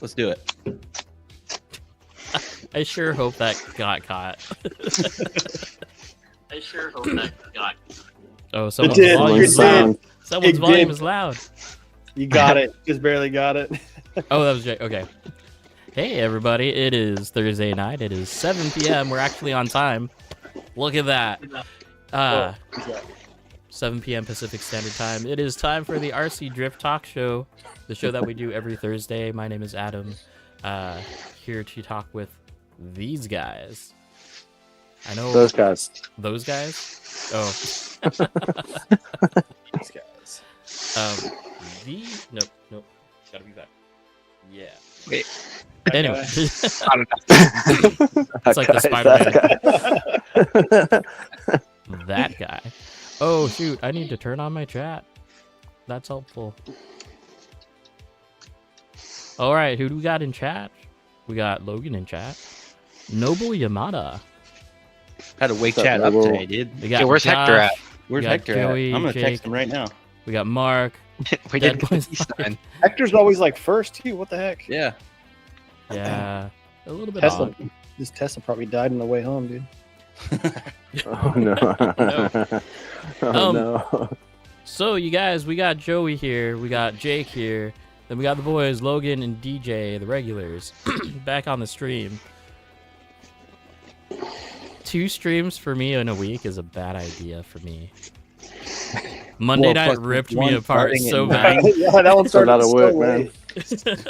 Let's do it. I sure hope that got caught. I sure hope that got. Oh, someone's volume is loud. Someone's volume is loud. You got it. Just barely got it. Oh, that was Jay. Okay. Hey, everybody. It is Thursday night. It is 7 p.m. We're actually on time. Look at that. 7 p.m. Pacific Standard Time. It is time for the RC Drift Talk Show, the show that we do every Thursday. My name is Adam, here to talk with these guys. I know those guys. Those guys? Oh. These guys. Nope. Gotta be back. Yeah. Wait. Anyway. It's like the Spider-Man. That guy. Oh, shoot. I need to turn on my chat. That's helpful. All right. Who do we got in chat? We got Logan in chat. Noble Yamada. Had to wake chat up today, dude. We got Hey, where's Josh. Hector at? Where's got Hector Joey, at? I'm gonna Jake. text him right now. We got Mark. We Dead did Boys. Eastern. Hector's always like first too. What the heck? Yeah. Yeah. A little bit Tesla. odd. This Tesla probably died on the way home, dude. Oh no. Oh no. So, you guys, we got Joey here. We got Jake here. Then we got the boys, Logan and DJ, the regulars, back on the stream. 2 streams for me in a week is a bad idea for me. Monday night ripped me apart so bad. Yeah, that one started out of work, so man. late.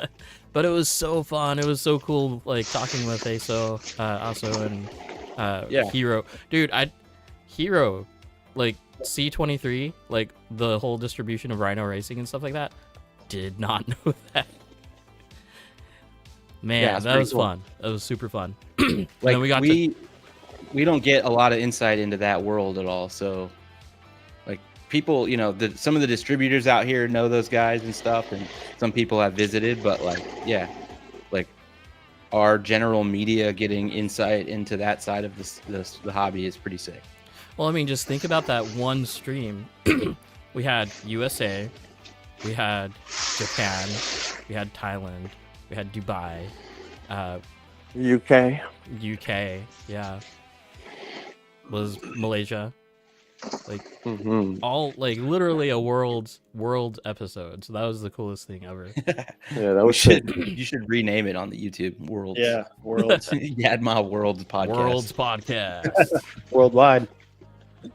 But it was so fun. It was so cool, like, talking with Aso, also, and Yeah. Hero. Dude, Hero, like, C23, like, the whole distribution of Rhino Racing and stuff like that, did not know that. Man, Yeah, it's that pretty was cool. fun. That was super fun. Like then we don't get a lot of insight into that world at all. So, like people, you know, some of the distributors out here know those guys and stuff, and some people have visited. But like, yeah, like our general media getting insight into that side of the hobby is pretty sick. Well, I mean, just think about that one stream. We had USA, we had Japan, we had Thailand, we had Dubai, UK. UK, yeah, was Malaysia, like all like literally a world episode. So that was the coolest thing ever. Yeah, that was sick. You should rename it on the YouTube World. Yeah, worlds, Yadma World Podcast. World's podcast. worldwide.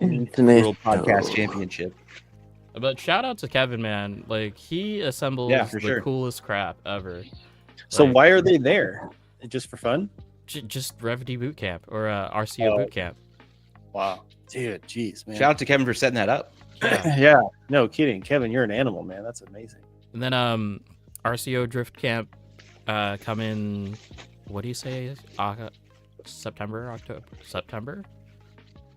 World Podcast Championship. But shout out to Kevin, man. Like he assembles Yeah, for the sure. coolest crap ever. So Like, why are they there? Just for fun? just Revd Boot Camp or RCO Boot Camp? Wow, dude, jeez, man. Shout out to Kevin for setting that up. Yeah. Yeah, no kidding, Kevin, you're an animal, man. That's amazing. And then RCO Drift Camp come in, what do you say? September?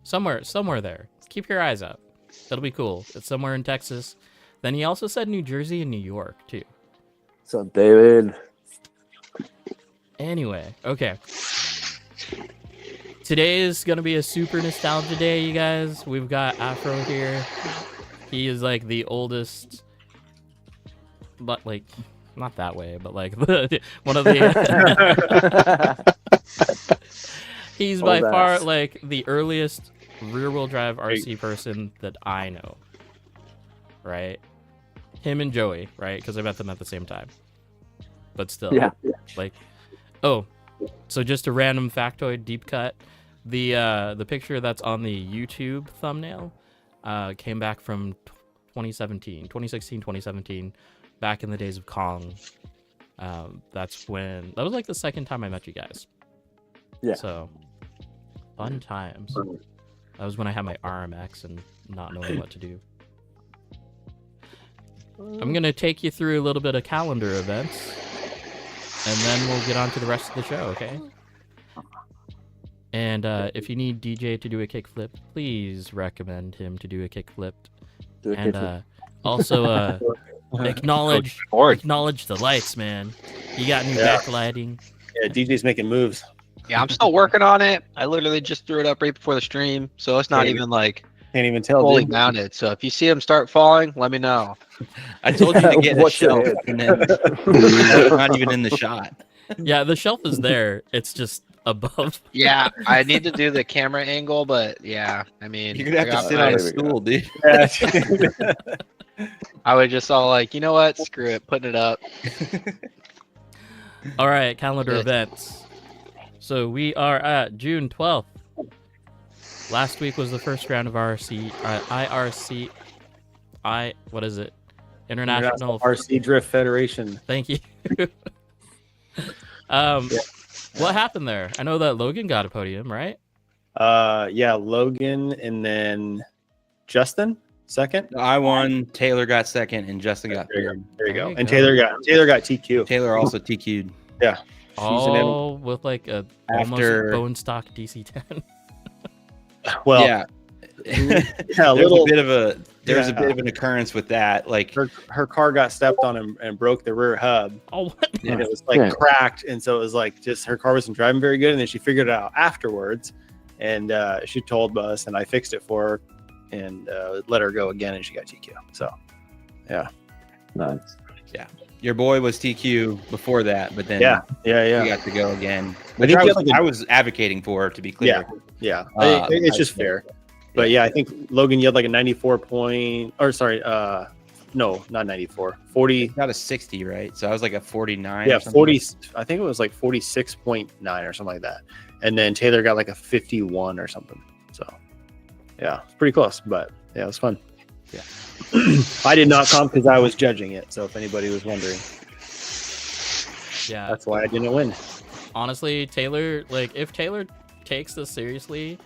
Somewhere there. Keep your eyes out. That'll be cool. It's somewhere in Texas. Then he also said New Jersey and New York too. What's up, David? Anyway, okay. Today is gonna be a super nostalgia day, you guys. We've got Afro here. He is like the oldest, but like not that way, but like one of the. He's by Old far ass. like the earliest rear-wheel drive RC person that I know. Right? Him and Joey, right? Because I met them at the same time. But still, Yeah. like, oh, so just a random factoid, deep cut. The picture that's on the YouTube thumbnail came back from 2016, 2017, back in the days of Kong. That was like the second time I met you guys. Yeah. So, fun times. That was when I had my RMX and not knowing what to do. I'm going to take you through a little bit of calendar events, and then we'll get on to the rest of the show, okay? And if you need DJ to do a kickflip, please recommend him to do a kickflip. And also acknowledge the lights, man. You got new backlighting. Yeah, DJ's making moves. Yeah, I'm still working on it. I literally just threw it up right before the stream, so it's not even like Can't even tell. fully dude. mounted. So if you see them start falling, let me know. I told you to get a What's your shelf, head? and then it's not even in the shot. Yeah, the shelf is there. It's just above. Yeah, I need to do the camera angle, but yeah, I mean, You're gonna have to I got sit my- on a there we go. stool, dude. Yeah. I was just all like, you know what? Screw it, putting it up. All right, calendar Shit. events. So we are at June 12th. Last week was the first round of IRC. What is it? International. RC Drift Federation. Thank you. What happened there? I know that Logan got a podium, right? Yeah, Logan and then Justin second. I won. Taylor got second, and Justin got third. There you go. There you And go. Taylor got TQ. Taylor also TQ'd. All with like a almost After- bone stock DC-10. Well, Yeah. yeah, There was a bit of a Yeah. bit of an occurrence with that. Like, her car got stepped on and broke the rear hub, Oh, what? and it was like Yeah. cracked, and so it was like just her car wasn't driving very good, and then she figured it out afterwards, and she told us, and I fixed it for her, and let her go again, and she got TQ. So Nice. your boy was TQ before that, but then yeah, he got to go again. I think I was advocating for her, to be clear. yeah. I- It's just fair. But yeah, I think Logan, you had like a 94 point, or sorry, no, not 94, 40. Got a 60, right? So I was like a 49. Yeah, or something. 40. I think it was like 46.9 or something like that. And then Taylor got like a 51 or something. So yeah, it's pretty close, but yeah, it was fun. Yeah. I did not comp because I was judging it. So if anybody was wondering, Yeah. that's why I didn't win. Honestly, Taylor, like, if Taylor takes this seriously,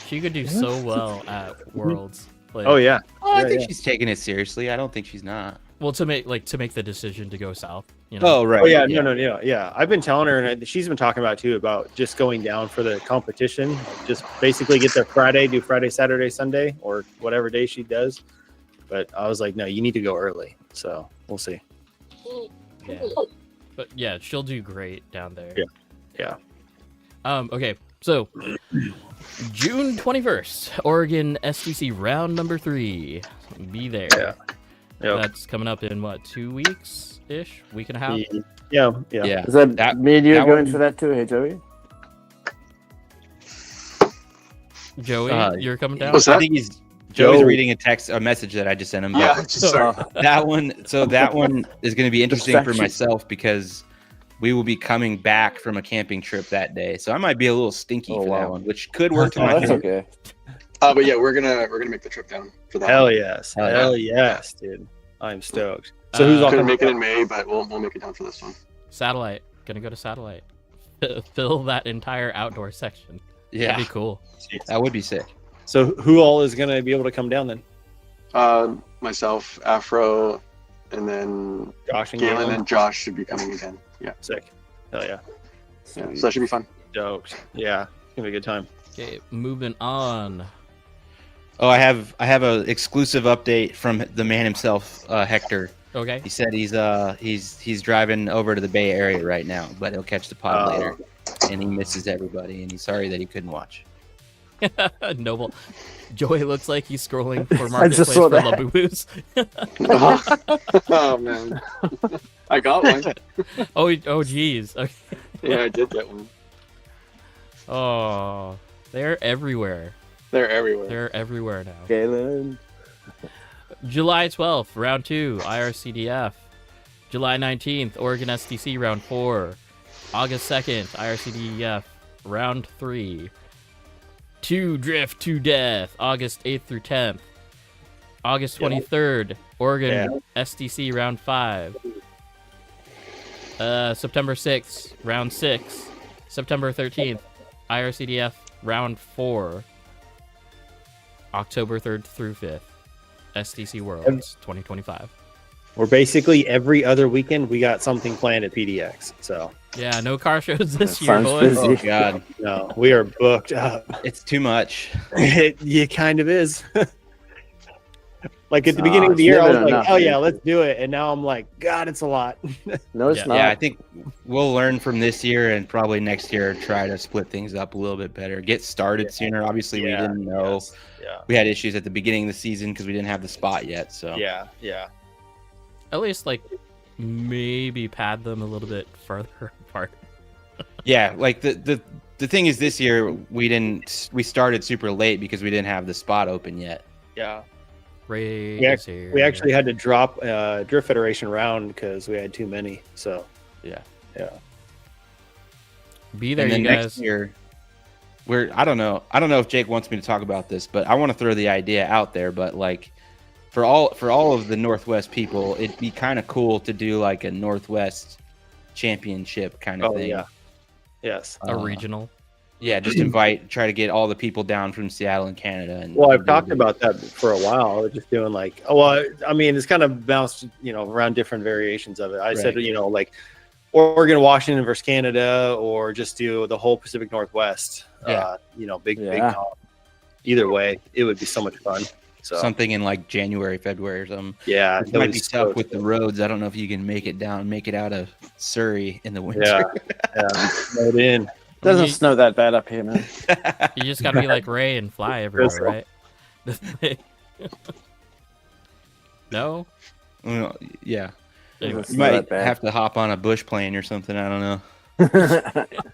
she could do so well at Worlds. Like, Oh yeah. Oh, I Yeah, think yeah. she's taking it seriously. I don't think she's not. well, to make the decision to go south. You know. Oh, right. Oh yeah, no, yeah. I've been telling her, and she's been talking about it too, about just going down for the competition. Just basically get there Friday, do Friday, Saturday, Sunday, or whatever day she does. But I was like, no, you need to go early. So we'll see. Yeah. But yeah, she'll do great down there. Yeah. Okay, so June 21st, Oregon STC round number 3. Be there. Yeah. Yep. That's coming up in what, 2 weeks ish? Week and a half? Yeah. Yeah. Is that, That- me and you that going one- for that too, hey Joey? Joey, you're coming down? What's I that? think Joey's Joe. reading a message that I just sent him. Yeah, But just sorry. that one is going to be interesting for Distraction. myself because we will be coming back from a camping trip that day. So I might be a little stinky Oh, for wow. that one, which could work to Oh, my that's favor. okay. But yeah, we're gonna make the trip down for that. Hell one. yes. Hell yeah. Hell yes, dude. I'm stoked. So who's all Couldn't coming? make it in May, but we'll make it down for this one. Satellite. Gonna go to Satellite. Fill that entire outdoor section. Yeah, That'd be cool. that would be sick. So who all is going to be able to come down then? Myself, Afro, and then Josh and Galen Galen. and Josh should be coming again. Yeah, Sick. Hell yeah. yeah. Sweet. So that should be fun. Stoked. Yeah. It's going to be a good time. Okay, moving on. Oh, I have a exclusive update from the man himself, Hector. Okay. He said he's driving over to the Bay Area right now, but he'll catch the pod later, and he misses everybody, and he's sorry that he couldn't watch. Noble. Joey looks like he's scrolling for I just marketplace saw for that. Labubu's. Oh man, I got one. oh geez. Okay. Yeah, I did get one. Oh, they're everywhere. They're everywhere. They're everywhere now. Galen. July 12th, round 2, IRCDF. July 19th, Oregon STC, round 4. August 2nd, IRCDF, round 3. 2 Drift to Death, August 8th through 10th. August 23rd, Oregon STC, round 5. September 6th, round 6. September 13th, IRCDF, round 4. October 3rd through 5th. STC Worlds 2025. We're basically every other weekend we got something planned at PDX. So Yeah, no car shows this year, Sounds boys. busy. Oh God, no, we are booked up. it's too much. It kind of is. Like at the beginning of the it's year, I was never like, enough, "Oh man. yeah, let's do it," and now I'm like, "God, it's a lot." No, it's Yeah. not. Yeah, I think we'll learn from this year and probably next year try to split things up a little bit better. Get started sooner. Obviously, we didn't know. Yes. Yeah. We had issues at the beginning of the season because we didn't have the spot yet. So Yeah. Yeah. At least like maybe pad them a little bit further apart. yeah, like the thing is, this year we started super late because we didn't have the spot open yet. Yeah. Ray We, is here. we actually had to drop Drift Federation round because we had too many. So Yeah. be there, And then you next guys. year, I don't know if Jake wants me to talk about this, but I want to throw the idea out there. But like for all of the Northwest people, it'd be kind of cool to do like a Northwest championship kind of thing. yeah. Yes. A regional. Yeah, just try to get all the people down from Seattle and Canada. And Well, I've talked about that for a while. Just doing like, I mean, it's kind of bounced, around different variations of it. I said, Right. like Oregon, Washington versus Canada, or just do the whole Pacific Northwest. Yeah. Big Yeah. comp. Either way, it would be so much fun. So something in like January, February or something. yeah, It might be tough with the roads. I don't know if you can make it out of Surrey in the winter. Yeah, load in. Doesn't You- snow that bad up here, man. You just gotta be like Ray and fly everywhere, right? No? Well, yeah. Anyway. It's You not might that bad. have to hop on a bush plane or something. I don't know.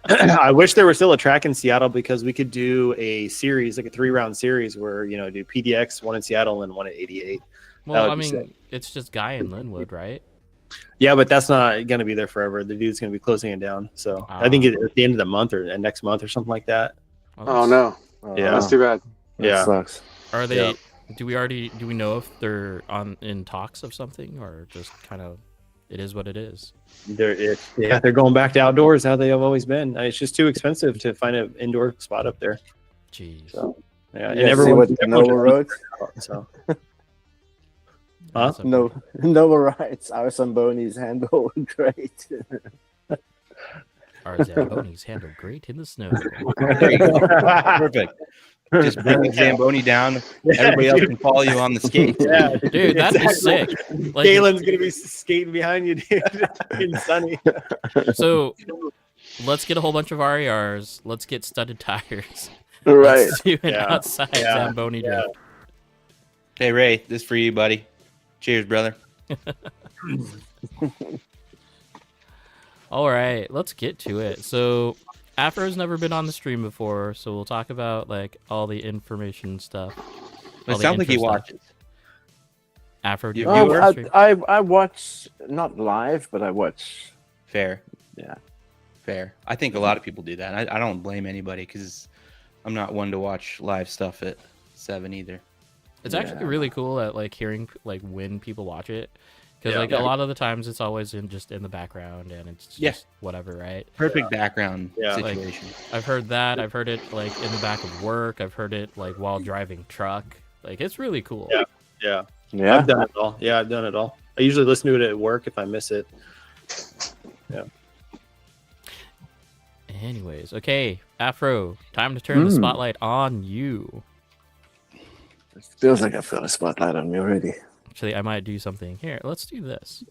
I wish there was still a track in Seattle because we could do a series, like a 3-round series, where do PDX, one in Seattle and one at 88. Well, would I be mean, sick. it's just Guy and Linwood, right? Yeah, but that's not going to be there forever. The dude's going to be closing it down. So I think at the end of the month or next month or something like that. Well, Oh that's- no, Yeah. that's too bad. That Yeah. sucks. Are they? Yeah. Do we know if they're in talks of something, or just kind of it is what it is? They're going back to outdoors how they have always been. It's just too expensive to find an indoor spot up there. Jeez. So yeah, You guys see what Nova wrote? So That's okay. No, Nova writes, our Zamboni's handle great. Our Zambonis handle great in the snow. There you go. Perfect. Just bring the Zamboni down. Everybody else can follow you on the skates. yeah, Dude, that'd be exactly. sick. Like, Galen's gonna be skating behind you, dude. In sunny. so let's get a whole bunch of RERs. Let's get studded tires. Right. Let's do an Yeah. outside Yeah. Zamboni Yeah. drift. Hey, Ray, this is for you, buddy. Cheers, brother. All right, let's get to it. So, Afro's never been on the stream before, so we'll talk about like all the information stuff. It all the sounds like he intro stuff. watches. Afro, do you Oh, watch I, stream? I watch, not live, but I watch. Fair. Yeah. Fair. I think a lot of people do that. I don't blame anybody because I'm not one to watch live stuff at 7 either. It's actually Yeah. really cool at like hearing like when people watch it, because Yeah. like a lot of the times it's always just in the background and it's just Yeah. whatever, right? Perfect background Yeah. Like- situation. I've heard that. I've heard it like in the back of work. I've heard it like while driving truck. Like it's really cool. Yeah. Yeah. Yeah. I've done it all. Yeah, I've done it all. I usually listen to it at work if I miss it. Anyways, okay, Afro, time to turn the spotlight on you. It feels like I feel a spotlight on me already. Actually, I might do something here. Let's do this.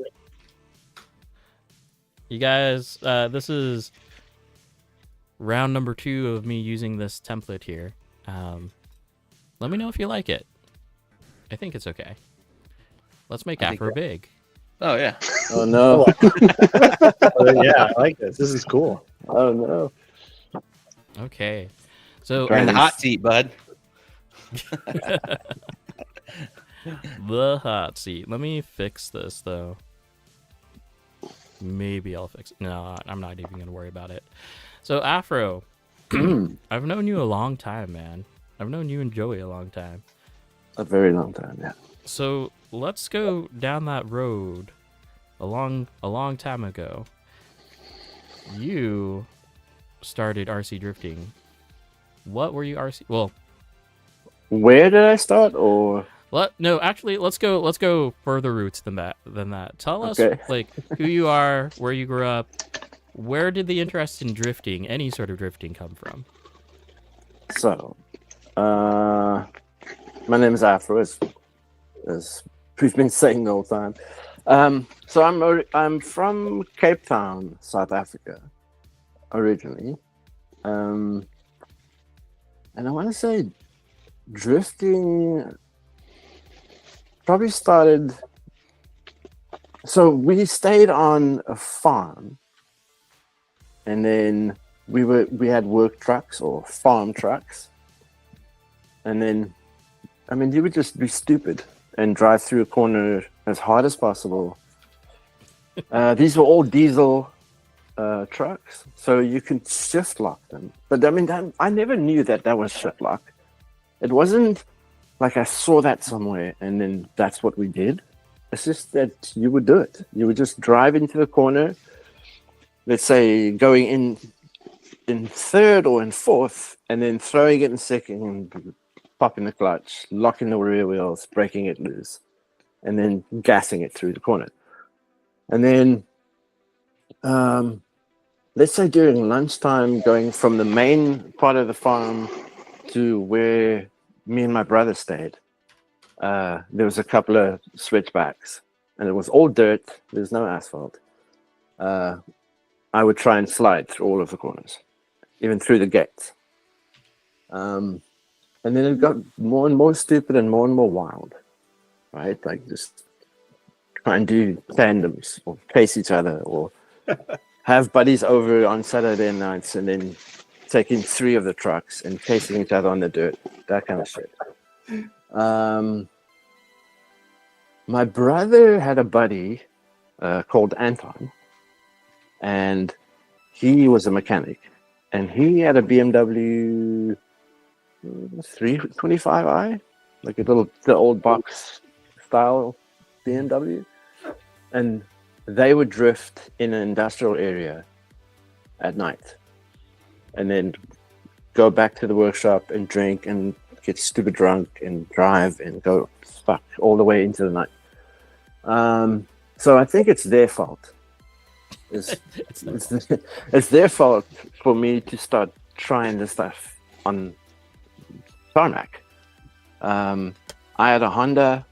You guys, this is round number 2 of me using this template here. Let me know if you like it. I think it's okay. Let's make I think Afro big. Oh, yeah. Oh no. Yeah, I like this. This is cool. Oh no. Okay. So You're in the Nice. hot seat, bud. the hot seat. Let me fix this though. Maybe I'll fix it. No, I'm not even gonna worry about it. So Afro, I've known you a long time, man. I've known you and Joey a long time. A very long time, yeah. So let's go down that road a long time ago. You started RC drifting. What were you RC? Well, Where did I start? Or no, actually, let's go further roots than that. Tell us Okay. like who you are, where you grew up, where did the interest in drifting, any sort of drifting, come from? so, my name is Afro. As as we've been saying the whole time. So I'm from Cape Town, South Africa, originally, and I want to say drifting probably started. So we stayed on a farm, and then we had work trucks or farm trucks, and then you would just be stupid and drive through a corner as hard as possible. These were all diesel trucks, so you could shift lock them. But I never knew that was shift lock. It wasn't like I saw that somewhere and then that's what we did. It's just that you would do it. You would just drive into the corner, let's say going in third or in fourth, and then throwing it in second and popping the clutch, locking the rear wheels, breaking it loose, and then gassing it through the corner. And then let's say during lunchtime, going from the main part of the farm to where me and my brother stayed, there was a couple of switchbacks, and it was all dirt. There's no asphalt. I would try and slide through all of the corners, even through the gates. And then it got more and more stupid and more wild, right? Like just try and do tandems or chase each other or have buddies over on Saturday nights and then taking 3 of the trucks and chasing each other on the dirt, that kind of shit. My brother had a buddy called Anton, and he was a mechanic, and he had a BMW 325i, like the old box style BMW, and they would drift in an industrial area at night and then go back to the workshop and drink and get stupid drunk and drive and go fuck all the way into the night. So I think it's their fault. It's their fault for me to start trying this stuff on tarmac. I had a Honda,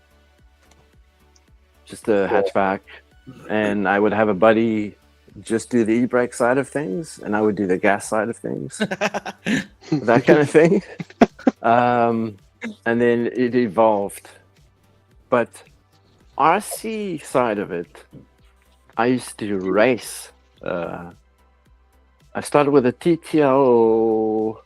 just a hatchback, and I would have a buddy just do the e-brake side of things, and I would do the gas side of things, that kind of thing. And then it evolved. But RC side of it, I used to race. I started with a TTL,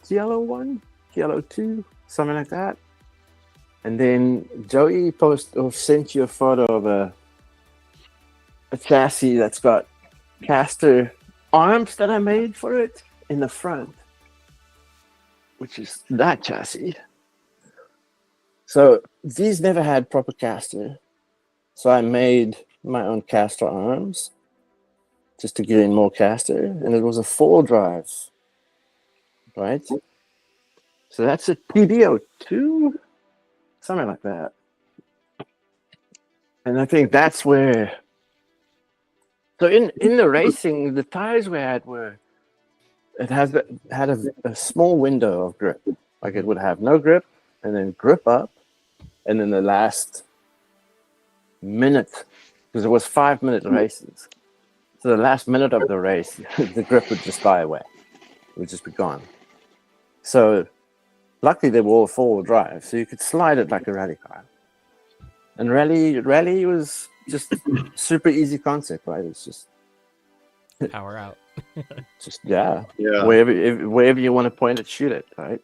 TLO1, TLO2, something like that. And then Joey sent you a photo of a chassis that's got caster arms that I made for it in the front, which is that chassis. So these never had proper caster. So I made my own caster arms just to get in more caster, and it was a 4-drive, right? So that's a TDO2, something like that. And I think that's where. So in the racing, the tires we had had a small window of grip. Like it would have no grip, and then grip up, and then the last minute, because it was 5-minute races. So the last minute of the race, the grip would just die away. It would just be gone. So luckily they were all 4-wheel drive, so you could slide it like a rally car. And rally was just super easy concept, right? It's just Power out. just yeah. Wherever you want to point it, shoot it, right?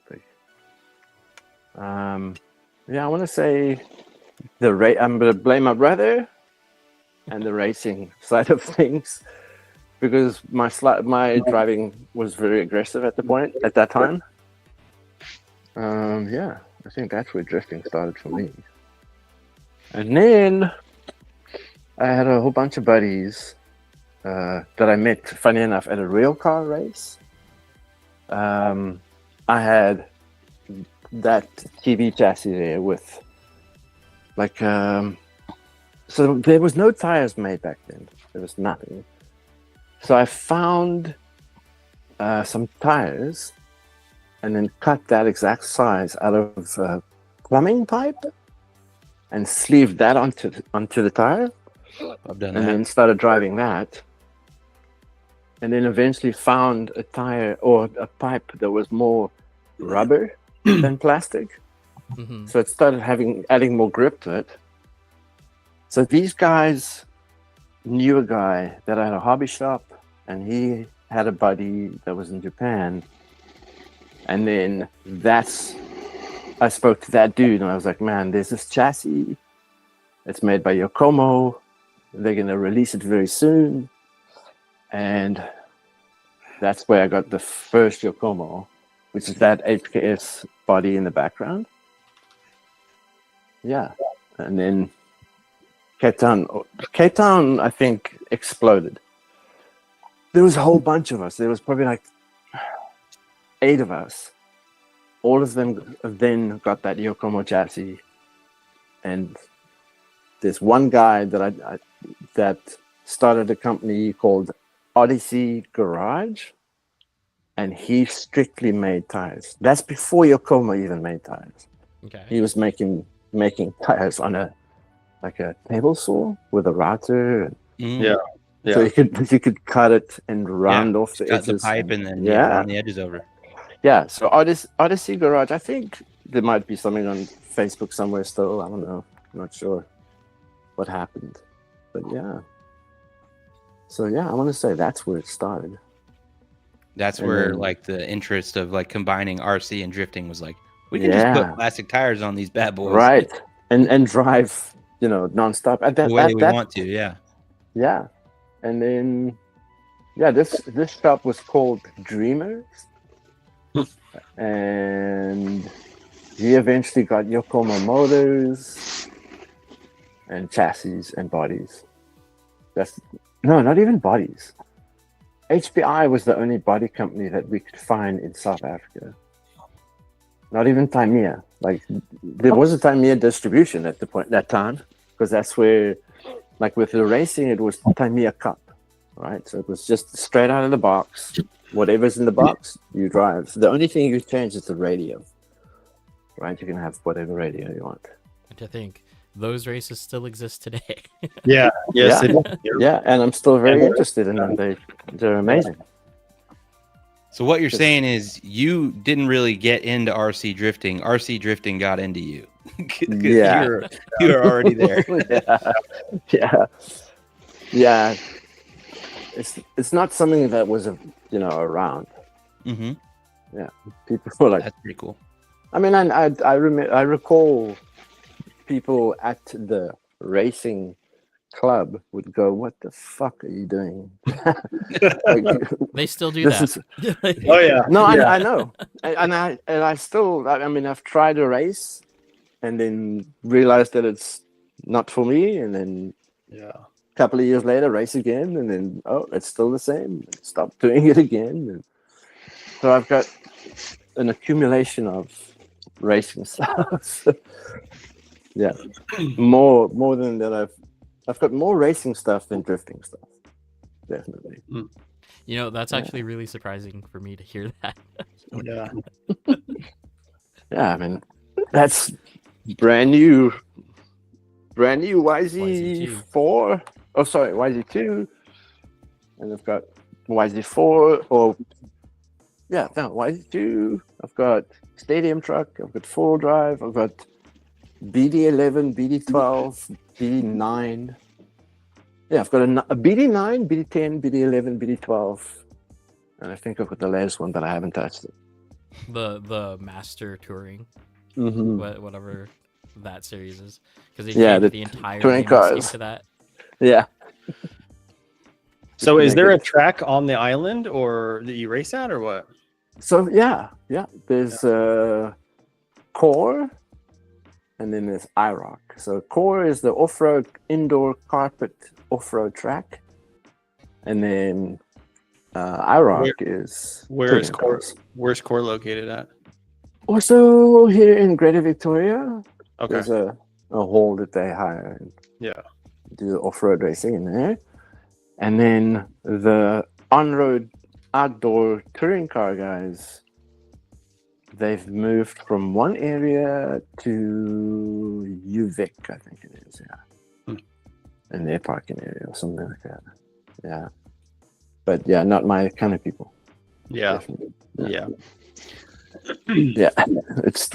I want to say I'm going to blame my brother and the racing side of things, because my driving was very aggressive at that time. I think that's where drifting started for me. And then I had a whole bunch of buddies that I met, funny enough, at a rail car race. I had that TV chassis there with so there was no tires made back then. There was nothing. So I found some tires and then cut that exact size out of plumbing pipe and sleeved that onto the tire, I've done and that. then started driving that. And then eventually found a tire or a pipe that was more rubber than plastic. Mhm. So it started adding more grip to it. So these guys knew a guy that had a hobby shop, and he had a buddy that was in Japan. And then I spoke to that dude, and I was like, man, there's this chassis. It's made by Yokomo. They're going to release it very soon. And that's where I got the first Yokomo, which is that HKS body in the background. Yeah. And then Cape Town, I think, exploded. There was a whole bunch of us. There was probably like 8 of us. All of them then got that Yokomo chassis. And there's one guy that started a company called Odyssey Garage, and he strictly made tires. That's before Yokomo even made tires. Okay. He was making tires on a table saw with a router. Mm. Yeah. So you could cut it and round off the Cut edges. the pipe and then yeah. run the edges over. Yeah, so Odyssey Garage, I think there might be something on Facebook somewhere still. I don't know. I'm not sure what happened. But yeah. So yeah, I want to say that's where it started. That's And where then- like the interest of like combining RC and drifting was like, we can just put plastic tires on these bad boys. Right. And drive, nonstop. At The way we want to, yeah. Yeah. And then this shop was called Dreamers. And he eventually got Yokomo motors and chassis and bodies. Not even bodies. HPI was the only body company that we could find in South Africa. Not even Tamiya. Like there was a Tamiya distribution at that time, because that's where, like with the racing, it was Tamiya Cup, right? So it was just straight out of the box. Whatever's in the box, you drive. So the only thing you change is the radio, right? You can have whatever radio you want. And to think those races still exist today. Yeah. Yes. Yeah. It is. Yeah, and I'm still very And- interested in them. They're amazing. So what you're saying is you didn't really get into RC drifting. RC drifting got into you. 'Cause Yeah. you're already there. Yeah. It's not something that was around. Mm-hmm. People were like, That's pretty cool. I mean, I recall people at the racing club would go, "What the fuck are you doing?" Like, They still do this that. is Oh yeah. no, Yeah. I know, and I still, I mean, I've tried a race, and then realized that it's not for me, and then Yeah. a couple of years later, race again, and then it's still the same. Stop doing it again, and so I've got an accumulation of racing stuff. Yeah, more than that. I've got more racing stuff than drifting stuff. Definitely. That's actually really surprising for me to hear that. Yeah. Yeah, I mean, that's brand new YZ4. Oh, sorry, YZ2. And I've got YZ4 YZ2. I've got stadium truck. I've got 4-wheel drive. I've got BD11, BD12, BD9. Yeah, I've got a BD9, BD10, BD11, BD12. And I think I've got the latest one, but I haven't touched it. The Master Touring, Mm-hmm. whatever that series is, because they Yeah, changed the the entire touring naming scheme cars. to that. Yeah. So is Make there a it- track on the island or that you race at or what? So yeah. There's Core, and then there's IROC. So Core is the off-road indoor carpet off-road track, and then IROC is Where's touring Core? cars. Where's Core located at? Also here in Greater Victoria, Okay. there's a hall that they hire and Yeah. do off-road racing in there, and then the on-road outdoor touring car guys they've moved from one area to Uvik, I think it is, yeah. In their parking area or something like that. Yeah. But yeah, not my kind of people. Yeah. Definitely. Yeah. Yeah. It's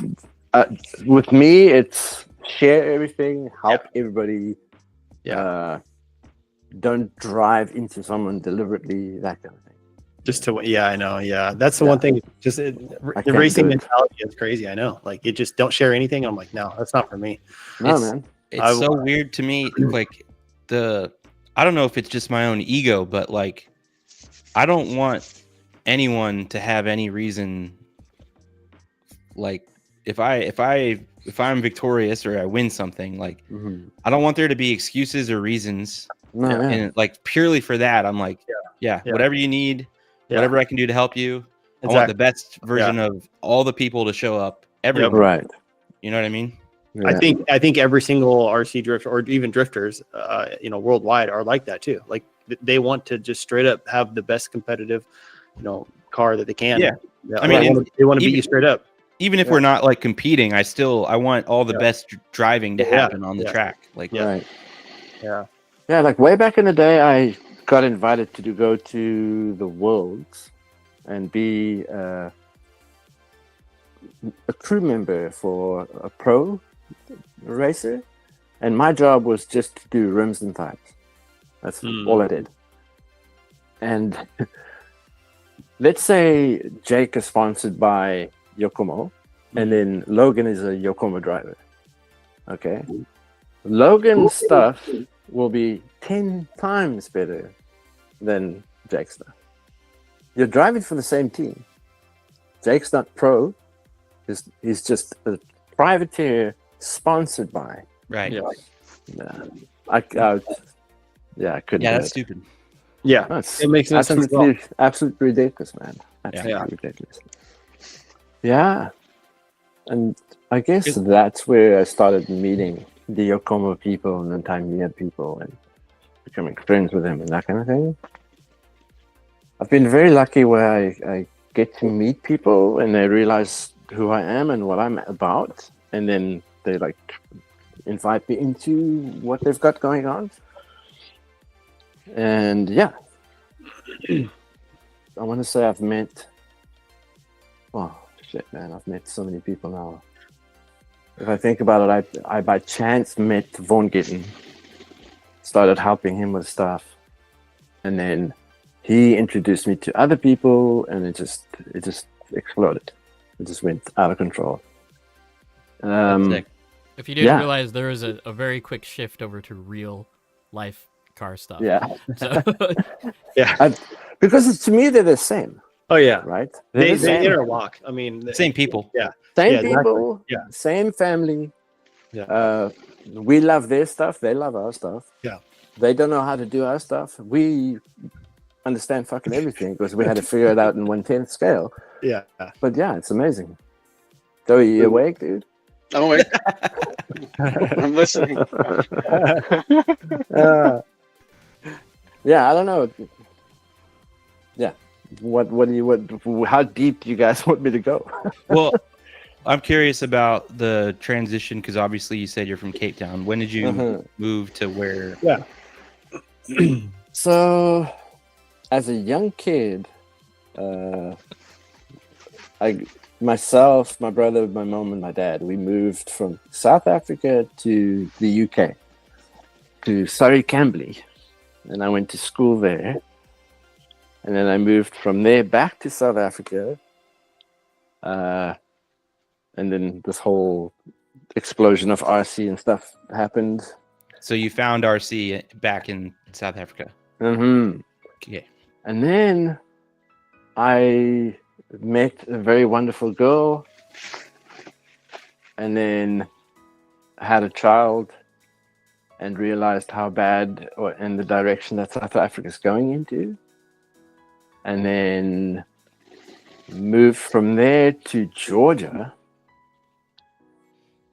with me, it's share everything, help everybody. Yeah. Don't drive into someone deliberately, that kind of thing. Just to, yeah, I know. Yeah. That's the Yeah. one thing. Just I the can't racing do it. mentality is crazy. I know. Like, it just don't share anything. I'm like, no, that's not for me. No, It's- man. It's so weird to me. Like I don't know if it's just my own ego, but like, I don't want anyone to have any reason. Like, if I'm victorious or I win something, like, I don't want there to be excuses or reasons. No, Yeah. yeah. And like purely for that, I'm like, Yeah. whatever you need, Yeah. whatever I can do to help you. I want the best version of all the people to show up. Everyone, Right. You know what I mean? Yeah. I think every single RC drifter or even drifters, worldwide are like that too. Like they want to just straight up have the best competitive, car that they can. Yeah. I mean, they want to beat you straight up. Even if we're not like competing, I want all the best driving to Yeah. happen on the track. Like, Right. Yeah. Yeah, like way back in the day, I got invited to go to the Worlds and be a crew member for a pro racer, and my job was just to do rims and tires. That's all I did. And let's say Jake is sponsored by Yokomo, and then Logan is a Yokomo driver. Okay, Logan's stuff will be 10 times better than Jake's stuff. You're driving for the same team. Jake's not pro. He's just a privateer sponsored by. right. Yeah. I couldn't. Yeah, do that's it. stupid. Yeah. That's It makes no sense at all. absolutely ridiculous, man. Absolutely ridiculous. Yeah, and I guess that's where I started meeting the Yokomo people and the Tamiya people and becoming friends with them and that kind of thing. I've been very lucky where I get to meet people and they realize who I am and what I'm about, and then they like invite me into what they've got going on. And yeah, I want to say I've met, oh shit, man, I've met so many people now. If I think about it, I by chance met Von Gitten, started helping him with stuff, and then he introduced me to other people, and it just exploded. It just went out of control. Sick. If you didn't realize, there was a very quick shift over to real life car stuff. Yeah. So, Because to me, they're the same, Oh yeah. right? They the same. interlock. I mean, Same people. Yeah. Same Yeah, exactly. people, Yeah. same family. Yeah. We love their stuff. They love our stuff. Yeah. They don't know how to do our stuff. We understand fucking everything because we had to figure it out in 1/10 scale. Yeah. But yeah, it's amazing. Joey, you awake, dude? I'm awake. I'm listening. Yeah, I don't know. Yeah. How deep do you guys want me to go? Well, I'm curious about the transition because obviously you said you're from Cape Town. When did you move to where? Yeah. So, as a young kid, myself, my brother, my mom, and my dad, we moved from South Africa to the UK, to Surrey, Camberley, and I went to school there. And then I moved from there back to South Africa. And then this whole explosion of RC and stuff happened. So you found RC back in South Africa. Mm-hmm. Okay. And then I met a very wonderful girl. And then I had a child and realized how bad or in the direction that South Africa is going into. And then moved from there to Georgia.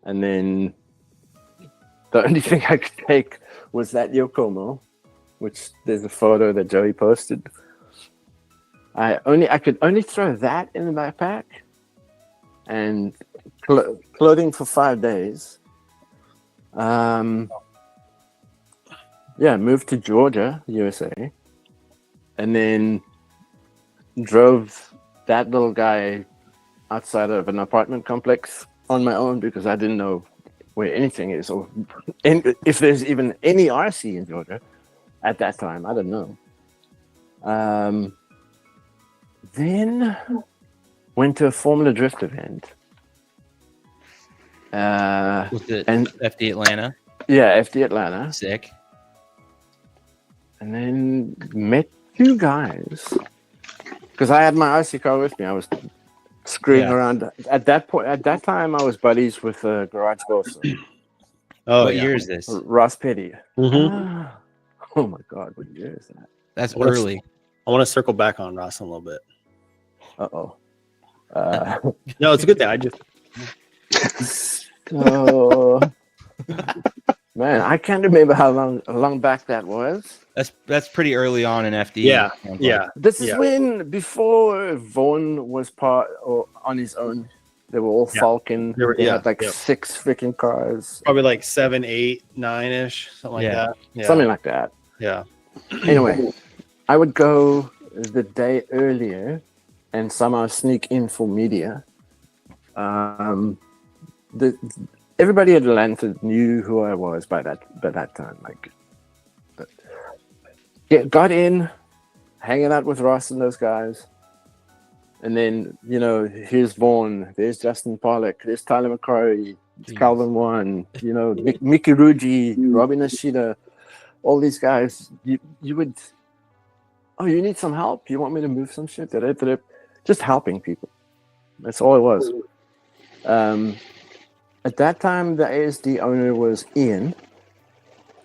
And then the only thing I could take was that Yokomo, which there's a photo that Joey posted. I could only throw that in the backpack and clothing for 5 days. Moved to Georgia, USA, and then drove that little guy outside of an apartment complex on my own because I didn't know where anything is or if there's even any RC in Georgia at that time. I don't know. Then went to a Formula Drift event. Was it FD Atlanta? Yeah, FD Atlanta. Sick. And then met two guys because I had my RC car with me. I was screwing around at that point. At that time, I was buddies with Garage Boss. What year is this? Ross Petty. Mm-hmm. Oh my God, what year is that? That's early. I want to circle back on Ross a little bit. Uh-oh. No, it's a good thing. I just So, man, I can't remember how long back that was. That's pretty early on in FD. yeah. This is when before Vaughn was part or on his own. They were all Falcon. They had like 6 freaking cars. Probably like 7, 8, 9-ish, something like that. Yeah. Something like that. Yeah. Anyway, I would go the day earlier and somehow sneak in for media. Everybody at Atlanta knew who I was by that time. Got in, hanging out with Ross and those guys. And then, here's Vaughn, there's Justin Pollock, there's Tyler McCrory, Calvin One, Mickey Ruji, Robin Ashida, all these guys. You would, you need some help? You want me to move some shit? Just helping people. That's all it was. At that time, the ASD owner was Ian.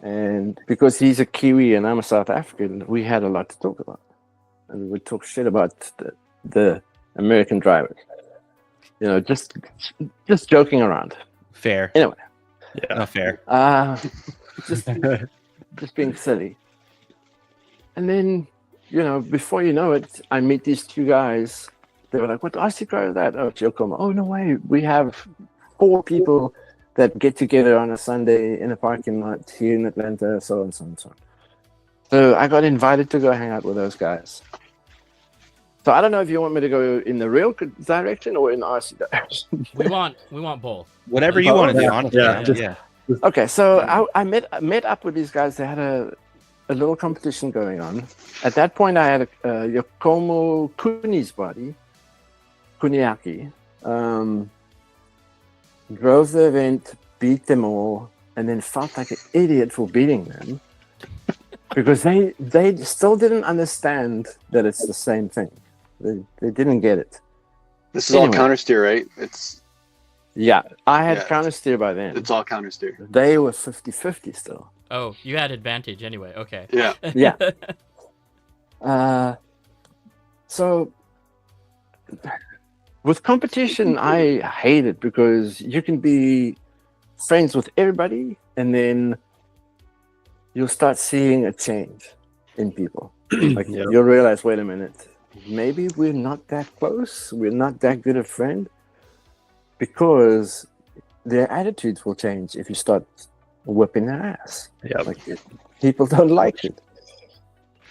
And because he's a Kiwi and I'm a South African, we had a lot to talk about. And we would talk shit about the American drivers. Just joking around. Fair. Anyway. Yeah. Not fair. Just being silly. And then, before you know it, I meet these two guys. They were like, what RC car is that? Oh, Giacomo. Oh, no way. We have 4 people that get together on a Sunday in a parking lot here in Atlanta, so on, so on, so on. So I got invited to go hang out with those guys. So I don't know if you want me to go in the real direction or in the RC direction. We want both. Whatever you want to do, honestly. Yeah. Okay, so I met up with these guys. They had a little competition going on. At that point, I had a Yokomo Kuni's body, Kuniaki. Drove the event, beat them all, and then felt like an idiot for beating them because they still didn't understand that it's the same thing. They didn't get it. This is all counter steer, right? I had counter steer by then. It's all counter steer. They were 50-50 still. Oh, you had advantage anyway. Okay. Yeah. Yeah. So with competition, I hate it because you can be friends with everybody and then you'll start seeing a change in people. You'll realize, wait a minute, maybe we're not that close. We're not that good a friend because their attitudes will change if you start whipping their ass. Yeah. People don't like it.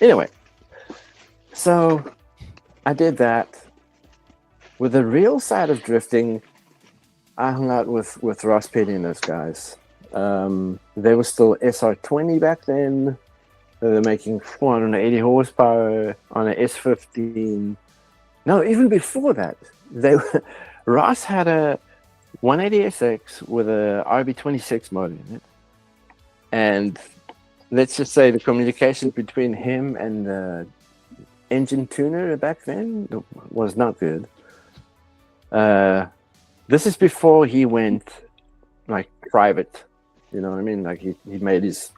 Anyway, so I did that. With the real side of drifting, I hung out with Ross Petty and those guys. They were still SR20 back then. They were making 480 horsepower on an S15. No, even before that, Ross had a 180SX with a RB26 motor in it. And let's just say the communication between him and the engine tuner back then was not good. This is before he went private, you know what I mean? He made his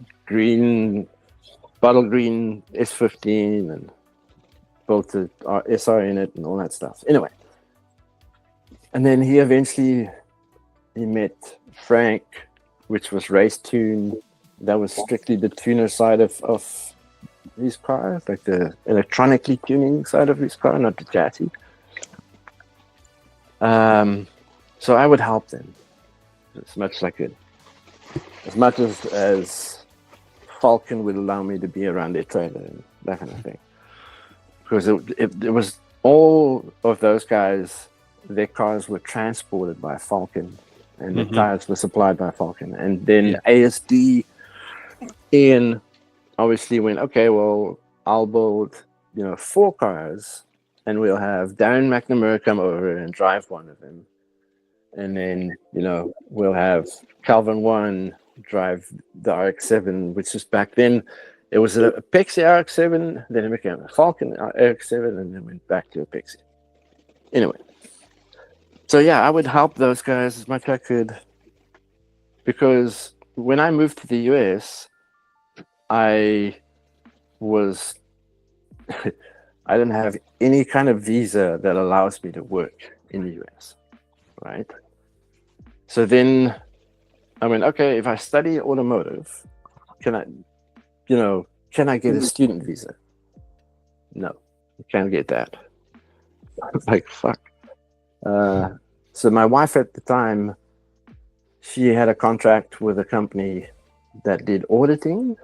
bottle green S15 and built the SR in it and all that stuff. Anyway, and then he met Frank, which was race tune. That was strictly the tuner side of his car, like the electronically tuning side of his car, not the chassis. So I would help them as much as I could, as much as Falcon would allow me to be around their trailer and that kind of thing. Because it was all of those guys, their cars were transported by Falcon, and the tires were supplied by Falcon. And then ASD, Ian obviously went, okay, well, I'll build, 4 cars, and we'll have Darren McNamara come over and drive one of them. And then, we'll have Calvin One drive the RX-7, which is back then, it was a Pixie RX-7, then it became a Falcon RX-7, and then went back to a Pixie. Anyway. So yeah, I would help those guys as much as I could, because when I moved to the US, I didn't have any kind of visa that allows me to work in the US, right? So then I went, okay, if I study automotive, can I get a student visa? No, you can't get that. I was like, fuck. So my wife at the time, she had a contract with a company that did auditing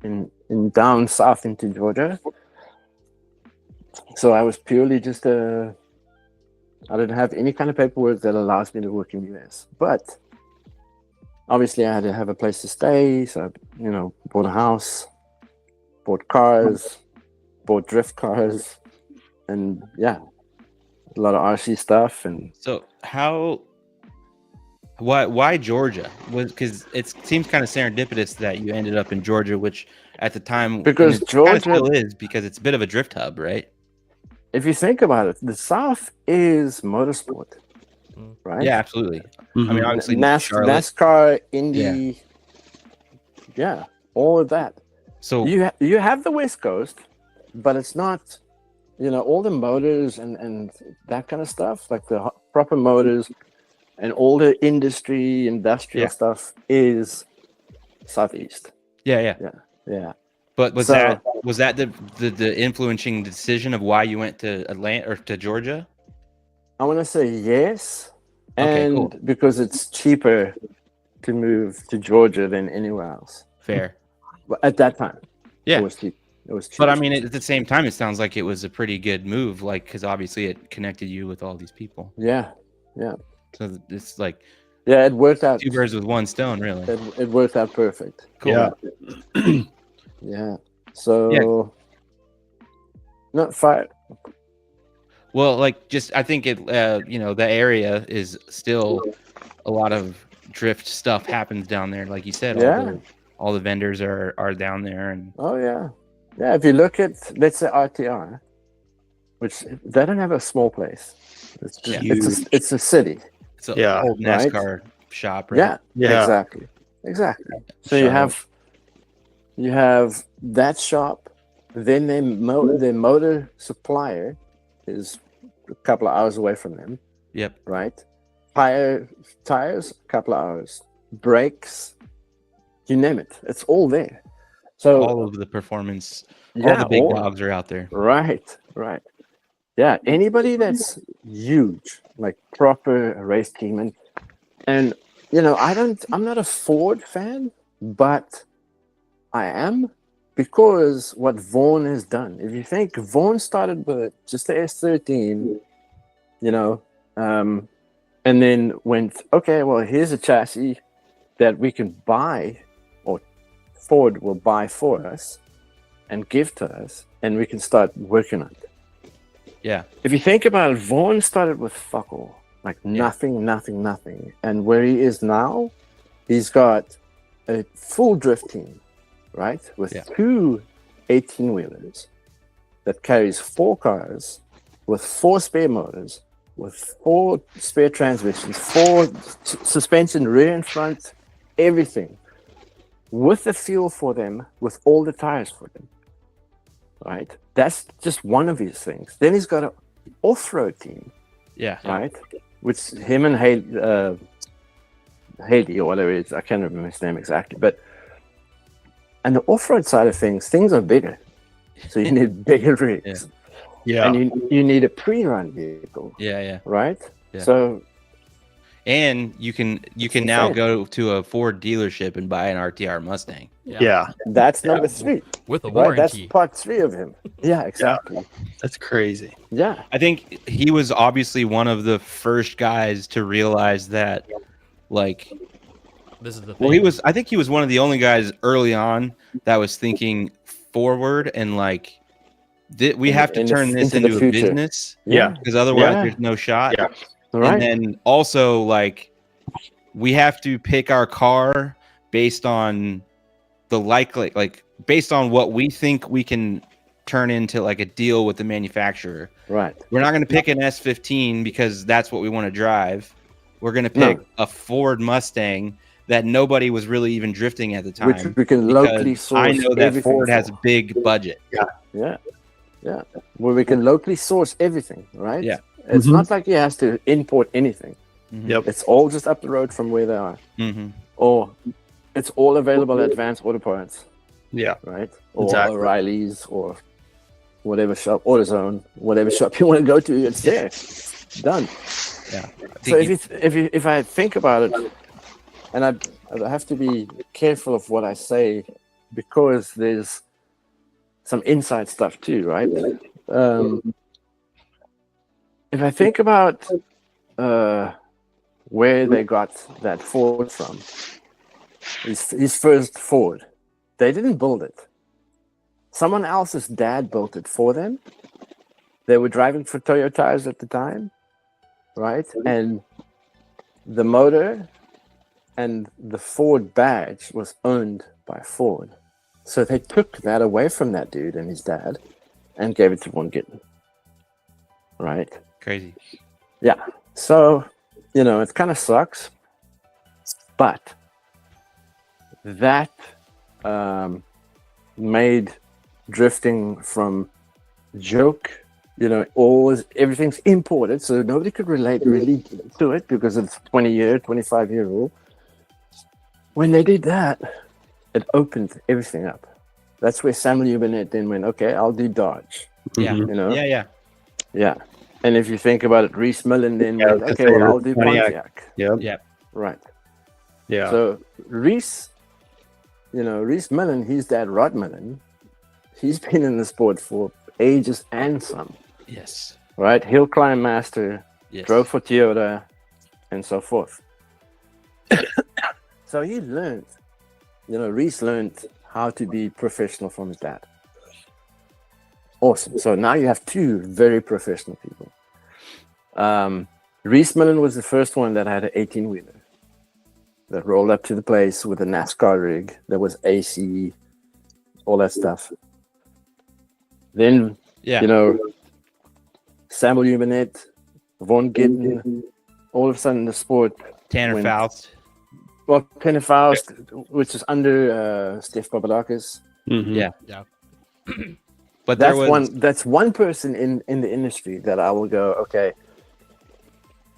in down south into Georgia. So I was purely just I didn't have any kind of paperwork that allows me to work in the US. But obviously I had to have a place to stay. So I, bought a house, bought cars, bought drift cars, and yeah, a lot of RC stuff. And So why Georgia? Because it seems kind of serendipitous that you ended up in Georgia, which at the time, because and it Georgia kinda still is, because it's a bit of a drift hub, right? if you think about it, the South is motorsport, right? Yeah, absolutely. I mean, obviously, Charlotte. NASCAR, Indy, yeah, all of that. So You have the West Coast, but it's not, all the motors and that kind of stuff, like the proper motors and all the industrial stuff is Southeast. yeah. But was So- that the influencing decision of why you went to Atlanta or to Georgia? I want to say yes, Okay, and cool. because it's cheaper to move to Georgia than anywhere else. Fair. But at that time, Yeah. it was cheap. It was cheap. But I mean, at the same time, it sounds like it was a pretty good move, like, because obviously it connected you with all these people. yeah, So it's like it worked out. 2 birds with 1 stone, really. It worked out perfect. Cool. Yeah. Yeah. So, not fire. Well, like, just I think it, the area is still a lot of drift stuff happens down there, like you said. Yeah. All the vendors are down there, and Oh yeah, yeah. If you look at, let's say, RTR, which they don't have a small place. It's just, it's a city. it's an Yeah, old right. NASCAR shop, right? Yeah, Yeah. exactly. So you have that shop, then their motor supplier is a couple of hours away from them, Yep. right? Tires, a couple of hours. Brakes, you name it, it's all there. So All of the performance, all the big dogs are out there. Right. Yeah, anybody that's huge, like proper race team, and I'm not a Ford fan, but I am, because what Vaughn has done. If you think Vaughn started with just the S13, and then went, okay, well, here's a chassis that we can buy, or Ford will buy for us and give to us, and we can start working on it. Yeah. If you think about it, Vaughn started with fuck all, like nothing. And where he is now, he's got a full drift team, right? With 2 18-wheelers that carries 4 cars, with 4 spare motors, with 4 spare transmissions, 4 suspension, rear and front, everything, with the fuel for them, with all the tires for them, right? That's just one of his things. Then he's got an off-road team, Yeah. right? Which him and Haley or whatever it is, I can't remember his name exactly, but and the off-road side of things are bigger, so you need bigger rigs, Yeah. and you need a pre-run vehicle, Yeah. right? Yeah. So And you can now insane. go to a Ford dealership and buy an RTR Mustang. Yeah, That's number 3. With a Right? That's warranty. part 3 of him. Yeah, exactly. that's crazy. Yeah. I think he was obviously one of the first guys to realize that, like, This is the thing. well, I think he was one of the only guys early on that was thinking forward and like, we have to turn this into the into a future. business Yeah. because otherwise Yeah. there's no shot. Yeah. Right. And then also, like, we have to pick our car based on the like based on what we think we can turn into, like, a deal with the manufacturer. Right. We're not going to pick an S15 because that's what we want to drive. We're going to pick a Ford Mustang that nobody was really even drifting at the time. Which we can locally because source. I know that everything Ford has a for. big budget. Yeah. Yeah. Where we can locally source everything, right? Yeah. It's Mhm. not like he has to import anything. Yep. It's all just up the road from where they are. Mm-hmm. Or it's all available at Advanced Auto Parts, Yeah. right? Or Exactly. O'Reilly's or whatever shop, AutoZone, whatever shop you want to go to, it's there. It's done. Yeah. So if I think about it, and I have to be careful of what I say because there's some inside stuff too, right? If I think about where they got that Ford from, his first Ford, they didn't build it. Someone else's dad built it for them. They were driving for Toyotas at the time, right? And the motor and the Ford badge was owned by Ford. So they took that away from that dude and his dad and gave it to Von Gittin. Right? Crazy. Yeah. So, it kind of sucks. But that made drifting from joke, everything's imported, so nobody could relate really to it because it's 20-year, 25-year rule. When they did that, it opened everything up. That's where Samuel Burnett then went, okay, I'll do Dodge. Yeah. Mhm. Yeah. And if you think about it, Reese Millen then went, okay, well, I'll do Pontiac. Yep. Yeah. Right. Yeah. So Reese Millen, his dad, Rod Millen, he's been in the sport for ages and some. Yes. Right? Hill climb master, Yes. drove for Toyota, and so forth. So he learned, Reese learned how to be professional from his dad. Awesome. So now you have two very professional people. Reese Millen was the first one that had an 18-wheeler that rolled up to the place with a NASCAR rig. There was AC, all that stuff. Then, Samuel Burnett, Von Gittin, all of a sudden the sport Tanner went- Faust. Well, Penny Faust, which is under Steph Papadakis. Mhm. Yeah. But there was That's one person in the industry that I will go, okay,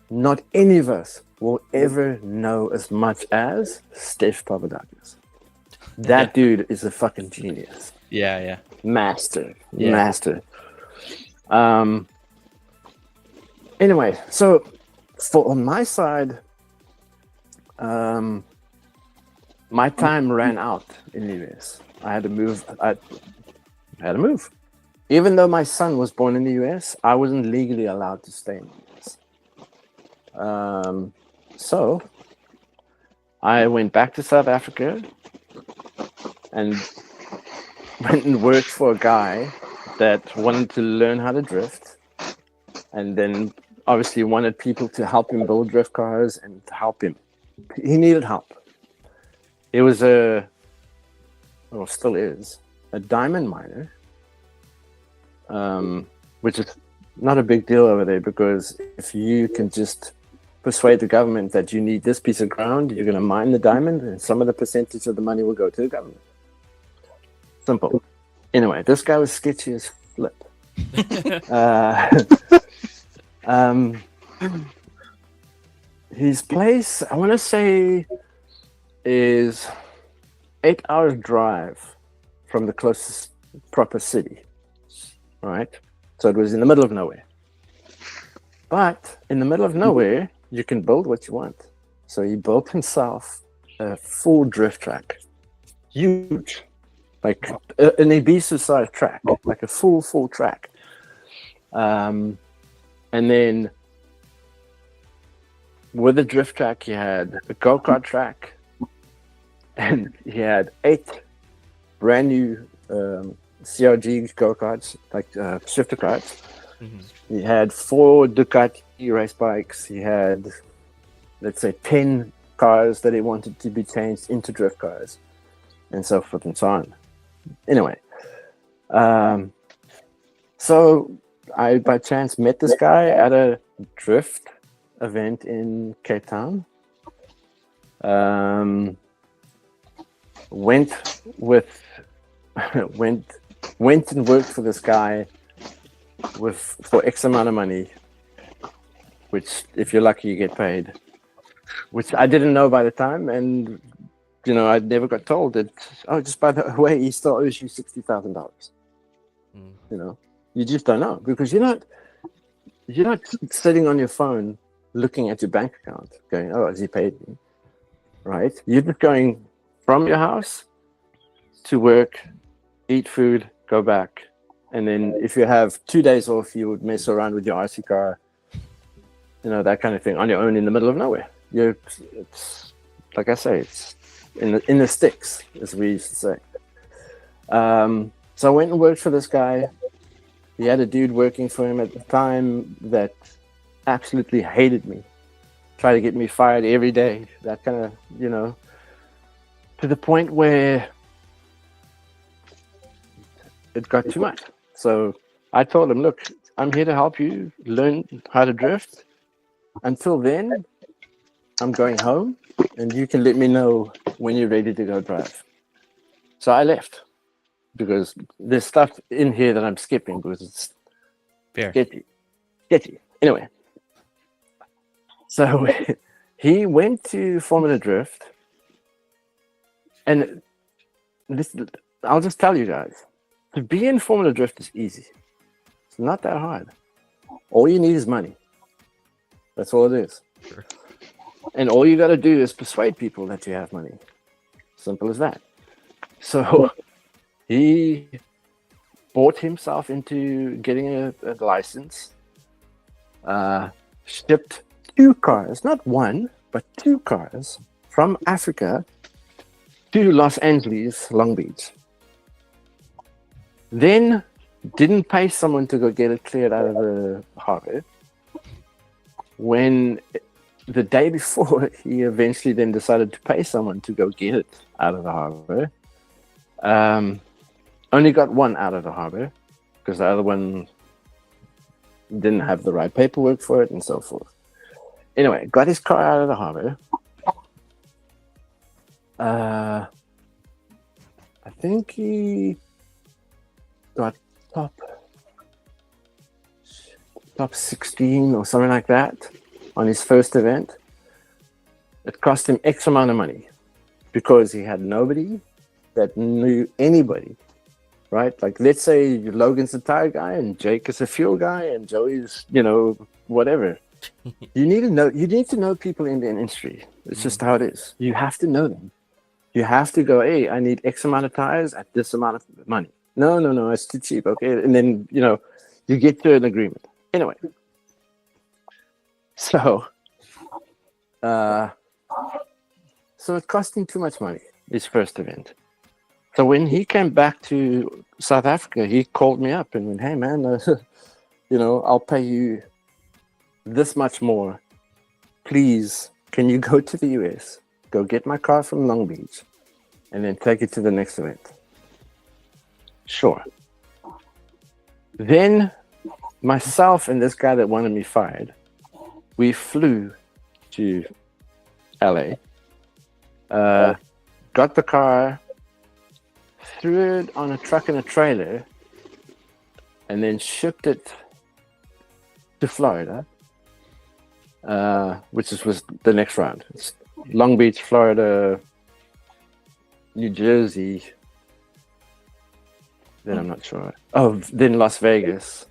not any of us will ever know as much as Steph Papadakis. That dude is a fucking genius. Yeah. Master. Yeah. Master. Anyway, so on my side, my time ran out in the US. I had to move. I had to move. Even though my son was born in the US, I wasn't legally allowed to stay in the US. So I went back to South Africa and went and worked for a guy that wanted to learn how to drift, and then obviously wanted people to help him build drift cars and to help him. He needed help. It was still is, a diamond miner, which is not a big deal over there, because if you can just persuade the government that you need this piece of ground, you're going to mine the diamond, and some of the percentage of the money will go to the government. Simple. Anyway, this guy was sketchy as flip. His place, I want to say, is 8 hours drive from the closest proper city. Right? So it was in the middle of nowhere. But in the middle of nowhere, you can build what you want. So he built himself a full drift track, huge, like an Ibiza-sized track, like a full track. And then with the drift track, he had a go-kart track, and he had 8 brand new CRG go-karts, like shifter karts. He had 4 Ducati race bikes. He had, let's say, 10 cars that he wanted to be changed into drift cars, and so forth and so on. Anyway, so I by chance met this guy at a drift event in Cape Town. Went and worked for this guy for X amount of money, which if you're lucky you get paid, which I didn't know by the time, and I never got told that, oh, just by the way, he still owes you $60,000. You just don't know, because you're not sitting on your phone looking at your bank account going, oh, has he paid me? Right? You're just going from your house to work, eat food, go back. And then if you have 2 days off, you would mess around with your RC car, that kind of thing, on your own in the middle of nowhere. It's like I say, it's in the sticks, as we used to say. So I went and worked for this guy. He had a dude working for him at the time that absolutely hated me, tried to get me fired every day, that kind of, to the point where it got too much. So I told him, look, I'm here to help you learn how to drift. Until then, I'm going home, and you can let me know when you're ready to go drive. So I left, because there's stuff in here that I'm skipping because it's sketchy. Anyway, so he went to Formula Drift, and I'll just tell you guys, to be in Formula Drift is easy. It's not that hard. All you need is money. That's all it is. Sure. And all you got to do is persuade people that you have money. Simple as that. So he bought himself into getting a license, shipped 2 cars, not one, but 2 cars from Africa to Los Angeles, Long Beach. Then didn't pay someone to go get it cleared out of the harbor. When the day before, he eventually then decided to pay someone to go get it out of the harbor. Only got one out of the harbor because the other one didn't have the right paperwork for it and so forth. Anyway, got his car out of the harbor. I think he got top 16 or something like that on his first event. It cost him X amount of money because he had nobody that knew anybody, right? Like, let's say Logan's a tire guy and Jake is a fuel guy and Joey's, whatever. You need to know people in the industry. It's just how it is. You have to know them. You have to go, hey, I need X amount of tires at this amount of money. No, it's too cheap. Okay. And then, you get to an agreement. Anyway. So it cost him too much money, his first event. So when he came back to South Africa, he called me up and went, hey, man, I'll pay you this much more. Please, can you go to the US, go get my car from Long Beach, and then take it to the next event? Sure. Then myself and this guy that wanted me fired, we flew to LA, got the car, threw it on a truck and a trailer, and then shipped it to Florida, which was the next round. It's Long Beach, Florida, New Jersey. Then I'm not sure. Oh, then Las Vegas.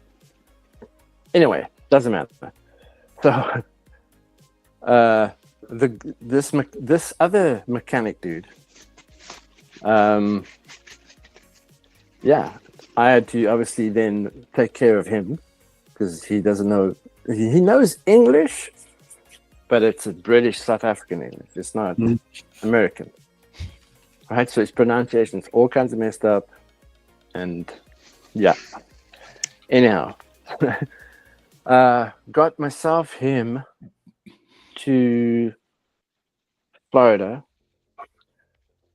Anyway, doesn't matter. So This other mechanic dude. Yeah, I had to obviously then take care of him because he doesn't know. He knows English, but it's a British South African English. It's not American, right? So his pronunciation's all kinds of messed up, and yeah. Anyhow, got myself him to Florida.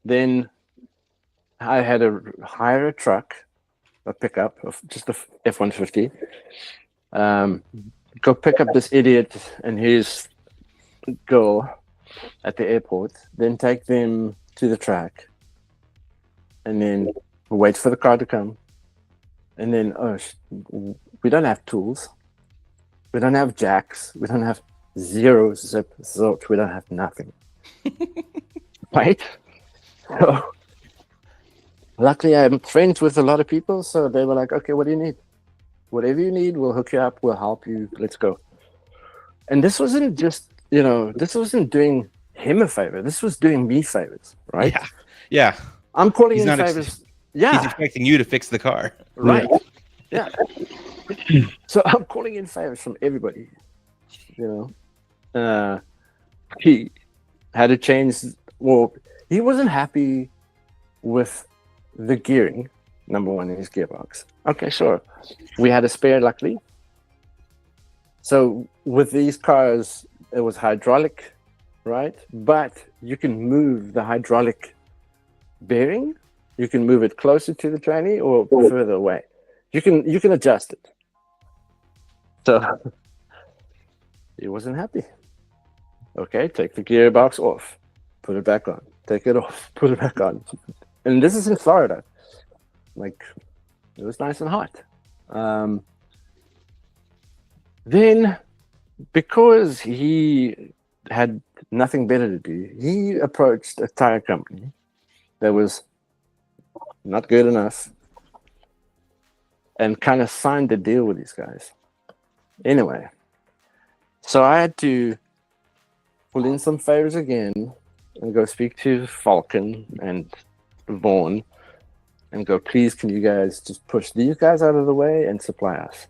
Then I had to hire a truck, a pickup, just a F-150. Go pick up this idiot and his girl at the airport. Then take them to the track, and then wait for the car to come. And then, we don't have tools. We don't have jacks. We don't have zero zip zilch. We don't have nothing. Right? So, luckily, I'm friends with a lot of people, so they were like, okay, what do you need? Whatever you need, we'll hook you up. We'll help you. Let's go. And this wasn't just, this wasn't doing him a favor. This was doing me favors, right? Yeah. I'm calling He's in not favors. Yeah. He's expecting you to fix the car. Right. Yeah. So I'm calling in favors from everybody. He had to change. Well, he wasn't happy with the gearing, number one, in his gearbox. Okay, sure. We had a spare, luckily. So with these cars, it was hydraulic, right? But you can move the hydraulic bearing. You can move it closer to the tranny or further away. You can adjust it. So he wasn't happy. Okay, take the gearbox off, put it back on. Take it off, put it back on. And this is in Florida. Like, it was nice and hot. Then, because he had nothing better to do, he approached a tire company that was not good enough and kind of signed the deal with these guys. Anyway, so I had to pull in some favors again and go speak to Falcon and Vaughn and go, please, can you guys just push these guys out of the way and supply us?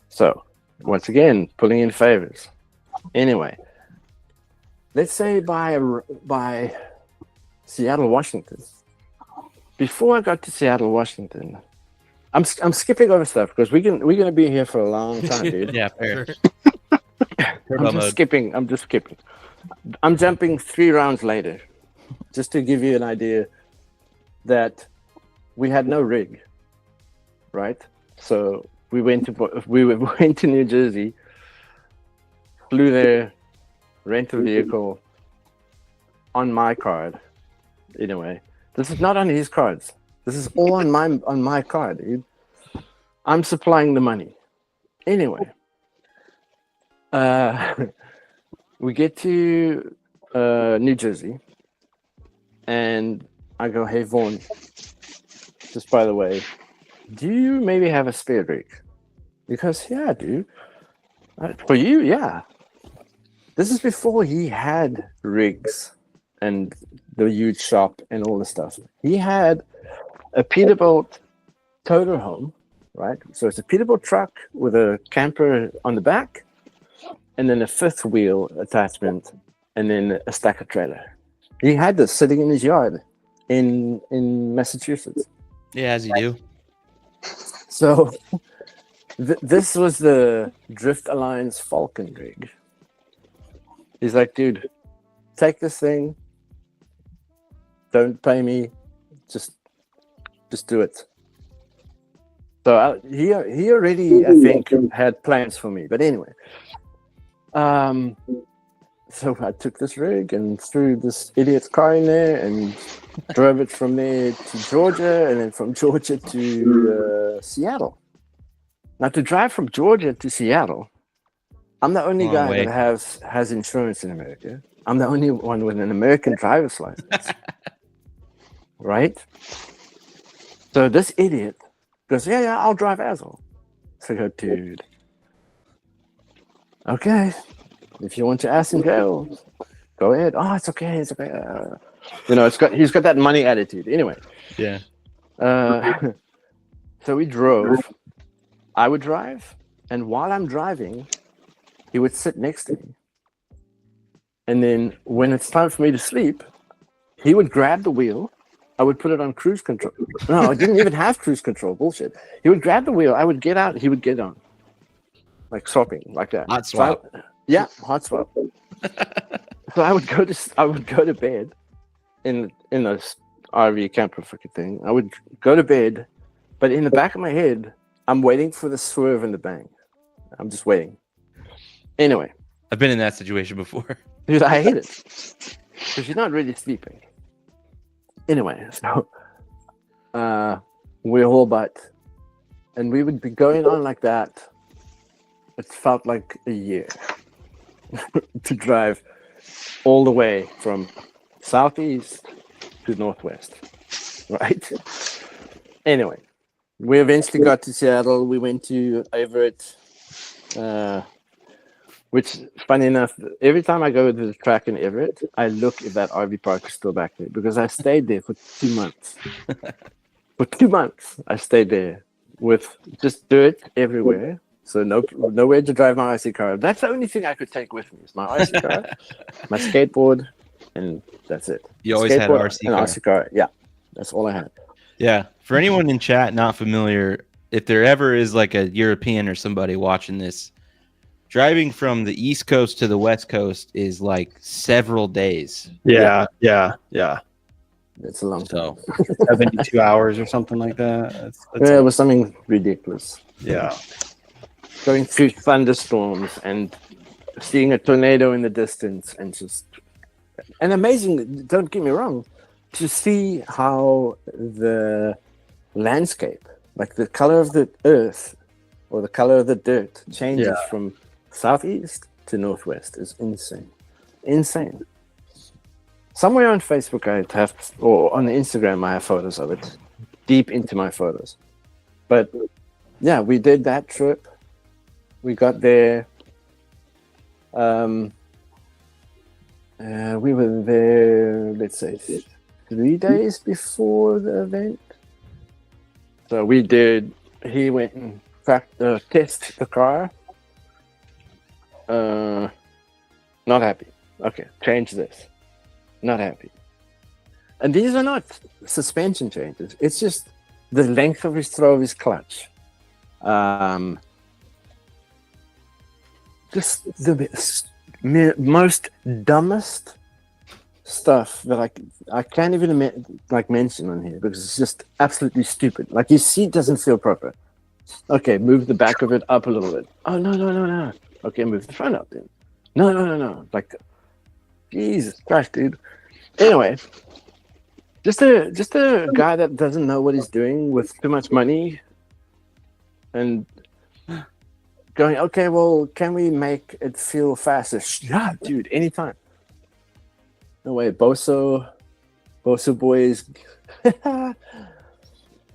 So, once again, pulling in favors. Anyway, let's say by Seattle, Washington. Before I got to Seattle, Washington, I'm skipping over stuff because we're gonna be here for a long time, dude. Yeah, fair. I'm just skipping. I'm jumping 3 rounds later, just to give you an idea that we had no rig, right? So we went to New Jersey, flew there, rent a vehicle on my card. Anyway, this is not on his cards. This is all on my card, dude. I'm supplying the money. Anyway, we get to New Jersey, and I go, hey, Vaughn, just by the way, do you maybe have a spare rig? Because, yeah, dude. For you, yeah. This is before he had rigs and the huge shop and all the stuff. He had a Peterbilt motorhome, right? So it's a Peterbilt truck with a camper on the back, and then a 5th wheel attachment, and then a stacker trailer. He had this sitting in his yard in Massachusetts. Yeah, as you do. So this was the Drift Alliance Falcon rig. He's like, dude, take this thing. Don't pay me. Just do it. So he already, I think, had plans for me. But anyway, so I took this rig and threw this idiot's car in there and drove it from there to Georgia, and then from Georgia to Seattle. Now, to drive from Georgia to Seattle, I'm the only guy that has insurance in America. I'm the only one with an American driver's license. Right? So this idiot goes, yeah, I'll drive as well. So I go, dude. Okay, If you want to ask him, go ahead. Oh, it's okay. It's okay. He's got that money attitude. Anyway, Yeah. so we drove. I would drive, and while I'm driving, he would sit next to me. And then when it's time for me to sleep, he would grab the wheel. I would put it on cruise control. No, I didn't even have cruise control. Bullshit. He would grab the wheel. I would get out. He would get on. Like swapping, like that. Hot swap. Yeah, hot swap. So I would go to bed in a RV camper fucking thing. I would go to bed, but in the back of my head, I'm waiting for the swerve and the bang. I'm just waiting. Anyway, I've been in that situation before. dude, I hate it because you're not really sleeping. Anyway, so we're all but, and we would be going on like that. It felt like a year to drive all the way from southeast to northwest, right? Anyway, we eventually got to Seattle. We went to Everett, which, funny enough, every time I go to the track in Everett, I look if that RV park is still back there because I stayed there for 2 months. For 2 months, I stayed there with just dirt everywhere. So nowhere to drive my IC car. That's the only thing I could take with me is my IC car, my skateboard, and that's it. You always had RC car. Yeah, that's all I had. Yeah. For anyone in chat not familiar, if there ever is like a European or somebody watching this, driving from the East Coast to the West Coast is like several days. Yeah. It's a long time. So 72 hours or something like that. Yeah, it was something ridiculous. Yeah. Going through thunderstorms and seeing a tornado in the distance and amazing, don't get me wrong, to see how the landscape, like the color of the earth or the color of the dirt changes from southeast to northwest is insane. Somewhere on Facebook or on Instagram I have photos of it, deep into my photos. But yeah, we did that trip. We got there. We were there, let's say, 3 days before the event. So he went and test the car. Not happy. Okay, change this. Not happy. And these are not suspension changes. It's just the length of his throw of his clutch. Just the most dumbest stuff that I can't even mention on here because it's just absolutely stupid. Like his seat doesn't feel proper. Okay, move the back of it up a little bit. Oh no. Okay, move the front up then. No. Like, Jesus Christ, dude. Anyway, just a guy that doesn't know what he's doing with too much money, and going, okay, well, can we make it feel faster? Yeah, dude, anytime. No way, Boso boys.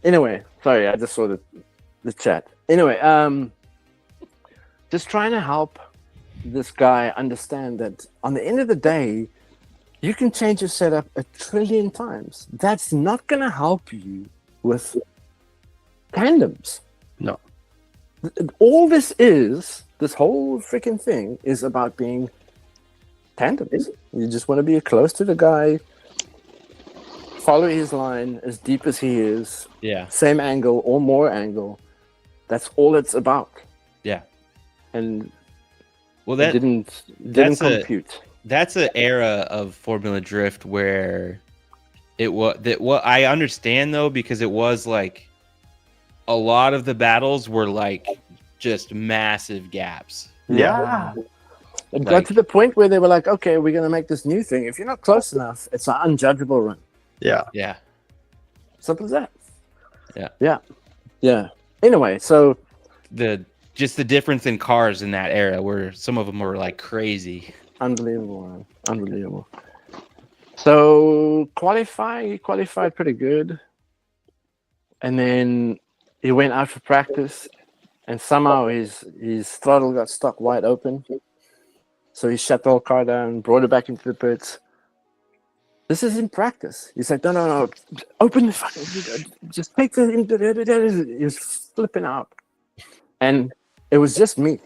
Anyway, sorry, I just saw the chat. Anyway, just trying to help this guy understand that on the end of the day, you can change your setup 1 trillion times. That's not going to help you with tandems. No. All this whole freaking thing is about being tandems. You just want to be close to the guy, follow his line as deep as he is. yeah. Same angle or more angle. That's all it's about. Yeah. And Well, it didn't compute. That's an era of Formula Drift where it was that what I understand though, because it was like a lot of the battles were like just massive gaps. Yeah. It got to the point where they were like, okay, we're going to make this new thing. If you're not close enough, it's an unjudgeable run. Yeah. Yeah. Simple as that. Yeah. Yeah. Anyway, so Just the difference in cars in that era where some of them were like crazy. unbelievable, man. Unbelievable. So he qualified pretty good. And then he went out for practice and somehow his throttle got stuck wide open. So he shut the whole car down, brought it back into the pits. This is in practice. He's like, no, open the fucking, just take the, he was flipping out. And it was just me.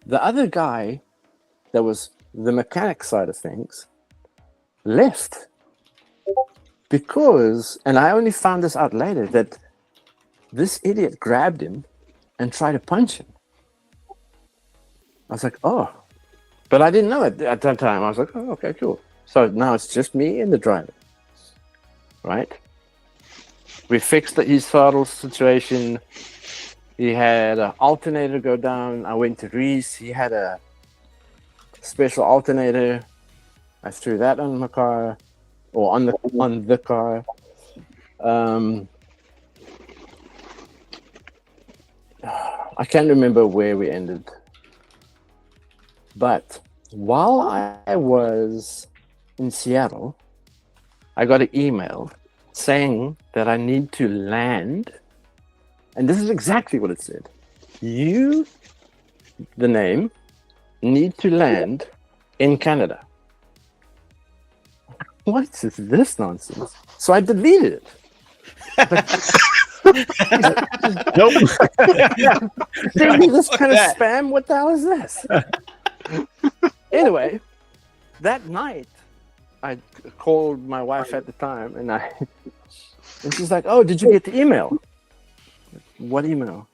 The other guy that was the mechanic side of things left because, and I only found this out later, that this idiot grabbed him and tried to punch him. I was like, oh, but I didn't know it at that time. I was like, oh, okay, cool. So now it's just me and the driver, right? We fixed his throttle situation. He had an alternator go down. I went to Reese. He had a special alternator. I threw that on my car, or on the car. I can't remember where we ended. But while I was in Seattle, I got an email saying that I need to land. And this is exactly what it said. You, the name, need to land in Canada. What is this nonsense? So I deleted it. Nope. Send me this kind of spam. What the hell is this? Anyway, that night, I called my wife at the time, and she's like, "Oh, did you get the email?" What email?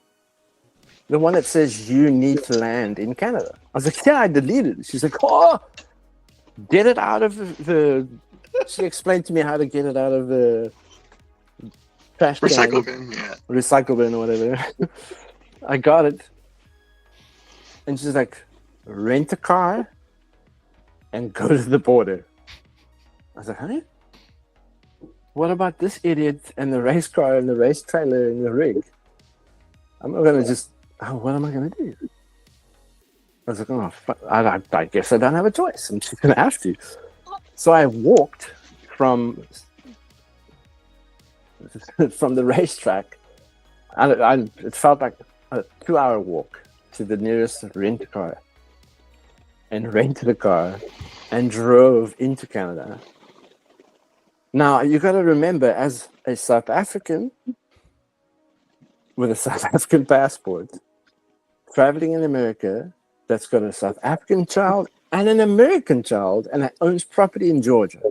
The one that says you need to land in Canada. I was like, "Yeah, I deleted it." She's like, "Oh, get it out of the." She explained to me how to get it out of the trash can. Recycle bin, yeah. Recycle bin or whatever. I got it. And she's like, rent a car and go to the border. I was like, honey, what about this idiot and the race car and the race trailer and the rig? I'm not going to just, what am I going to do? I was like, oh, I guess I don't have a choice. I'm just going to have to. So I walked from the racetrack. It felt like a 2-hour walk to the nearest rent car, and rented a car and drove into Canada. Now you got to remember, as a South African with a South African passport, traveling in America, that's got a South African child and an American child, and that owns property in Georgia.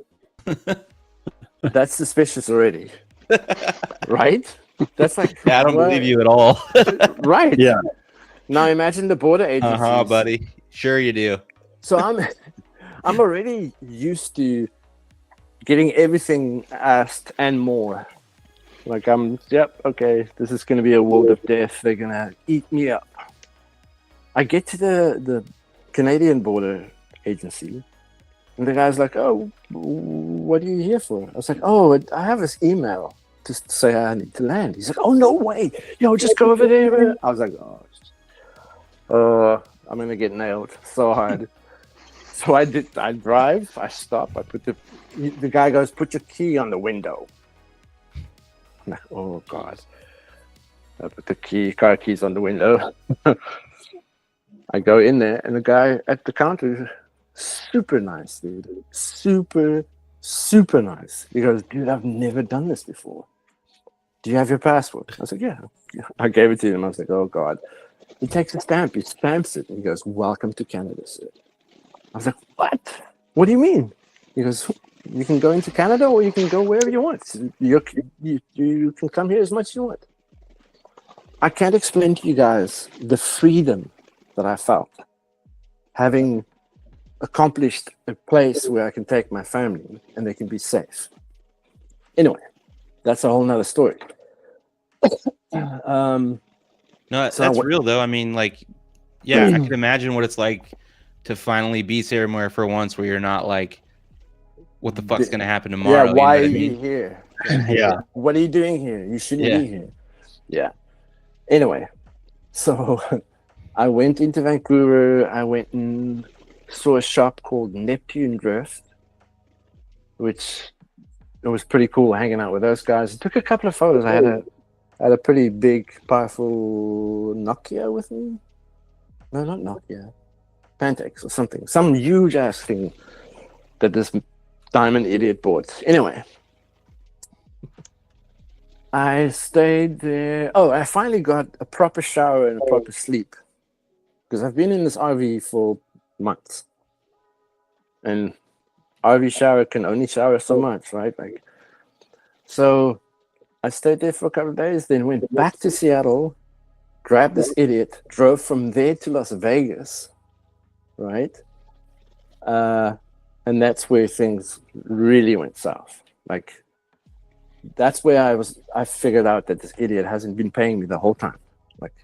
That's suspicious already, right? That's like, Yeah, I don't believe you at all. right? Yeah. Now imagine the border agencies. Buddy. Sure you do. So I'm already used to getting everything asked and more. Like yep, okay, this is going to be a world of death. They're going to eat me up. I get to the Canadian border agency, and the guy's like, oh, what are you here for? I was like, oh, I have this email to say I need to land. He's like, oh, no way. Just go over there. I was like, oh, I'm going to get nailed so hard. So I drive, I stop, I put the guy goes, put your key on the window. I'm like, oh, God. I put the car keys on the window. I go in there, and the guy at the counter, super nice, dude. Super, super nice. He goes, dude, I've never done this before. Do you have your passport? I was like, yeah. I gave it to him. I was like, oh, God. He takes a stamp. He stamps it. And he goes, welcome to Canada, sir. I was like, what? What do you mean? He goes, you can go into Canada or you can go wherever you want. You can come here as much as you want. I can't explain to you guys the freedom that I felt having accomplished a place where I can take my family and they can be safe. Anyway, that's a whole nother story. No, that's real though. I mean, like, yeah, I can imagine what it's like to finally be somewhere for once where you're not like, what the fuck's gonna happen tomorrow? Yeah, why are you you here? Yeah. What are you doing here? You shouldn't be here. Yeah. Anyway, so I went into Vancouver. I went and saw a shop called Neptune Drift, which it was pretty cool hanging out with those guys. I took a couple of photos. I had a pretty big, powerful Nokia with me. No, not Nokia. pancakes or something, some huge ass thing that this diamond idiot bought. Anyway, I stayed there. Oh, I finally got a proper shower and a proper sleep because I've been in this RV for months, and RV shower can only shower so much, right? Like, so I stayed there for a couple of days, then went back to Seattle, grabbed this idiot, drove from there to Las Vegas, right? And that's where things really went south. Like, that's where I figured out that this idiot hasn't been paying me the whole time. Like,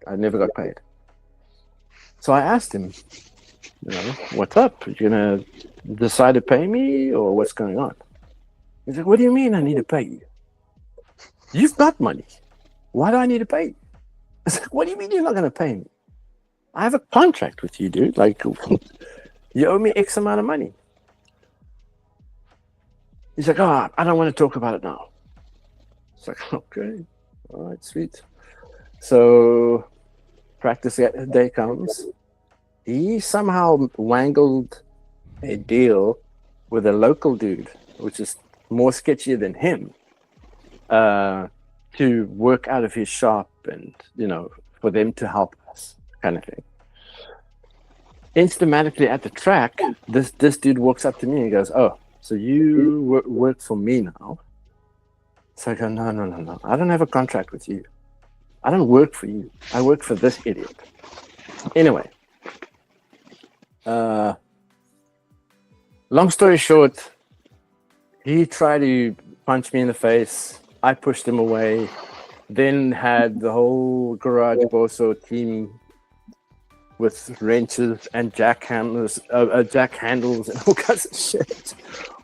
I never got paid. So I asked him, what's up? You gonna decide to pay me or what's going on? He's like, what do you mean I need to pay you? You've got money. Why do I need to pay you? I was like, what do you mean you're not gonna pay me? I have a contract with you, dude. Like, you owe me X amount of money. He's like, oh, I don't want to talk about it now. It's like, okay, all right, sweet. So practice day comes. He somehow wangled a deal with a local dude, which is more sketchier than him, to work out of his shop and, for them to help us, kind of thing. Instantly at the track, this dude walks up to me and goes, oh, so you work for me now? So I go, no. I don't have a contract with you. I don't work for you. I work for this idiot. Anyway, long story short, he tried to punch me in the face. I pushed him away. Then had the whole Garage Boso team with wrenches and jack handles and all kinds of shit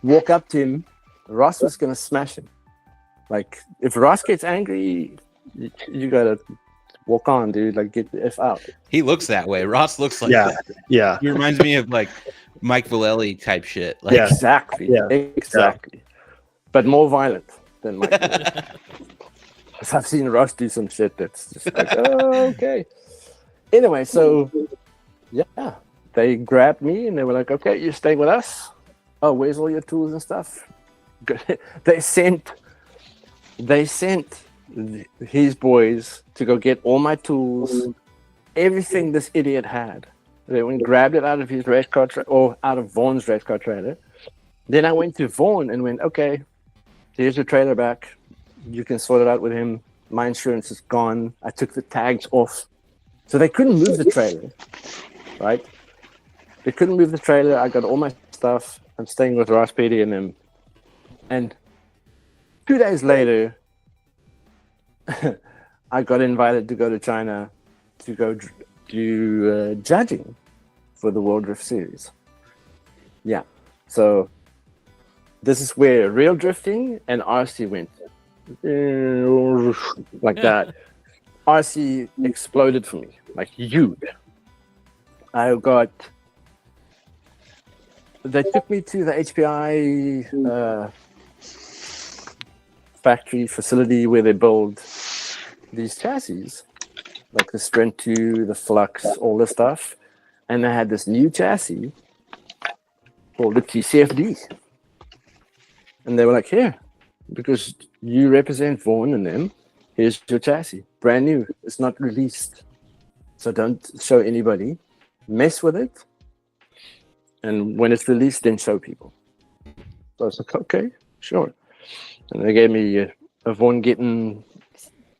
walk up to him. Ross was gonna smash him. Like, if Ross gets angry, you gotta walk on, dude. Like, get the F out. He looks that way. Ross looks like that. Yeah. He reminds me of like Mike Vallely type shit. Like, Yeah. Exactly. Yeah. Exactly. But more violent than Mike. Because I've seen Ross do some shit that's just like, oh, okay. Anyway, so yeah, they grabbed me and they were like, okay, you're staying with us. Oh, where's all your tools and stuff? They sent his boys to go get all my tools, everything this idiot had. They went and grabbed it out of his race car or out of Vaughn's race car trailer. Then I went to Vaughan and went, okay, here's your trailer back. You can sort it out with him. My insurance is gone. I took the tags off. So they couldn't move the trailer, right? They couldn't move the trailer. I got all my stuff. I'm staying with Ross Petey and them. And 2 days later, I got invited to go to China to go do judging for the World Drift Series. Yeah. So this is where real drifting and RC went like that. RC exploded for me, like huge. They took me to the HPI factory facility where they build these chassis, like the Strent 2, the Flux, all this stuff. And they had this new chassis called the TCFD. And they were like, here, because you represent Vaughan and them, here's your chassis, brand new. It's not released. So don't show anybody. Mess with it. And when it's released, then show people. So I was like, okay, sure. And they gave me a Vaughan Gittin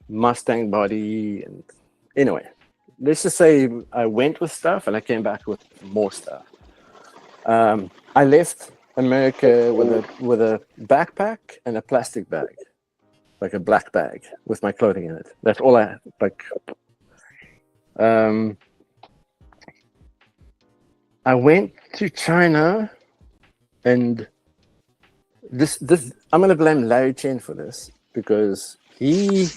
Mustang body. And anyway, let's just say I went with stuff and I came back with more stuff. I left America with a backpack and a plastic bag, like a black bag with my clothing in it. That's all I like. I went to China, and this I'm gonna blame Larry Chen for this because he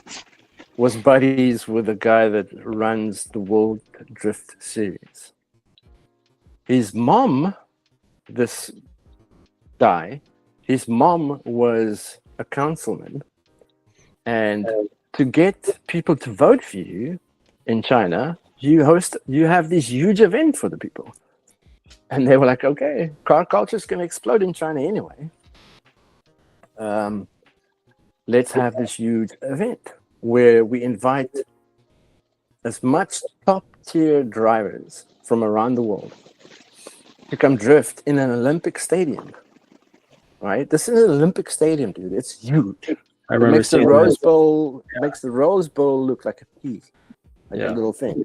was buddies with the guy that runs the World Drift Series. His mom, this guy, his mom was a councilman, and to get people to vote for you in China, you have this huge event for the people. And they were like, okay, car culture is going to explode in China anyway. Let's have this huge event where we invite as much top tier drivers from around the world to come drift in an Olympic stadium. Right? This is an Olympic stadium, dude. It's huge. I It remember makes the seeing Rose that. Bowl makes the Rose Bowl look like a pea, like Yeah. a little thing.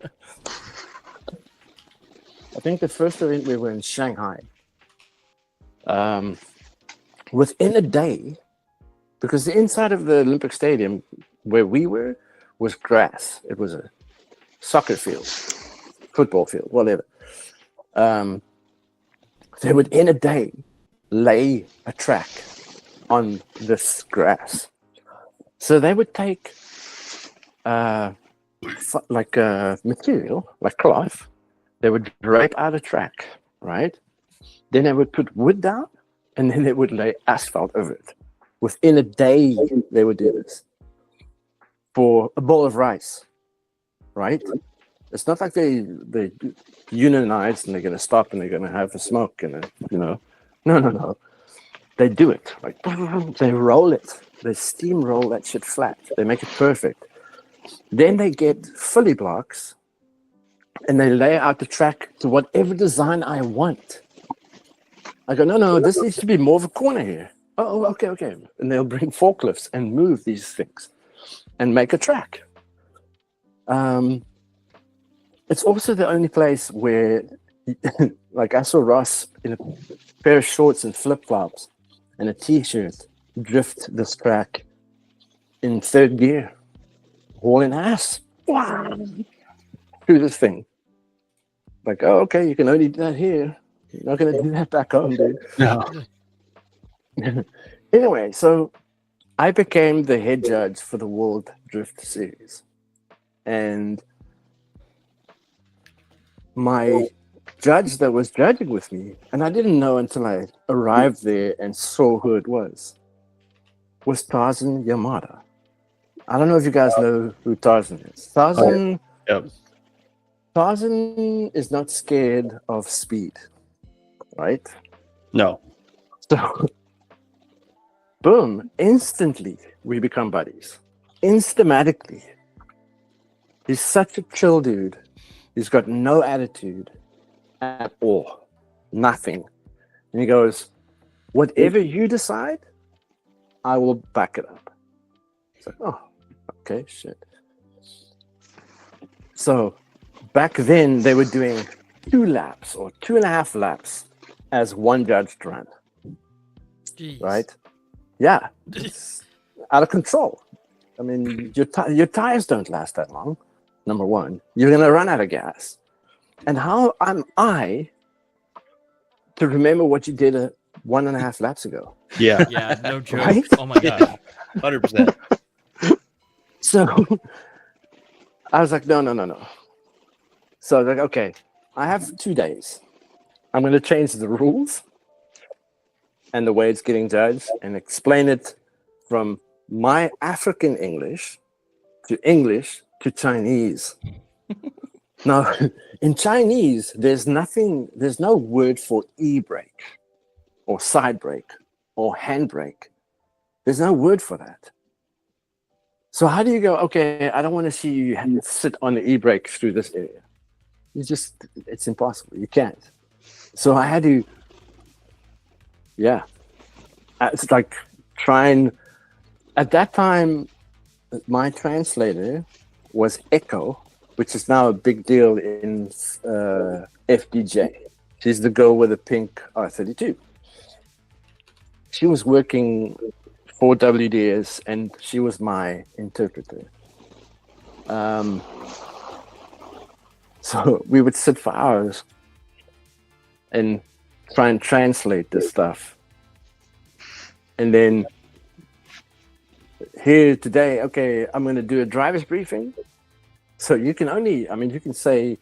I think the first event we were in Shanghai. Within a day, because the inside of the Olympic Stadium where we were was grass. It was a soccer field, football field, whatever. They would in a day lay a track on this grass. So they would take material, like cloth. They would drape out a track, right? Then they would put wood down, and then they would lay asphalt over it. Within a day, they would do this for a bowl of rice, right? It's not like they unionize and they're going to stop and they're going to have a smoke and no. They do it. Like they roll it. They steamroll that shit flat. They make it perfect. Then they get Philly blocks and they lay out the track to whatever design I want. I go, no, this needs to be more of a corner here. Oh, okay. And they'll bring forklifts and move these things and make a track. It's also the only place where, like I saw Ross in a pair of shorts and flip-flops and a t-shirt drift this track in third gear, hauling ass through this thing. Like, oh, okay, you can only do that here. You're not going to do that back home, dude. No. Anyway, so I became the head judge for the World Drift Series. And my judge that was judging with me, and I didn't know until I arrived there and saw who it was Tarzan Yamada. I don't know if you guys know who Tarzan is. Tarzan is not scared of speed, right? No. So, boom, instantly we become buddies. Instamatically. He's such a chill dude. He's got no attitude at all. Nothing. And he goes, whatever you decide, I will back it up. It's like, oh, okay, shit. So back then they were doing 2 laps or 2.5 laps as one judged run. Jeez. Right? Yeah. It's out of control. I mean, your tires don't last that long. Number one, you're going to run out of gas. And how am I to remember what you did 1.5 laps ago? Yeah. Yeah, no joke. Right? Oh my god. 100%. So I was like, no. So I was like, okay, I have 2 days. I'm going to change the rules and the way it's getting judged and explain it from my African English to Chinese. Now, in Chinese, there's no word for e-brake or side brake or handbrake. There's no word for that. So how do you go, okay, I don't want to see you sit on the e-brake through this area. It's impossible. You can't. So I had to, it's like trying, at that time, my translator was Echo, which is now a big deal in FDJ. She's the girl with the pink R32. She was working for WDS, and she was my interpreter. So we would sit for hours and try and translate this stuff. And then here today, okay, I'm going to do a driver's briefing. So you can say,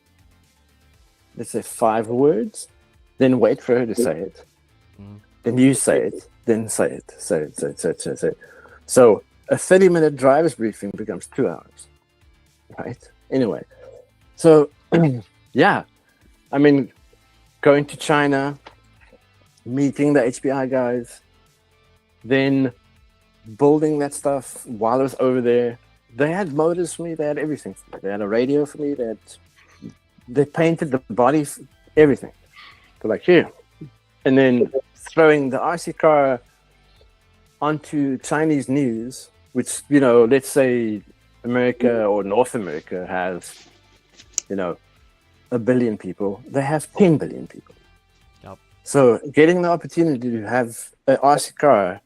let's say 5 words, then wait for her to say it. Then you say it, then say it. So a 30-minute driver's briefing becomes 2 hours, right? Anyway, so yeah, I mean, going to China, meeting the HBI guys, then building that stuff while I was over there. They had motors for me. They had everything for me. They had a radio for me. They painted the body, everything. They're like, here. And then throwing the RC car onto Chinese news, which, you know, let's say America or North America has, you know, 1 billion people. They have 10 billion people. Yep. So getting the opportunity to have an RC car,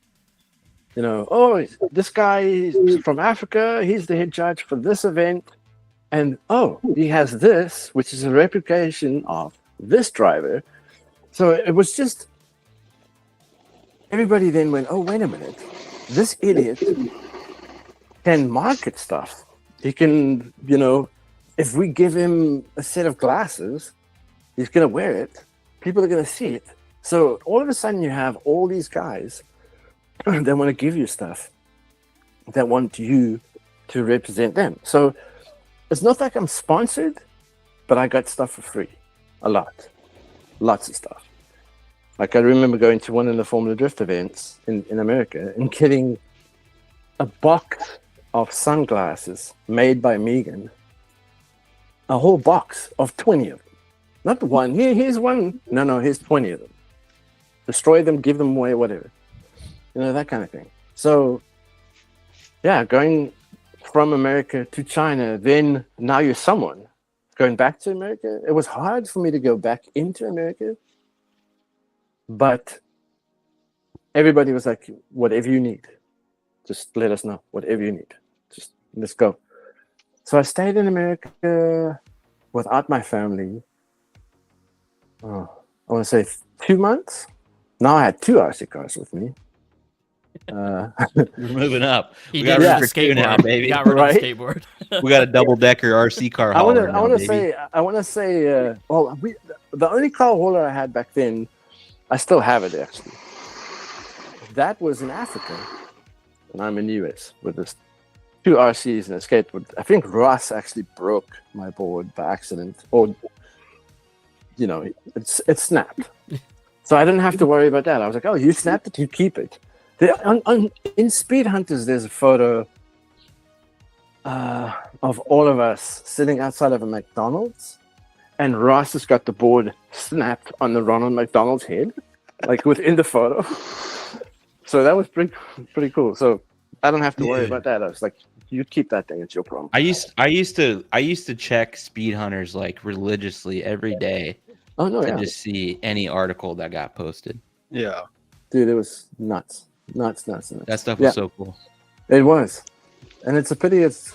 you know, oh, this guy is from Africa. He's the head judge for this event. And, oh, he has this, which is a replication of this driver. So it was just, everybody then went, oh, wait a minute. This idiot can market stuff. He can, you know, if we give him a set of glasses, he's going to wear it. People are going to see it. So all of a sudden you have all these guys that want to give you stuff, that want you to represent them. So it's not like I'm sponsored, but I got stuff for free. A lot. Lots of stuff. Like I remember going to one of the Formula Drift events in America and getting a box of sunglasses made by Megan. A whole box of 20 of them. Not one. Here's one. No, here's 20 of them. Destroy them, give them away, whatever. You know, that kind of thing. So, yeah, going from America to China, then now you're someone. Going back to America, it was hard for me to go back into America. But everybody was like, whatever you need, just let us know, whatever you need. Just let's go. So I stayed in America without my family. Oh, I want to say 2 months. Now I had 2 RC cars with me. We're moving up. He We did got rid rid of the of two now, skateboard. baby. He got rid Right? of the skateboard. We got a double-decker RC car I hauler. want to say, well, the only car hauler I had back then, I still have it actually. That was in Africa, and I'm in the US with this 2 RCs and a skateboard. I think Ross actually broke my board by accident, or you know, it snapped. So I didn't have to worry about that. I was like, oh, you snapped it, you keep it. In Speed Hunters, there's a photo of all of us sitting outside of a McDonald's, and Ross has got the board snapped on the Ronald McDonald's head, like within the photo. So that was pretty cool. So I don't have to worry about that. I was like, you keep that thing, it's your problem. I used to check Speed Hunters like religiously every day Oh no, to yeah, just see any article that got posted. Yeah. dude, it was nuts. That stuff was Yeah. so cool. It was, and it's a pity it's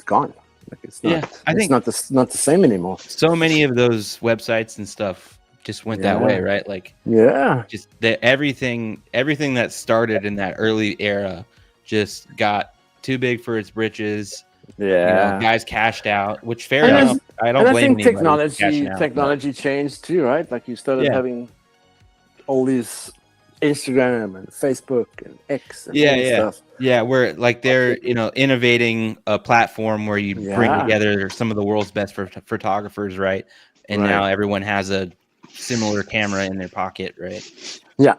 gone. Like it's not. Yeah, I it's think- not the same anymore. So many of those websites and stuff just went that Yeah. way, right? Like Yeah, just everything that started in that early era just got too big for its britches. yeah. You know, guys cashed out, which fair And enough. I don't And I blame think anybody for cashing out, technology changed too, right? Like you started Yeah. having all these Instagram and Facebook and X and Yeah, all this yeah. stuff. Yeah, where like they're innovating a platform where you bring Yeah. together some of the world's best photographers, right? And Right. now everyone has a similar camera in their pocket, right? Yeah.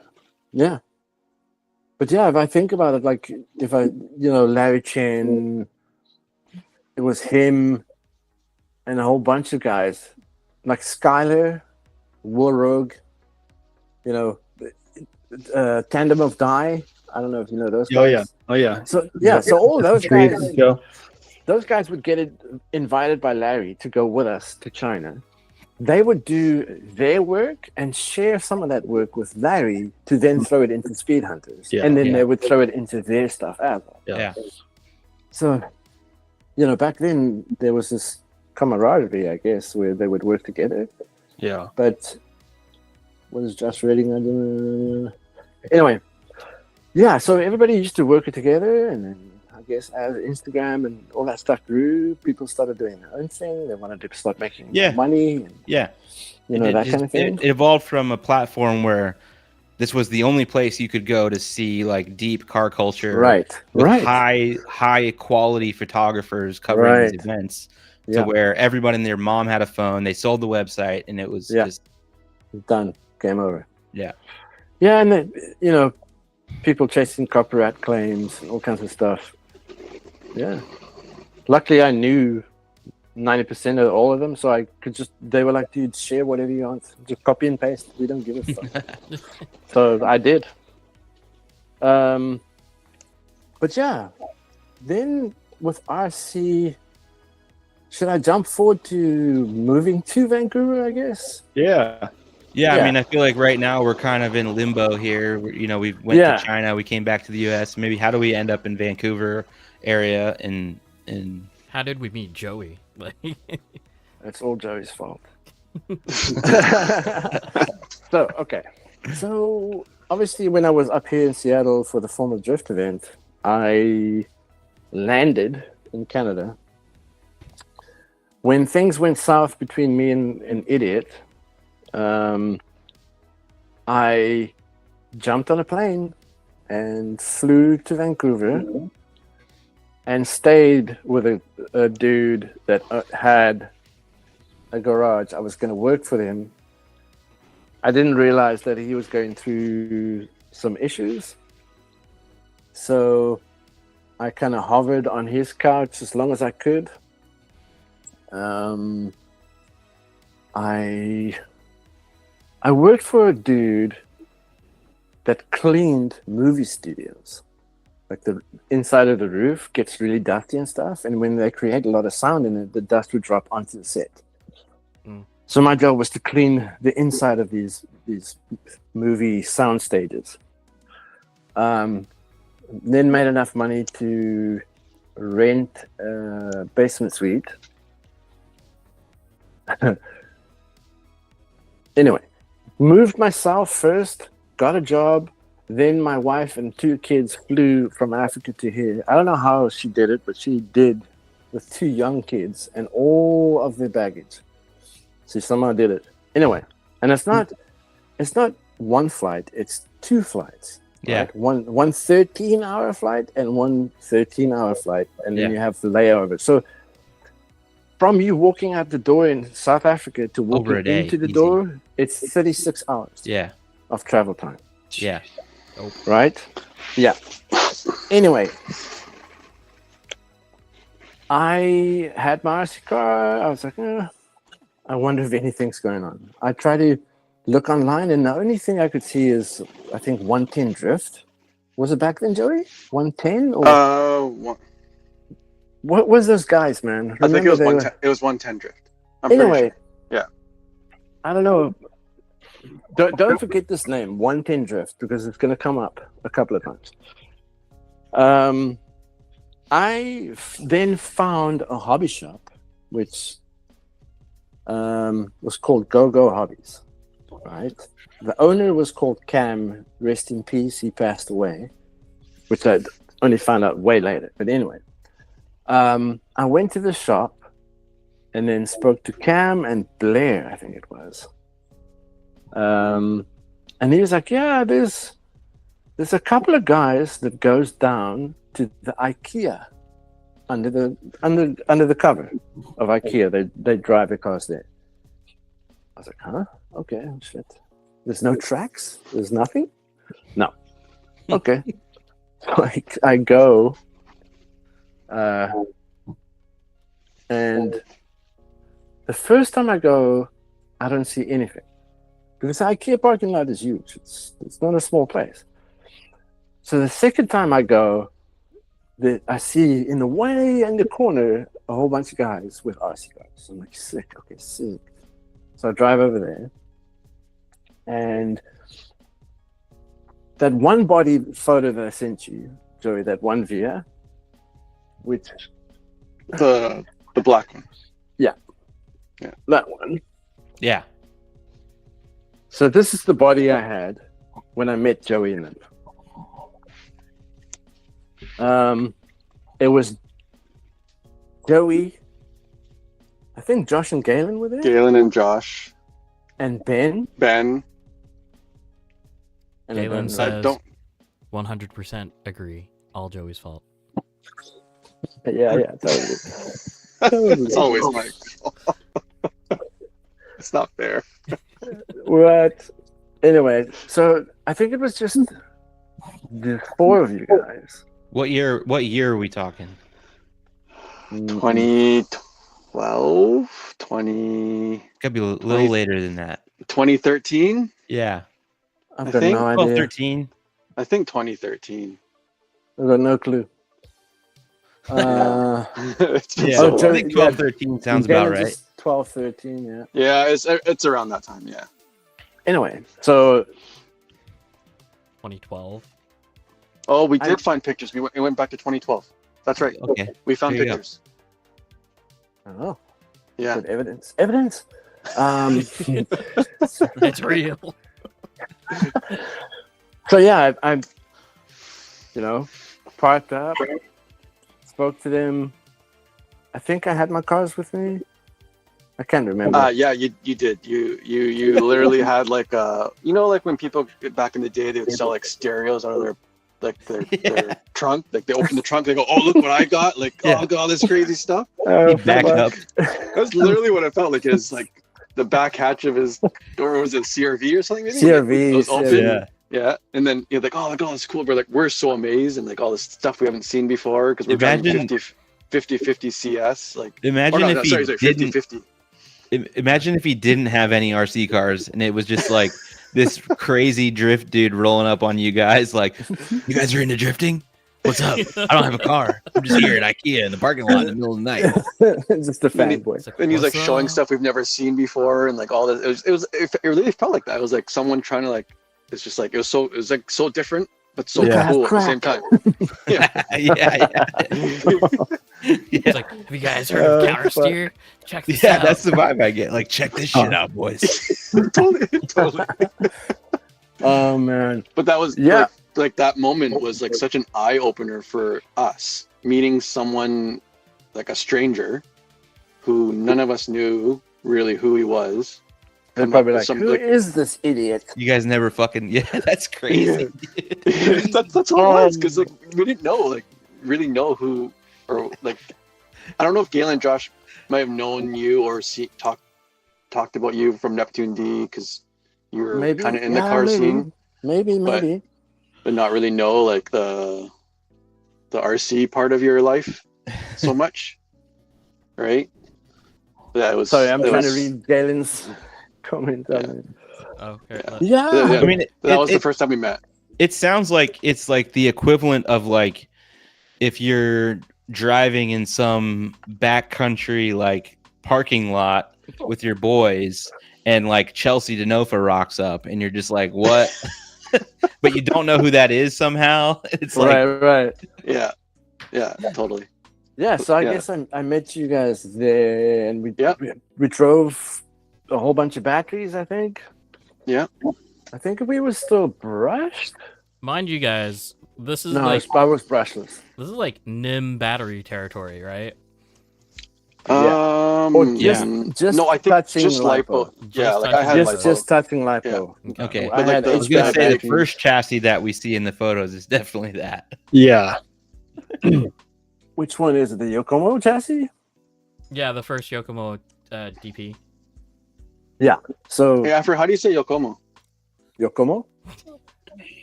But yeah, if I think about it, like if Larry Chen, it was him and a whole bunch of guys, like Skyler, Will Rogue, Tandem of Die. I don't know if you know those guys. Oh yeah. So yeah, so all those guys, Go. those guys would get invited by Larry to go with us to China. They would do their work and share some of that work with Larry to then throw it into Speed Hunters. Yeah. And then Yeah. they would throw it into their stuff as well. Yeah. So, back then there was this camaraderie, I guess, where they would work together. Yeah. But what is Josh reading? Anyway, yeah, so everybody used to work it together, and then I guess as Instagram and all that stuff grew, people started doing their own thing. They wanted to start making Yeah. money, and, Yeah. that kind of thing. It evolved from a platform where this was the only place you could go to see like deep car culture, Right. with Right. high quality photographers covering these Right. events, Yeah. to where everybody and their mom had a phone. They sold the website, and it was Yeah. just Done. Game over. yeah. Yeah, and then, you know, people chasing copyright claims and all kinds of stuff. Yeah. Luckily, I knew 90% of all of them, so I could just. They were like, "Dude, share whatever you want. Just copy and paste. We don't give a fuck." So I did. But yeah, then with RC, should I jump forward to moving to Vancouver? I guess. Yeah. Yeah, Yeah. I mean, I feel like right now we're kind of in limbo here. You know, we went Yeah. to China, we came back to the U.S. Maybe how do we end up in Vancouver area? And How did we meet Joey? Like, It's all Joey's fault. So, okay. So, obviously, when I was up here in Seattle for the Formal Drift event, I landed in Canada. When things went south between me and an idiot, I jumped on a plane and flew to Vancouver and stayed with a dude that had a garage. I was going to work for him. I didn't realize that he was going through some issues. So I kind of hovered on his couch as long as I could. I worked for a dude that cleaned movie studios. Like the inside of the roof gets really dusty and stuff, and when they create a lot of sound in it, the dust would drop onto the set. So my job was to clean the inside of these movie sound stages. Then made enough money to rent a basement suite. Anyway, moved myself first, got a job. Then my wife and 2 kids flew from Africa to here. I don't know how she did it, but she did with 2 young kids and all of their baggage. She somehow did it. Anyway, and it's not one flight, it's 2 flights. yeah, Right? One 13-hour flight and one 13-hour flight, and then you have the layover. So from you walking out the door in South Africa to Over a walking day, into the easy. door, it's 36 hours yeah, of travel time. yeah. Right? Yeah. Anyway, I had my RC car. I was like, I wonder if anything's going on. I try to look online, and the only thing I could see is, I think, 110 Drift. Was it back then, Joey? 110? Or what was those guys, man? I think it was they 110. It was 110 Drift. I'm pretty Anyway, sure. Yeah. I don't know. Don't forget this name, 110 Drift, because it's going to come up a couple of times. I then found a hobby shop, which was called Go Hobbies, right? The owner was called Cam, rest in peace, he passed away, which I only found out way later. But anyway, I went to the shop and then spoke to Cam and Blair, I think it was. And he was like, yeah, there's a couple of guys that goes down to the IKEA under the cover of IKEA. They drive their cars there. I was like, huh? Okay, shit. There's no tracks? There's nothing? No. Okay. So I go, and the first time I go, I don't see anything. Because the IKEA parking lot is huge. It's not a small place. So the second time I go, I see in the way in the corner a whole bunch of guys with RC cars. I'm like, sick. Okay, sick. So I drive over there, and that one body photo that I sent you, Joey, that one Via, which The black one. that one. Yeah. So this is the body I had when I met Joey and them. It was Joey, I think Josh and Galen were there, Galen and Josh. and Ben. Ben. And I Galen don't know. says, don't. 100% agree. All Joey's fault. Yeah, totally. Totally. It's always my fault. It's not fair. What? Anyway, so I think it was just the four of you guys. What year are we talking? 2012, Could be a little 20 later than that. 2013. Yeah. I've I got think no 12, idea. 13. I think 2013. I've got no clue. It's been Yeah. so Oh, long. I think 12, 13 sounds about right. 12, 13, yeah. Yeah, it's around that time. Yeah. Anyway, so 2012. Oh, we did find pictures. We went back to 2012. That's right. Okay. We found There you go. pictures. oh, Yeah. good evidence. Evidence. It's real. So yeah, I parked up, spoke to them. I think I had my cars with me. I can't remember. Yeah, you did. You literally had like like when people back in the day they would sell like stereos out of their trunk. Like they open the trunk, they go, "Oh, look what I got!" Like, "Oh, I got all this crazy stuff." He backed up. That's literally what I felt like. Is like the back hatch of his, or was it CRV or something? Maybe? CRV, It was open. Yeah. Yeah, and then you're like, "Oh, look at all this cool." We're so amazed and like all this stuff we haven't seen before because we're driving Imagine- 50 CS. Like, Imagine if he sorry, 50 didn't. Imagine if he didn't have any RC cars and it was just like this crazy drift dude rolling up on you guys. Like, you guys are into drifting? What's up? I don't have a car. I'm just here at IKEA in the parking lot in the middle of the night. Just a fanboy. It's like, And he's like "What's showing up?" stuff we've never seen before, and like all this. It really felt like that. It was like someone trying to like. It's just like it was like so different, but so Yeah. cool at the same time. Yeah. yeah. It's like, have you guys heard of counter steer? Check this Yeah, out. that's the vibe I get. Like, check this shit out, boys. totally. Oh man. But that was like that moment was like such an eye opener for us, meeting someone like a stranger who none of us knew really who he was. They're Come probably up like, with who is this idiot? You guys never fucking that's crazy. that's all it was, because like we didn't really know who, or like I don't know if Galen and Josh might have known you or talked about you from Neptune D because you were Maybe kind of in the car scene, Maybe. but not really know like the RC part of your life so much, right? Yeah, it was. Sorry, I'm it trying to was- read Galen's comment on it. Oh, okay. Yeah. Yeah. I mean, That was the first time we met. it sounds like it's like the equivalent of like if you're driving in some backcountry like parking lot with your boys and like Chelsea DeNofa rocks up and you're just like, what? But you don't know who that is somehow. It's like, right. Yeah, totally. Yeah, so I Yeah. guess I met you guys there, and Yeah. we drove a whole bunch of batteries, I think. Yeah. I think we were still brushed. Mind you guys, this is No, like I was brushless. this is like NIM battery territory, right? Or just no, I think touching just lipo. Yeah, Just like I had touching lipo. just touching lipo. okay. I had I was gonna HVAC say the batteries. first chassis that we see in the photos is definitely that. Yeah. Which one is it? The Yokomo chassis? Yeah, the first Yokomo DP. So Hey, Afro, how do you say Yokomo? Yokomo?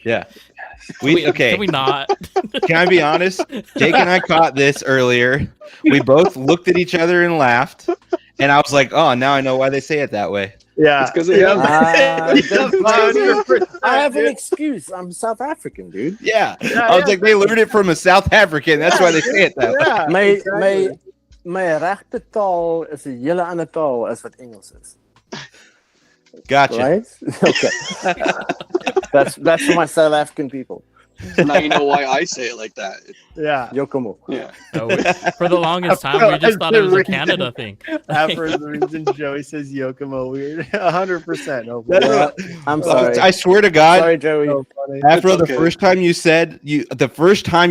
Yeah. Can Okay. Can we not? Can I be honest? Jake and I caught this earlier. We both looked at each other and laughed. And I was like, oh, now I know why they say it that way. Yeah. It's 'cause of yeah. him. I have an excuse. I'm South African, dude. Yeah. I was like, they learned it from a South African. That's why they say it that way. Yeah, My exactly. regte taal is 'n hele ander taal as wat Engels is. Gotcha. Right? Okay. That's for my South African people. Now you know why I say it like that. Yeah. Yokomo. Yeah. No, for the longest time, we just thought it was a Canada thing. After the reason Joey says Yokomo weird. 100%. No, Yeah, I'm sorry. I swear to God, Sorry, Joey. so funny. Afro, It's the okay. first time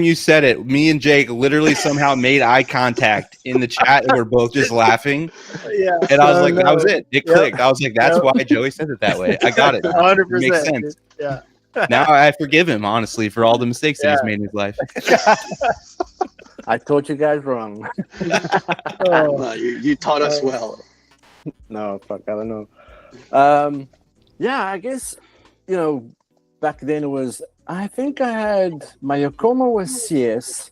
you said it, me and Jake literally somehow made eye contact in the chat, and we're both just laughing. Yeah. And I was like, no. that was it. It Yep. clicked. I was like, that's Yep. why Joey said it that way. I got it. 100%. Makes sense. Yeah. Now I forgive him, honestly, for all the mistakes that he's made in his life. I taught you guys wrong. You taught us well. No, fuck, I don't know. Yeah, I guess, back then it was, I think I had, my Yokomo was CS.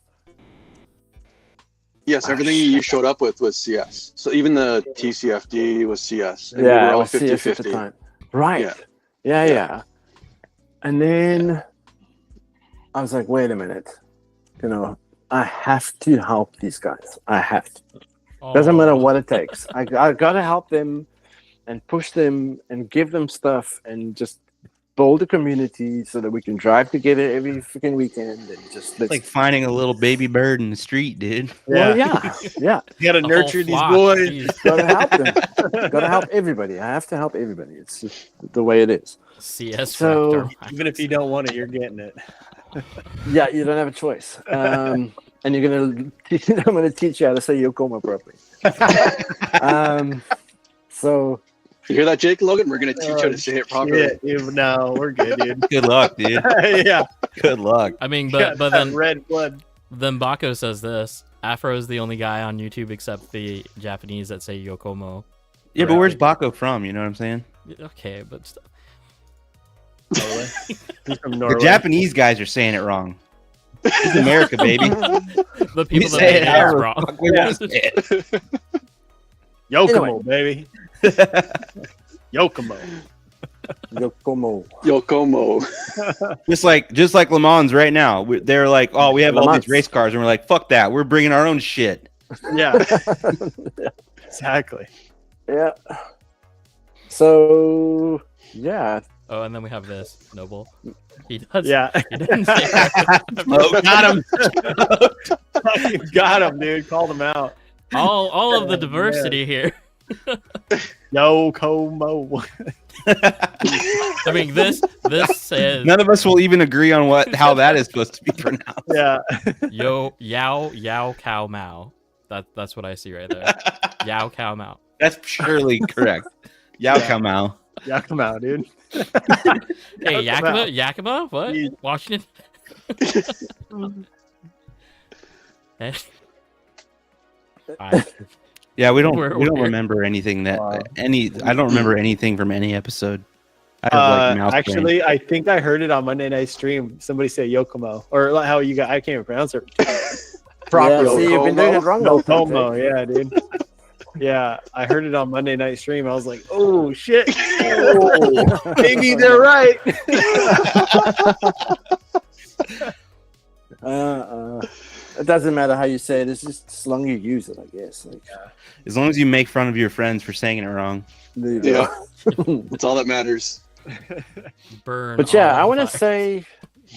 Yes, everything you showed up with was CS. So even the TCFD was CS. And Yeah, we were it all was CS at the 50-50. time. Right. Yeah. Yeah. And then I was like, wait a minute. I have to help these guys. I have to. Doesn't matter what it takes. I got to help them and push them and give them stuff and just build a community so that we can drive together every freaking weekend and just It's like finding a little baby bird in the street, dude. Well, yeah. You gotta A whole nurture these flock, boys. jeez. Gotta help them. Gotta help everybody. I have to help everybody. It's just the way it is. CS So- Raptor. Even if you don't want it, you're getting it. Yeah, you don't have a choice. And I'm gonna teach you how to say Yokomo properly. So You hear that, Jake? Logan? We're going to teach you how to say it properly. No, we're good, dude. Good luck, dude. Yeah. Good luck. I mean, Got but that then red blood. Bako says this. Afro is the only guy on YouTube except the Japanese that say Yokomo. Yeah, but where's Baco from? You know what I'm saying? Okay, but Norway. He's from The Norway. Japanese guys are saying it wrong. It's America, baby. the people that say made it it is however wrong. fuck we want to say it. Yokomo, baby. Yokomo. Yokomo. Yokomo. Just like Le Mans right now. They're like, oh, we have Le all Mans. these race cars, and we're like, fuck that. We're bringing our own shit. Yeah. Exactly. Yeah. So yeah, Oh, and then we have this Noble. He does. Yeah. He didn't say that. Oh, got him. Fucking got him, dude. Called him out. all of the diversity here. Yokomo. I mean, this says None of us will even agree on how that is supposed to be pronounced. Yeah. Yao Cow Mao. That's what I see right there. Yao Cow Mao. That's surely correct. Yao Kamau. Yokomo, dude. Hey, Yakima. Yakima? What? Yeah. Washington? Eh. Yeah, we don't We're- remember anything that Wow. I don't remember anything from any episode. I have like mouse brain. Actually, I think I heard it on Monday night stream. Somebody say Yokomo, or like how you got. I can't even pronounce it properly. Yeah, see, you've been doing it wrong. all the time, Yokomo, yeah, dude. Yeah, I heard it on Monday night stream. I was like, oh shit, oh, maybe they're right. It doesn't matter how you say it. It's just as long as you use it, I guess. Like, As long as you make fun of your friends for saying it wrong. there you go. That's all that matters. Burn. But yeah, all I want to fire. say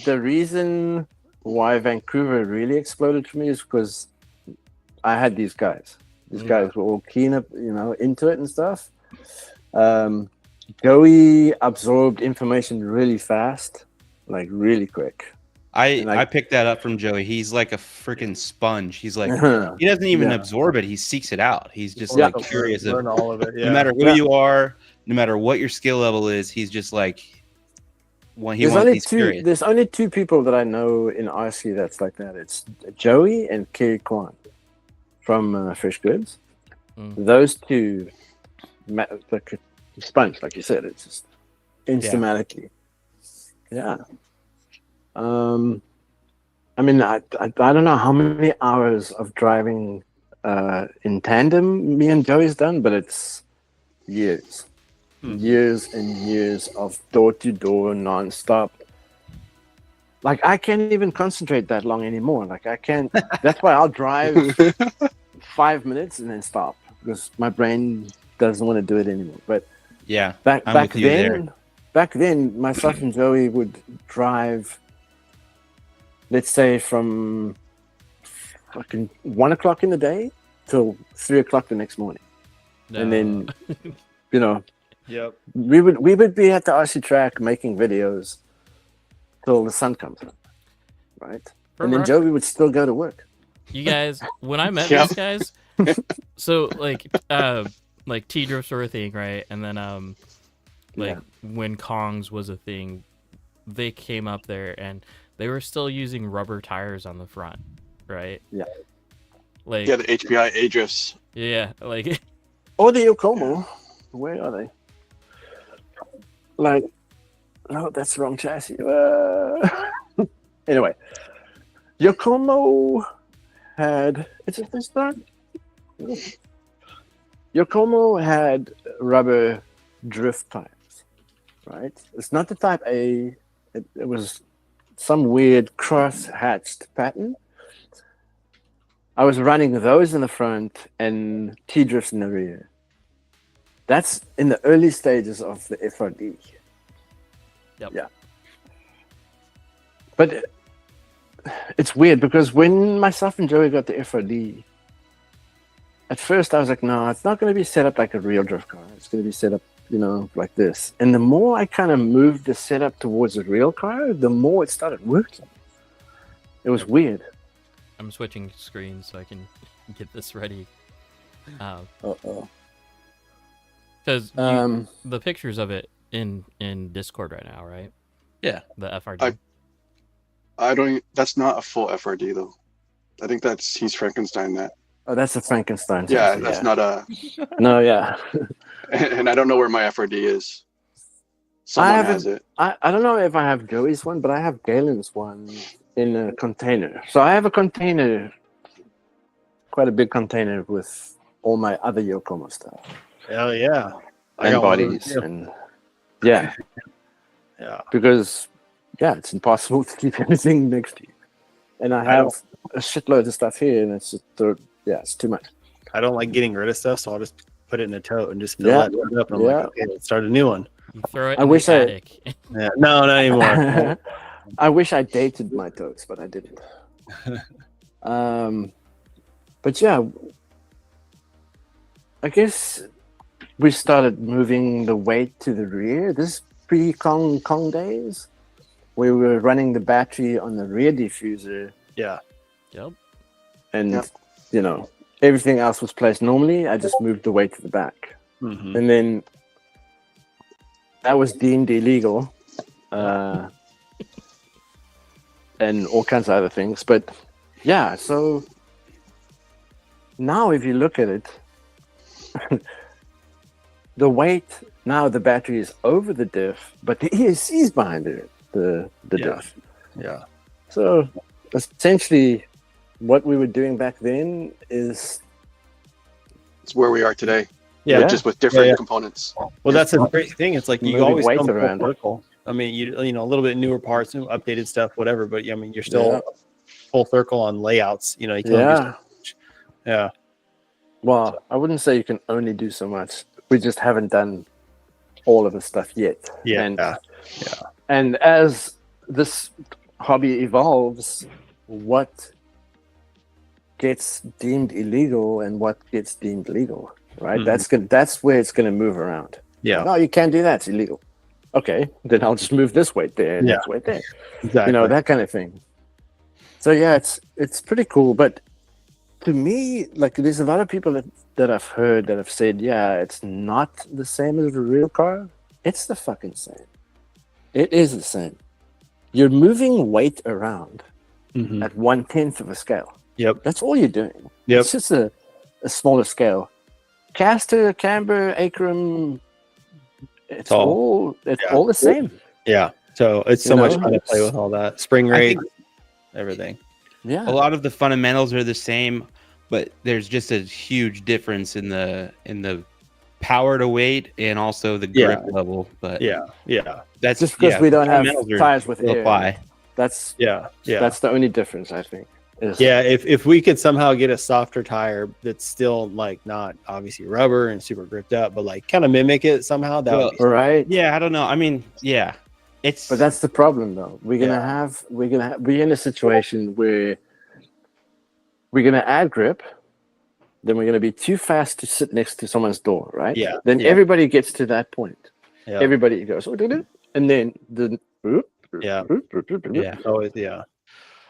the reason why Vancouver really exploded for me is because I had these guys. These guys were all keen up, into it and stuff. Joey absorbed information really fast, like really quick. I picked that up from Joey. He's like a freaking sponge. He's like he doesn't even Yeah. absorb it. He seeks it out. He's just Yeah. like curious of Learn all of it. Yeah. no matter who you are, no matter what your skill level is, he's just like he's curious. There's only two people that I know in RC that's like that. It's Joey and Kerry Kwan from Fresh Goods. Mm. Those two, like a sponge, like you said, it's just instantly. Yeah. I mean, I don't know how many hours of driving in tandem me and Joey's done, but it's years. Years and years of door-to-door non-stop. Like, I can't even concentrate that long anymore. Like, I can't. That's why I'll drive 5 minutes and then stop because my brain doesn't want to do it anymore. But Yeah. back I'm back with you there. then, back then, myself and Joey would drive, let's say, from fucking 1 o'clock in the day till 3 o'clock the next morning, and then Yep. we would be at the RC track making videos till the sun comes up, right? And then Joey would still go to work. You guys, when I met Yeah. these guys, so like T drips were a thing, right? And then when Kongs was a thing, they came up there and they were still using rubber tires on the front, right? Yeah. Like Yeah, the HPI A drifts. yeah, like Or the Yokomo. Where are they? Like, no, that's the wrong chassis. Anyway, Yokomo had. Is it this time? Yokomo had rubber drift tires, right? It's not the Type A. It was some weird cross-hatched pattern. I was running those in the front and T-drifts in the rear. That's in the early stages of the FRD. Yep. Yeah. But it's weird because when myself and Joey got the FRD, at first I was like, no, it's not going to be set up like a real drift car. It's going to be set up, like this. And the more I kind of moved the setup towards a real car, the more it started working. It was weird. I'm switching screens so I can get this ready. Uh-oh. Because the pictures of it in Discord right now, right? Yeah. The FRD. I don't. That's not a full FRD though. I think he's Frankenstein that. Oh, that's a Frankenstein. Yeah, chassis, that's not a. No, yeah. And I don't know where my FRD is. Someone has it. I don't know if I have Joey's one, but I have Galen's one in a container. So I have a container, quite a big container with all my other Yokomo stuff. Hell yeah. I And got one of bodies. those, too. And yeah. Yeah. Because, it's impossible to keep anything next to you. And I have a shitload of stuff here, and it's just, it's too much. I don't like getting rid of stuff, so I'll just put it in a tote and just fill that tote up. And I'm like, okay, let's start a new one. You throw it I in wish the I- attic. Yeah. No, not anymore. I wish I dated my totes, but I didn't. But yeah, I guess we started moving the weight to the rear. This pre-Kong days, we were running the battery on the rear diffuser, Yeah. Yep. and everything else was placed normally. I just moved the weight to the back, Mm-hmm. and then that was deemed illegal, and all kinds of other things. But yeah, so now if you look at it, the weight now the battery is over the diff, but the ESC is behind it, the diff. Yeah. So essentially, what we were doing back then is It's where we are today. Yeah. But just with different Yeah. components. Well, that's a great thing. It's like you Moving always weight come full around. circle. I mean, you a little bit newer parts, new updated stuff, whatever. But I mean, you're still full circle on layouts. You can only do so much. Yeah. Well, I wouldn't say you can only do so much. We just haven't done all of the stuff yet. Yeah. And as this hobby evolves, what gets deemed illegal and what gets deemed legal, right? Mhm. That's where it's gonna move around. Yeah. No, you can't do that. It's illegal. Okay, then I'll just move this weight there and Yeah. this weight there. Exactly. That kind of thing. So yeah, it's pretty cool. But to me, like, there's a lot of people that I've heard that have said, yeah, it's not the same as a real car. It's the fucking same. It is the same. You're moving weight around Mhm. at 1/10 of a scale. Yep. That's all you're doing. Yep. It's just a smaller scale. Caster, camber, acrum, it's all the same. Yeah. So it's so You much know, fun to play it's- with all that spring I rate, think everything. Yeah. a lot of the fundamentals are the same, but there's just a huge difference in the power to weight and also the grip level. But Yeah. Yeah. that's Just because we don't have fundamentals are- tires with will air. apply. That's Yeah. Yeah. that's the only difference, I think. Is Yeah, if we could somehow get a softer tire that's still like not obviously rubber and super gripped up, but like kind of mimic it somehow, that would be right. Yeah, I don't know. I mean, yeah, it's But that's the problem, though. We're gonna be in a situation where we're gonna add grip, then we're gonna be too fast to sit next to someone's door, right? Yeah, Then yeah. everybody gets to that point. yeah. Everybody goes, oh, and then the Yeah. yeah. Always, yeah.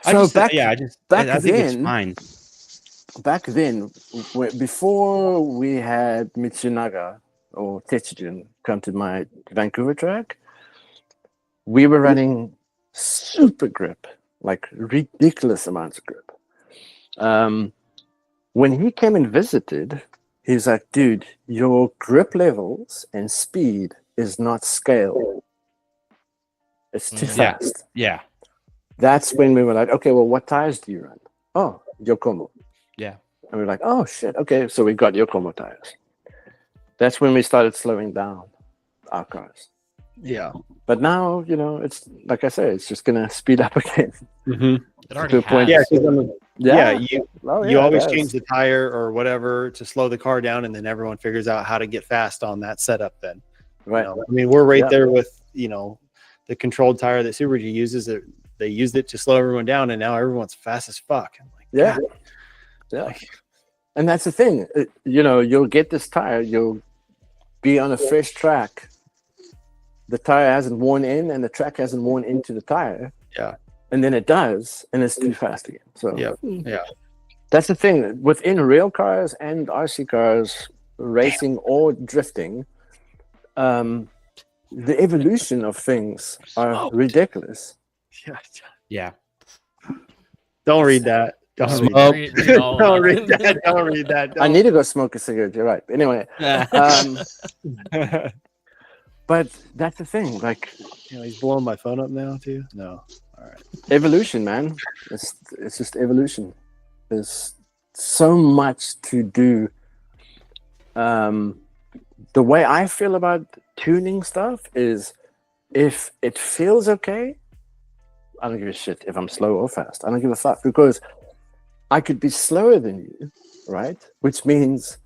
So back I think it's then- fine. back then, before we had Mitsunaga or Tetsujin come to my Vancouver track, we were running super grip, like ridiculous amounts of grip. When he came and visited, he was like, dude, your grip levels and speed is not scale. It's too Yeah. fast. Yeah. That's when we were like, okay, well, what tires do you run? Oh, Yokomo. Yeah. And we're like, oh, shit. Okay, so we got Yokomo tires. That's when we started slowing down our cars. Yeah. But now, it's like I said, it's just going to speed up again. Mm-hmm. It already point. has. Yeah, you it always does. change the tire or whatever to slow the car down, and then everyone figures out how to get fast on that setup. Then, Right. I mean, we're right Yeah. there with the controlled tire that Super G uses. They used it to slow everyone down, and now everyone's fast as fuck. I'm like, Yeah. God. Yeah. And that's the thing. You'll get this tire, you'll be on a fresh track. The tire hasn't worn in and the track hasn't worn into the tire. Yeah. And then it does, and it's too fast again. So Yeah. that's the thing. Within real cars and RC cars, racing or drifting, the evolution of things are ridiculous. Yeah. Don't read that. Don't read Smoke. that. Read all Don't of read it. that. Don't read that. I need to go smoke a cigarette. You're right. Anyway, but that's the thing. Like, He's blowing my phone up now too. No. All right. evolution, man. It's just evolution. There's so much to do. The way I feel about tuning stuff is, if it feels okay, I don't give a shit if I'm slow or fast. I don't give a fuck, because I could be slower than you, right? Which means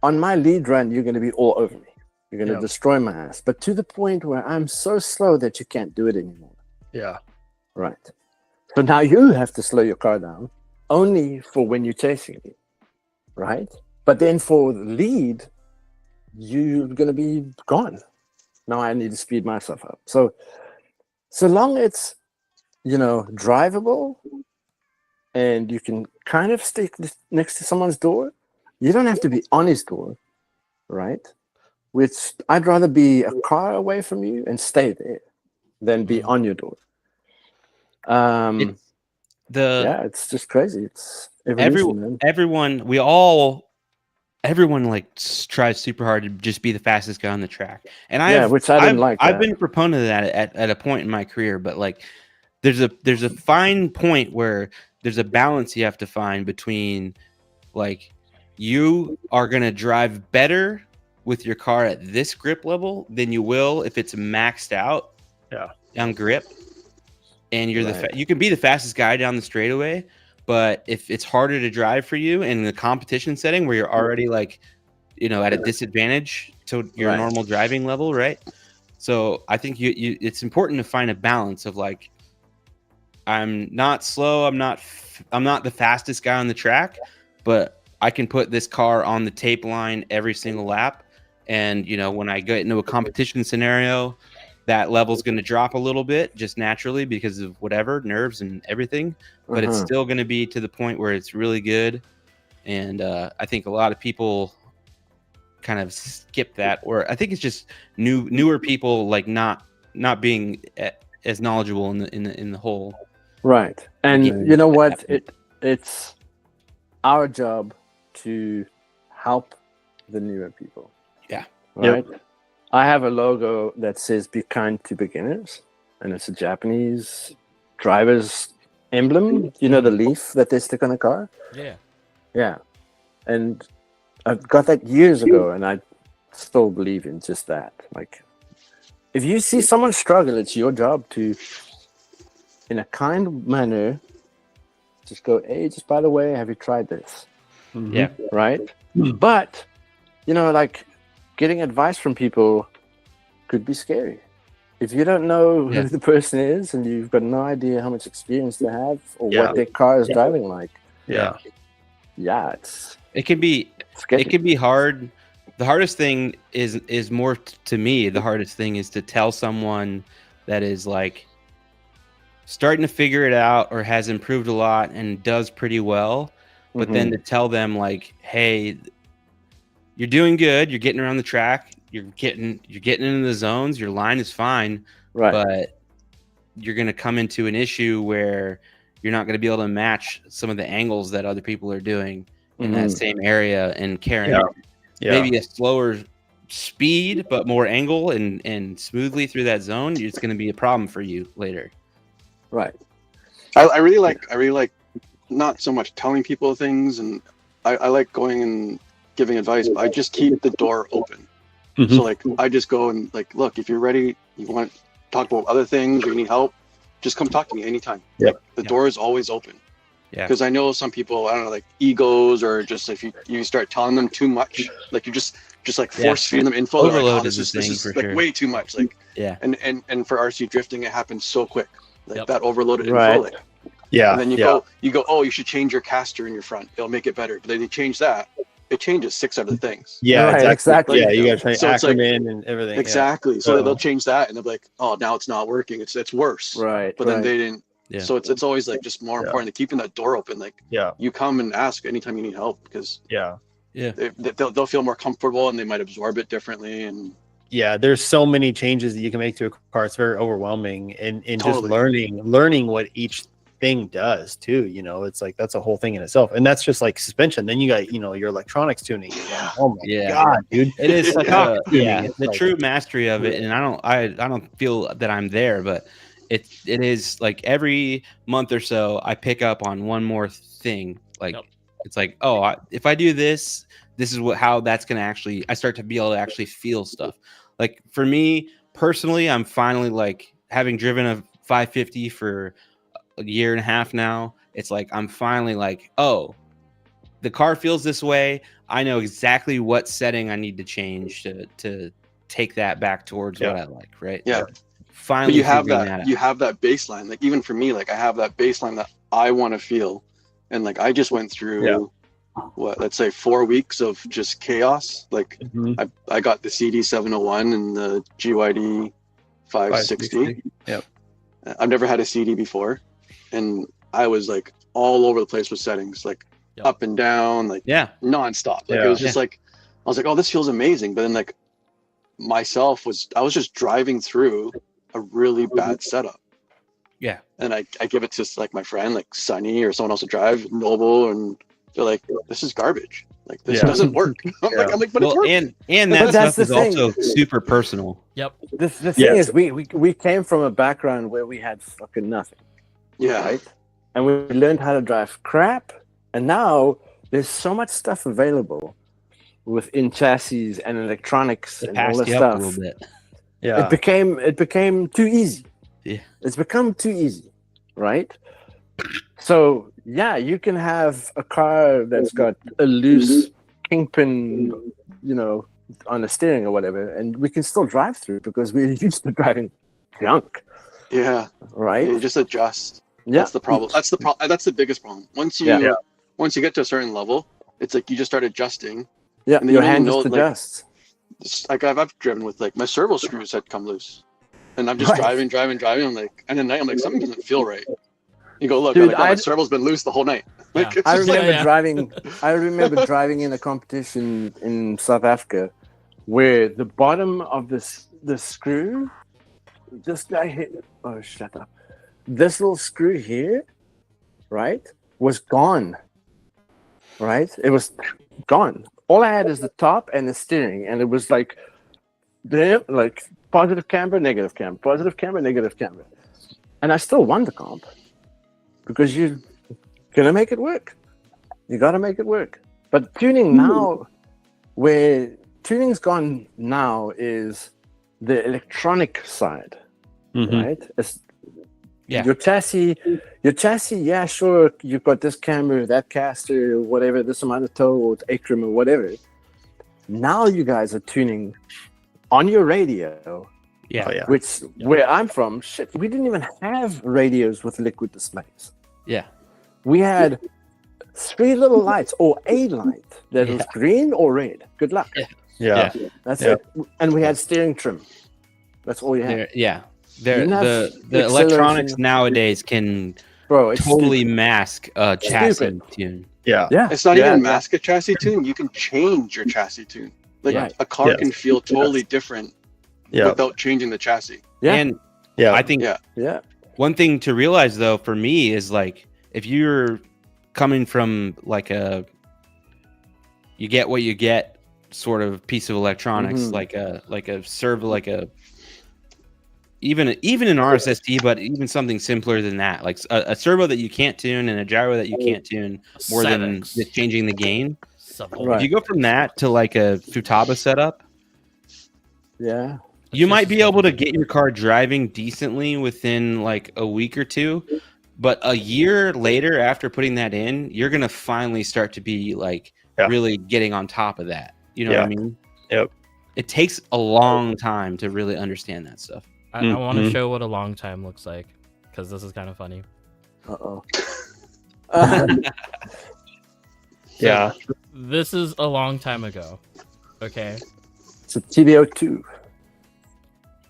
on my lead run, you're going to be all over me. You're going to destroy my ass. But to the point where I'm so slow that you can't do it anymore. Yeah. Right. So now you have to slow your car down only for when you're chasing me. Right. But then for the lead, you're going to be gone. Now I need to speed myself up. So long it's, drivable and you can kind of stick next to someone's door, you don't have to be on his door. Right. Which I'd rather be a car away from you and stay there than be on your door. It's just crazy. It's evolution, everyone like tries super hard to just be the fastest guy on the track, and which I didn't like. I've been a proponent of that at a point in my career, but like there's a fine point where there's a balance you have to find between, like, you are gonna drive better with your car at this grip level than you will if it's maxed out on grip. And you're you can be the fastest guy down the straightaway, but if it's harder to drive for you in the competition setting where you're already at a disadvantage to your normal driving level, right? So I think it's important to find a balance of, like, I'm not slow, I'm not the fastest guy on the track, but I can put this car on the tape line every single lap. And, when I get into a competition scenario, that level's going to drop a little bit just naturally because of whatever, nerves and everything. But it's still going to be to the point where it's really good. And I think a lot of people kind of skip that, or I think it's just newer people, like, not being as knowledgeable in the whole. Right. And you know what? It's our job to help the newer people. Yeah. Right. Yep. I have a logo that says "Be kind to beginners," and it's a Japanese driver's emblem. You know, the leaf that they stick on a car? Yeah. And I got that years ago, and I still believe in just that. Like, if you see someone struggle, it's your job to, in a kind manner, just go, hey, just by the way, have you tried this? Yeah. Right? But, like, getting advice from people could be scary. If you don't know who the person is and you've got no idea how much experience they have or what their car is driving like, it can be hard. The hardest thing is more to me. The hardest thing is to tell someone that is, like, starting to figure it out or has improved a lot and does pretty well, but then to tell them, like, hey, you're doing good. You're getting around the track. You're getting into the zones. Your line is fine, Right. but you're going to come into an issue where you're not going to be able to match some of the angles that other people are doing in that same area and carrying maybe a slower speed but more angle and smoothly through that zone. It's going to be a problem for you later. Right. I really like not so much telling people things, and I like going and giving advice, but I just keep the door open. So like I just go and like, look, if you're ready, you want to talk about other things or you need help, just come talk to me anytime. Yep. The door is always open. Yeah. Because I know some people, I don't know, like egos, or just if you start telling them too much, like you're just like force feeding them info. Overload like, is a thing for like sure. way too much. Like and for RC drifting, it happens so quick. Like that overloaded info. Like, Yeah. and then you go, oh, you should change your caster in your front. It'll make it better. But then you change that, it changes 6 other things. Yeah, Right, exactly. Yeah, you got to change So it's like- acronym and everything. Exactly. So they'll change that, and they'll be like, oh, now it's not working. It's worse. Right. But then they didn't. Yeah. So it's always like just more important to keeping that door open. Like you come and ask anytime you need help, because they'll feel more comfortable and they might absorb it differently. And there's so many changes that you can make to a car. It's very overwhelming, and Totally. just learning what each thing does too. You know, it's like that's a whole thing in itself, and that's just like suspension. Then you got your electronics tuning. Oh my god, dude! It is such It's the like- true mastery of it, and I don't feel that I'm there, but it is like every month or so I pick up on one more thing. Like it's like, oh, if I do this is how that's gonna actually. I start to be able to actually feel stuff. Like for me personally, I'm finally like having driven a 550 for a year and a half now. It's like I'm finally like, oh, the car feels this way. I know exactly what setting I need to change to take that back towards what I like, right? Yeah. Finally, but you have figuring that out. you have that baseline. Like even for me, like I have that baseline that I want to feel, and like I just went through let's say 4 weeks of just chaos. Like I got the CD 701 and the GYD 560. Yep. I've never had a CD before, and I was like all over the place with settings, like up and down, like nonstop. Like it was just like I was like, oh, this feels amazing. But then like I was just driving through a really bad setup. Yeah. And I give it to like my friend, like Sonny or someone else to drive, Noble, and they're like, this is garbage. Like this doesn't work. I'm like, but it's working. And But that that's stuff is the thing. also super personal. Yep. The thing is, we came from a background where we had fucking nothing. Yeah. Right. And we learned how to drive crap, and now there's so much stuff available within chassis and electronics and all Passed that you up a stuff. little bit. Yeah. It became too easy. Yeah. It's become too easy, right? So you can have a car that's got a loose kingpin, on the steering or whatever, and we can still drive through because we're used to driving junk. Yeah. Right. You just adjust. Yeah. That's the problem. That's the biggest problem. Once you get to a certain level, it's like you just start adjusting. Yeah. And then Your you hand know, just adjusts. Like I've driven with like my servo screws had come loose, and I'm just driving. I'm like, and at night I'm like, something doesn't feel right. You go look, Dude, my servo's been loose the whole night. Like, it's I just like- remember driving. I remember driving in a competition in South Africa, where the bottom of the screw, this guy hit. Oh, shut up! This little screw here, right, was gone. Right, it was gone. All I had is the top and the steering, and it was like, there, like positive camber, negative camber, positive camber, negative camber, and I still won the comp because you're gonna make it work. You gotta make it work. But tuning now, where tuning's gone now, is the electronic side, right? It's, your chassis, yeah, sure, you've got this camber, that caster, whatever, this amount of toe or acrum or whatever. Now you guys are tuning on your radio, which where I'm from, shit, we didn't even have radios with liquid displays. Yeah. We had 3 little lights or a light that was green or red. Good luck. Yeah. That's it. And we had steering trim. That's all you had. The electronics nowadays can it's totally mask a chassis tune. Yeah. It's not even mask a chassis tune. You can change your chassis tune. Like a car can feel totally different without changing the chassis. Yeah. And Yeah. I think Yeah. one thing to realize though for me is like if you're coming from like a you get what you get sort of piece of electronics, Mhm. like a servo, like a even an RSST, but even something simpler than that, like a servo that you can't tune and a gyro that you can't tune more than Settings. just changing the gain. Subvoltage. If you go from that to like a Futaba setup, Yeah. you It's might just be able to something. get your car driving decently within like a week or two, but a year later after putting that in, you're gonna finally start to be like Yeah. really getting on top of that. You know what I mean? Yep. It takes a long time to really understand that stuff. I want to Mhm. show what a long time looks like because this is kind of funny. Uh-oh. Yeah. This is a long time ago. Okay. It's a TBO2.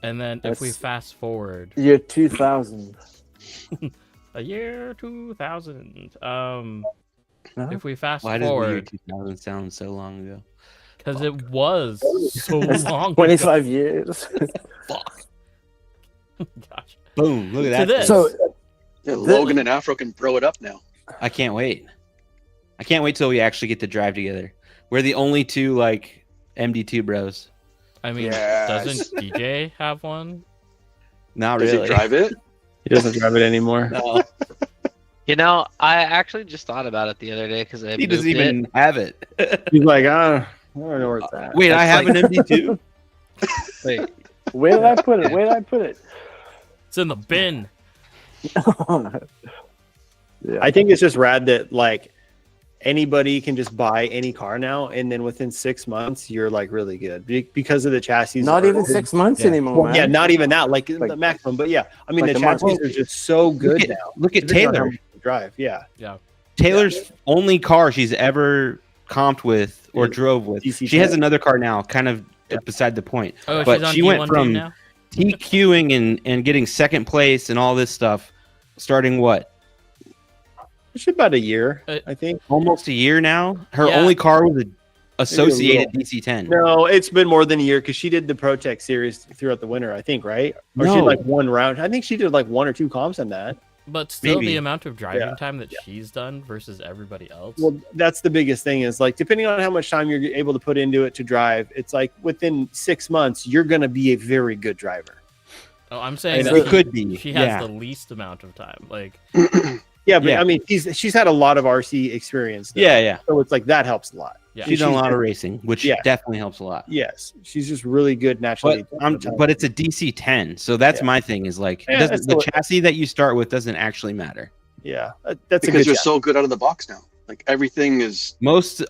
And then if we That's- fast forward Year 2000. a year 2000, Uh-huh. if we fast Why does the year forward, 2000 sound so long ago? because it was so long 25 years. Fuck. ago. Gosh. Boom! Look at To that. this. So Yeah, Logan and Afro can throw it up now. I can't wait. I can't wait till we actually get to drive together. We're the only two like MD2 bros. I mean, Yes. doesn't DJ have one? Not Does really. he drive it? He doesn't drive it anymore. No, You know, I actually just thought about it the other day because I he doesn't moved even have it. He's like, I don't know where it's at. Wait, I That's have an MD2. Wait, where did I put it? Where did I put it? It's in the bin. Yeah. I think it's just rad that like anybody can just buy any car now, and then within 6 months you're like really good because of the chassis. Not even 6 months Yeah. anymore, man. Yeah, not even that. Like, Like- the maximum, but yeah, I mean like the a month. chassis are just so good Look at- now. Look at Depending on how Taylor. much you drive. Yeah, Taylor's only car she's ever comped with or Is drove with. DC10. She has another car now, kind of beside the point. Oh, But she's on she went D1 from- team now? TQing and getting second place and all this stuff, starting what? it's about a year, Uh, I think. Almost a year now. Her Yeah. only car was an associated little. DC10. No, it's been more than a year because she did the ProTech series throughout the winter, I think, right? Or she No. did like one round. I think she did like 1 or 2 comps on that. But still, Maybe. the amount of driving Yeah. time that she's done versus everybody else. Well, that's the biggest thing is like depending on how much time you're able to put into it to drive, it's like within 6 months you're gonna be a very good driver. oh, I'm saying It that could be. she has Yeah. the least amount of time. Like, Yeah, but Yeah. I mean she's had a lot of RC experience. Though, Yeah. so it's like that helps a lot. yeah, She's done a she's lot of been- racing, which Yeah. definitely helps a lot. Yes, she's just really good naturally. But it's a DC10, so that's Yeah. my thing. Is like Yeah, it doesn't, that's the the- chassis that you start with doesn't actually matter. yeah, that's a Because good you're job. so good out of the box now. Like everything is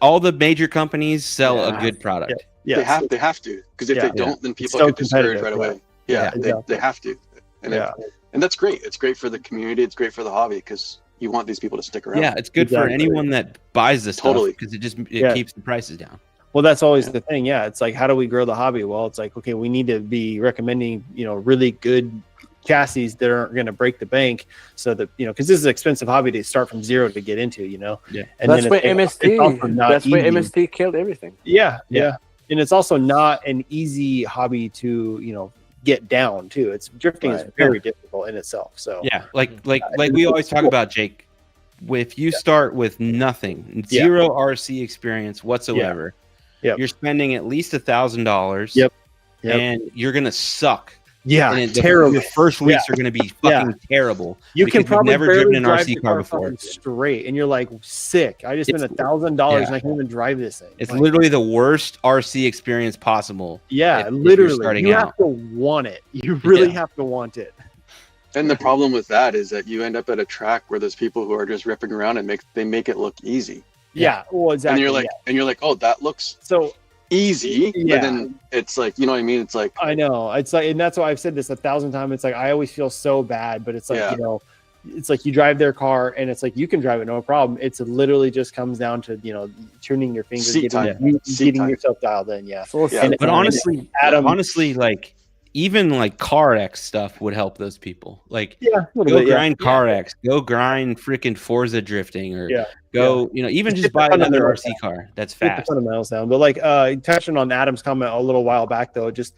All the major companies sell Yeah. a good product. Yes. they have to. Because if Yeah. they don't, then people so get discouraged competitive, right yeah. away. Yeah, Yeah, they exactly. have to. And Yeah. and that's great. It's great for the community. It's great for the hobby because you want these people to stick around. Yeah, it's good for Exactly. anyone that buys this Totally. stuff because it Yeah. keeps the prices down. Well, that's always Yeah. the thing. Yeah, it's like how do we grow the hobby? Well, it's like okay, we need to be recommending really good chassis that aren't going to break the bank, so that because this is an expensive hobby to start from zero to get into. Yeah. and That's then where it's also MST. not That's where easy. MST killed everything. Yeah, Yeah. yeah, and it's also not an easy hobby to get down to. It's drifting is Right. very difficult in itself. So Yeah, like we always talk about, Jake. If you start with nothing, Yeah. zero RC experience whatsoever, Yep. you're spending at least $1,000. Yep. Yep. And you're gonna suck. yeah, And terrible. Your first weeks are gonna be fucking terrible. You can because you've probably never barely driven an drive RC the car before. fucking straight, and you're like sick. I just spent It's- $1,000 yeah. and I can't even drive this thing. It's Like, literally the worst RC experience possible. yeah, if you're literally. starting You out. have to want it. You really Yeah. have to want it. And the problem with that is that you end up at a track where there's people who are just ripping around and they make it look easy. Yeah, well, exactly. And you're like, oh, that looks so easy. Yeah. But then it's like, you know what I mean? It's like, I know it's like, and that's why I've said this 1,000 times. It's like I always feel so bad, but it's like Yeah. it's like you drive their car, and it's like you can drive it no problem. It's literally just comes down to tuning your fingers, Seat getting time. yourself dialed in. Yeah, Full Yeah. set But time. honestly, like even like CarX stuff would help those people. Like yeah, a little go bit, yeah. grind CarX, go grind freaking Forza drifting, or Yeah. go, even Just just get the buy another fundamentals RC car that's Get the fast. fundamentals down. But like touching on Adam's comment a little while back though, just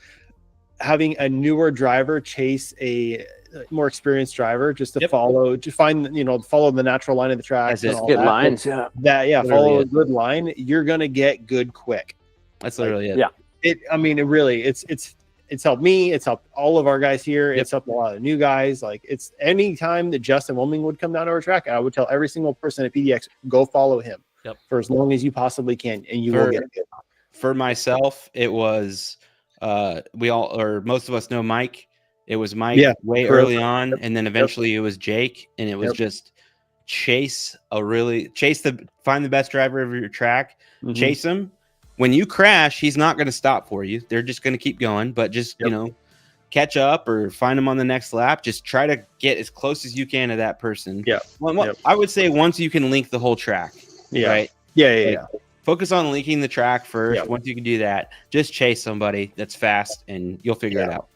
having a newer driver chase a more experienced driver just to Yep. follow, to find, follow the natural line of the track. That's it. And all Get that. lines, yeah. Follow Literally a good line. You're gonna get good quick. That's literally it. Yeah. It really, it's helped me. It's helped all of our guys here. Yep. It's helped a lot of new guys. Like, it's any time that Justin Wilming would come down to our track, I would tell every single person at PDX, go follow him for as long as you possibly can, and you will get it. For myself, it was most of us know Mike. It was Mike way early on, and then eventually it was Jake, and it was just find the best driver of your track, chase him. When you crash, he's not going to stop for you. They're just going to keep going, but just catch up or find him on the next lap. Just try to get as close as you can to that person. I would say once you can link the whole track. Right. Focus on linking the track first. Once you can do that, just chase somebody that's fast and you'll figure it out.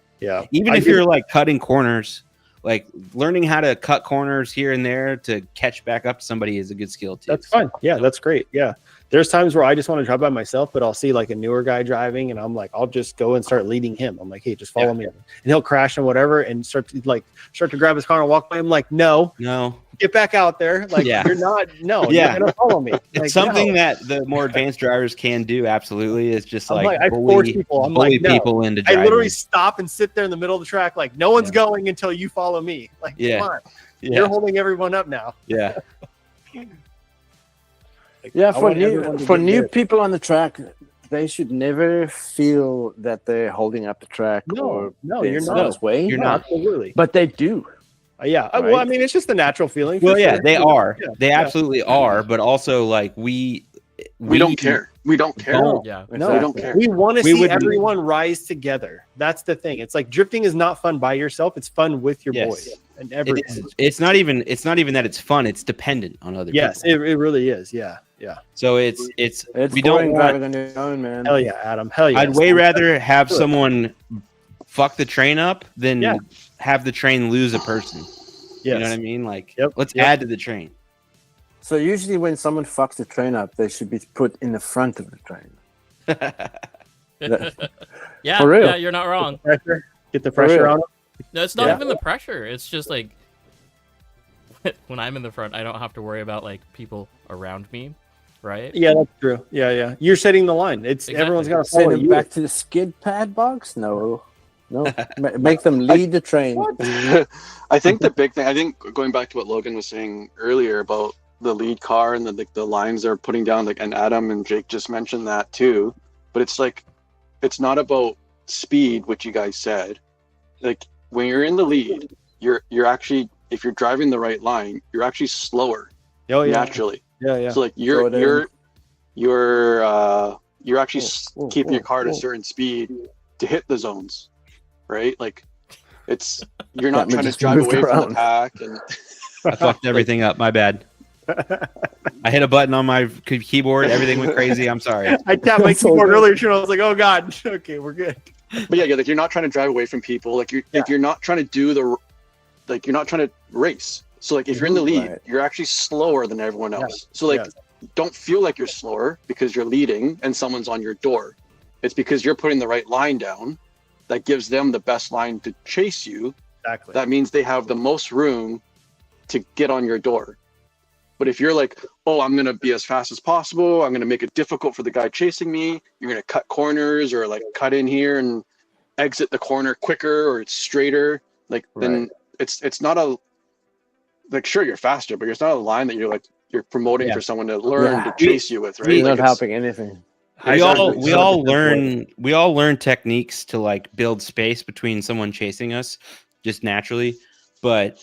Even if you're like cutting corners, like learning how to cut corners here and there to catch back up to somebody is a good skill too. That's fine. Yeah, that's great. Yeah. There's times where I just want to drive by myself, but I'll see like a newer guy driving and I'm like, I'll just go and start leading him. I'm like, hey, just follow me. And he'll crash and whatever and start to grab his car and walk by. I'm like, no, get back out there. Like, you're not, you're gonna follow me. It's something that the more advanced drivers can do. Absolutely. It's just I force people. I'm like, people into driving. I literally stop and sit there in the middle of the track. Like, no one's going until you follow me. Like, come on. You're holding everyone up now. Yeah. For new people on the track, they should never feel that they're holding up the track. No, you're not. You're not. Absolutely. But they do. Right? Well, I mean, it's just the natural feeling. Well, they are. They absolutely are. But also, like, we don't care. We don't care. No, we don't care. We want to see everyone rise together. That's the thing. It's like drifting is not fun by yourself. It's fun with your boys and everyone. It's not even that it's fun. It's dependent on other people. Yes, it really is. Yeah. So it's we don't driving on your own, man. Hell yeah, Adam. Hell yeah. I'd way rather have someone fuck the train up than have the train lose a person. You know what I mean? Like, let's add to the train. So usually when someone fucks the train up, they should be put in the front of the train. For real. Yeah, you're not wrong. Get the pressure on them. No, it's not even the pressure. It's just like when I'm in the front, I don't have to worry about like people around me, right? Yeah, that's true. Yeah. You're setting the line. It's everyone's got to follow Send them you. back to the skid pad box? No. Make them lead the train. I think the big thing, going back to what Logan was saying earlier about the lead car and the lines they're putting down, like, and Adam and Jake just mentioned that too, but it's like, it's not about speed, which you guys said. Like, when you're in the lead, you're actually, if you're driving the right line, you're actually slower naturally. Yeah. So like you're actually keeping your car at a certain speed to hit the zones, right? Like, you're not trying to drive away from the pack. And I fucked everything up. My bad. I hit a button on my keyboard. Everything went crazy. I'm sorry. I tapped my keyboard earlier too. I was like, oh god. Okay, we're good. But like, you're not trying to drive away from people. Like, you're not trying to do you're not trying to race. So like, if you're in the lead, you're actually slower than everyone else. So like, don't feel like you're slower because you're leading and someone's on your door. It's because you're putting the right line down that gives them the best line to chase you. Exactly. That means they have the most room to get on your door. But if you're like, oh, I'm going to be as fast as possible, I'm going to make it difficult for the guy chasing me, you're going to cut corners or like cut in here and exit the corner quicker or it's straighter, like, then it's not a, like, sure, you're faster, but it's not a line that you're promoting for someone to learn to chase you with, right? You're not helping anything. We all learn techniques to like build space between someone chasing us just naturally. But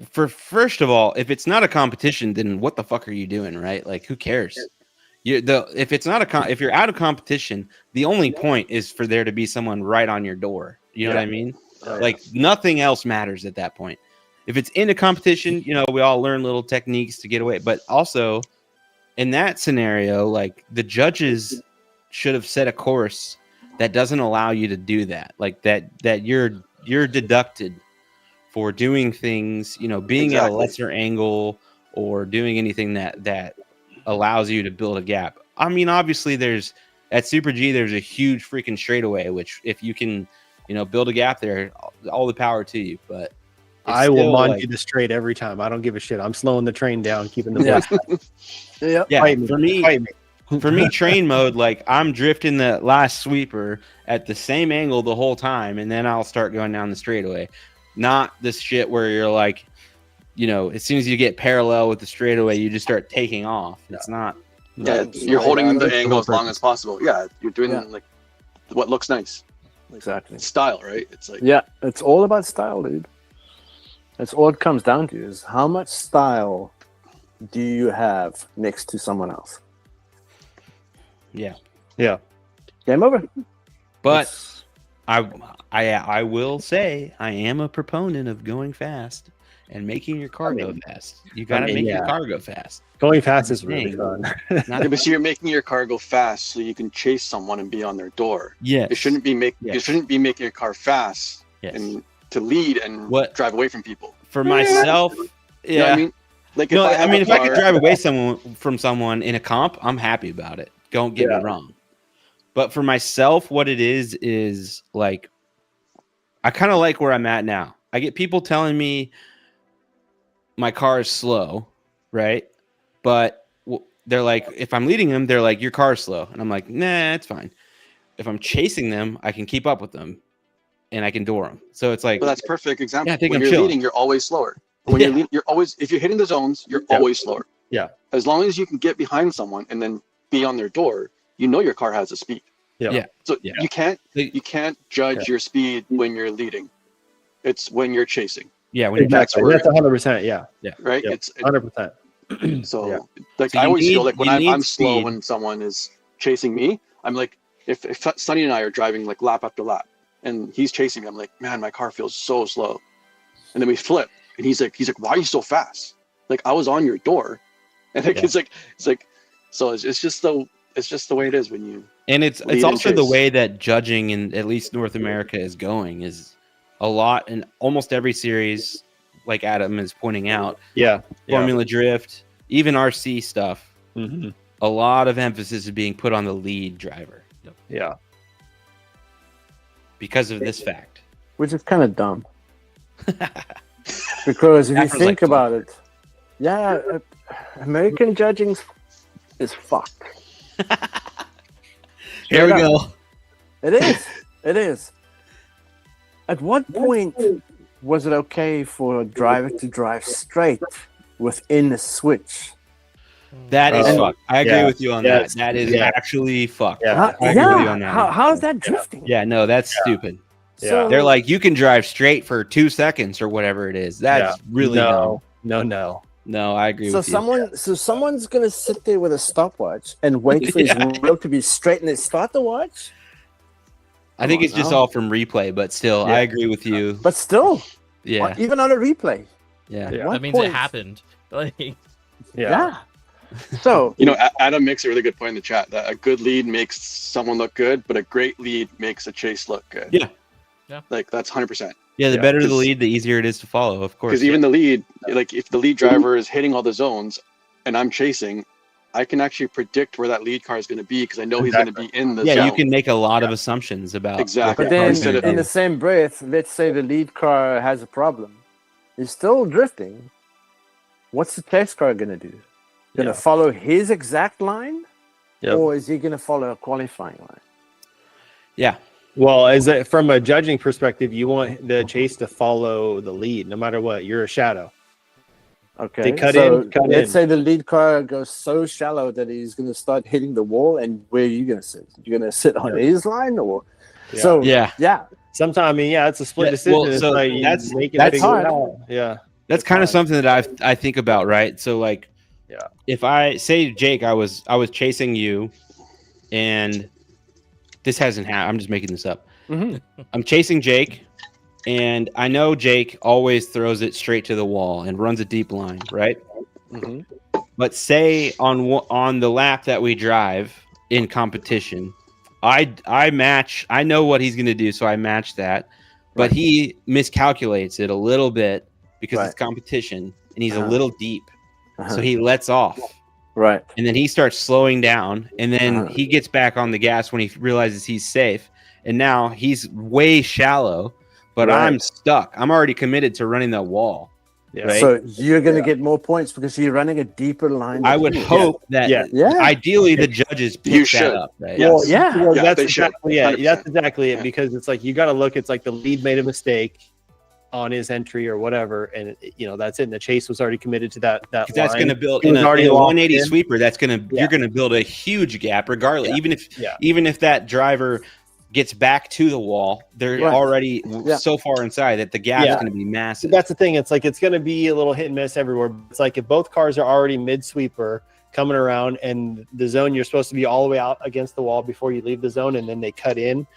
first of all, if it's not a competition, then what the fuck are you doing, right? Like, who cares? If you're out of competition, the only point is for there to be someone right on your door. You know what I mean? Like, nothing else matters at that point. If it's in a competition, we all learn little techniques to get away. But also, in that scenario, like, the judges should have set a course that doesn't allow you to do that. Like, that you're deducted for doing things, being at a lesser angle or doing anything that allows you to build a gap. I mean, obviously there's At Super G, there's a huge freaking straightaway, which if you can, build a gap there, all the power to you. But I will still, Monty the straight every time. I don't give a shit. I'm slowing the train down, keeping the Yeah. voice. Yeah. Fight me. for me, Fight me. for me, train mode, like I'm drifting the last sweeper at the same angle the whole time, and then I'll start going down the straightaway. Not this shit where you're like, as soon as you get parallel with the straightaway, you just start taking off. It's not. Yeah, Right. you're holding That's the the angle whole as long purpose. as possible. Yeah, you're doing Yeah. like what looks nice. Exactly. It's style, right? It's like Yeah, it's all about style, dude. That's all it comes down to is how much style do you have next to someone else? Yeah. Yeah. Game over. But It's- I will say I am a proponent of going fast and making your car go fast. You got to mean, make yeah. your car go fast. Going fast is really Dang. fun. Not, yeah, but so you're making your car go fast so you can chase someone and be on their door. yes. You shouldn't be Yes. you shouldn't be making your car fast Yes. and to lead and What- drive away from people. For myself, You know yeah. what I mean? Like No, have if a I could car- drive away from someone in a comp, I'm happy about it. Don't get Yeah. me wrong. But for myself, what it is like, I kind of like where I'm at now. I get people telling me my car is slow, right? But they're like, if I'm leading them, they're like, your car's slow. And I'm like, nah, it's fine. If I'm chasing them, I can keep up with them and I can door them. So it's like, But that's perfect example. Yeah, I think when I'm you're chilling. leading, you're always slower. When Yeah. you're always if you're hitting the zones, you're Yeah. always slower. Yeah. As long as you can get behind someone and then be on their door, your car has a speed. Yeah. Yeah. So Yeah. you can't judge Yeah. your speed when you're leading. It's when you're chasing, yeah, when you're Exactly. where- That's 100%. Yeah. right? Yeah. It's 100%. so Yeah. like So I you always feel need- like when you need I'm slow speed. when someone is chasing me, I'm like if Sonny and I are driving like lap after lap and he's chasing me, I'm like, man, my car feels so slow. And then we flip and he's like, why are you so fast? Like I was on your door. And like, Yeah. it's like so it's just the way it is when you And it's lead and also the chase. way that judging in at least North America is going is a lot in almost every series, like Adam is pointing out, Yeah. Formula Drift, even RC stuff. Mm-hmm. A lot of emphasis is being put on the lead driver Yeah. because of this fact. which is kind of dumb. Because if you Afro's think like, about it, yeah, American judging is fucked. Here we Straight go. It is. It is. At what point was it okay for a driver to drive straight within a switch? That is Oh, fucked. I agree yeah. with you on Yes. that. That is Yeah. actually fucked. Yeah. I agree with you on that. How is that drifting? Yeah, no, that's stupid. Yeah. They're like, you can drive straight for 2 seconds or whatever it is. That's really dumb. No. No, I agree So with you. someone's gonna sit there with a stopwatch and wait for his Yeah. wheel to be straight and they start the watch. I think Come it's on just now. all from replay, but still, Yeah. I agree with you. But still, Yeah, even on a replay. yeah. Yeah. What That means point? it happened. Like, Yeah. So Adam makes a really good point in the chat that a good lead makes someone look good, but a great lead makes a chase look good. Yeah. Yeah. Like that's 100%. Yeah, the Yeah, better the 'cause- lead, the easier it is to follow, of course. Because even the lead, like if the lead driver is hitting all the zones and I'm chasing, I can actually predict where that lead car is going to be because I know he's going to be in the yeah, zone. you can make a lot of assumptions about Exactly. what but the then car's Instead gonna of- in do. the same breath, let's say the lead car has a problem. He's still drifting. What's the chase car gonna do? Gonna Yeah. follow his exact line? Yep. Or is he gonna follow a qualifying line? Yeah, Well, from a judging perspective, you want the chase to follow the lead, no matter what. You're a shadow. Okay. They cut so in, cut let's in. say the lead car goes so shallow that he's gonna start hitting the wall, and where are you gonna sit? You're gonna sit on his line, or Yeah. so yeah. Sometimes, I mean, yeah, it's a split Yeah, decision. well, It's so like you that's- make it that's figure it hard. out. Yeah. That's kind of something that I think about, right? So like, Yeah. if I say Jake, I was chasing you, and this hasn't happened. I'm just making this up. Mhm. I'm chasing Jake, and I know Jake always throws it straight to the wall and runs a deep line, right? Mhm. But say on the lap that we drive in competition, I match. I know what he's going to do, so I match that. But Right. he miscalculates it a little bit because Right. it's competition, and he's a Uh-huh. little deep, Uh-huh. so he lets off. Right. and then he starts slowing down, and then Uh-huh. he gets back on the gas when he realizes he's safe, and now he's way shallow, but Right. I'm stuck. I'm already committed to running that wall. Yeah. Right? So you're going to get more points because you're running a deeper line. I than would he is. hope that Yeah. Yeah. ideally the judges You pick that should. up, right? Yes. Well, Yeah. well, Yeah, that's they should. exactly 100%. that's exactly it. Yeah. Because it's like you got to look. It's like the lead made a mistake on his entry or whatever, and that's it. And the chase was already committed to that 'Cause that's line. going to build He in was a, already in a locked 180 in. sweeper. That's going to Yeah. you're going to build a huge gap, regardless. Yeah. Even if that driver gets back to the wall, they're Right. already Yeah. so far inside that the gap's Yeah. going to be massive. That's the thing. It's like it's going to be a little hit and miss everywhere. It's like if both cars are already mid sweeper coming around, and the zone you're supposed to be all the way out against the wall before you leave the zone, and then they cut in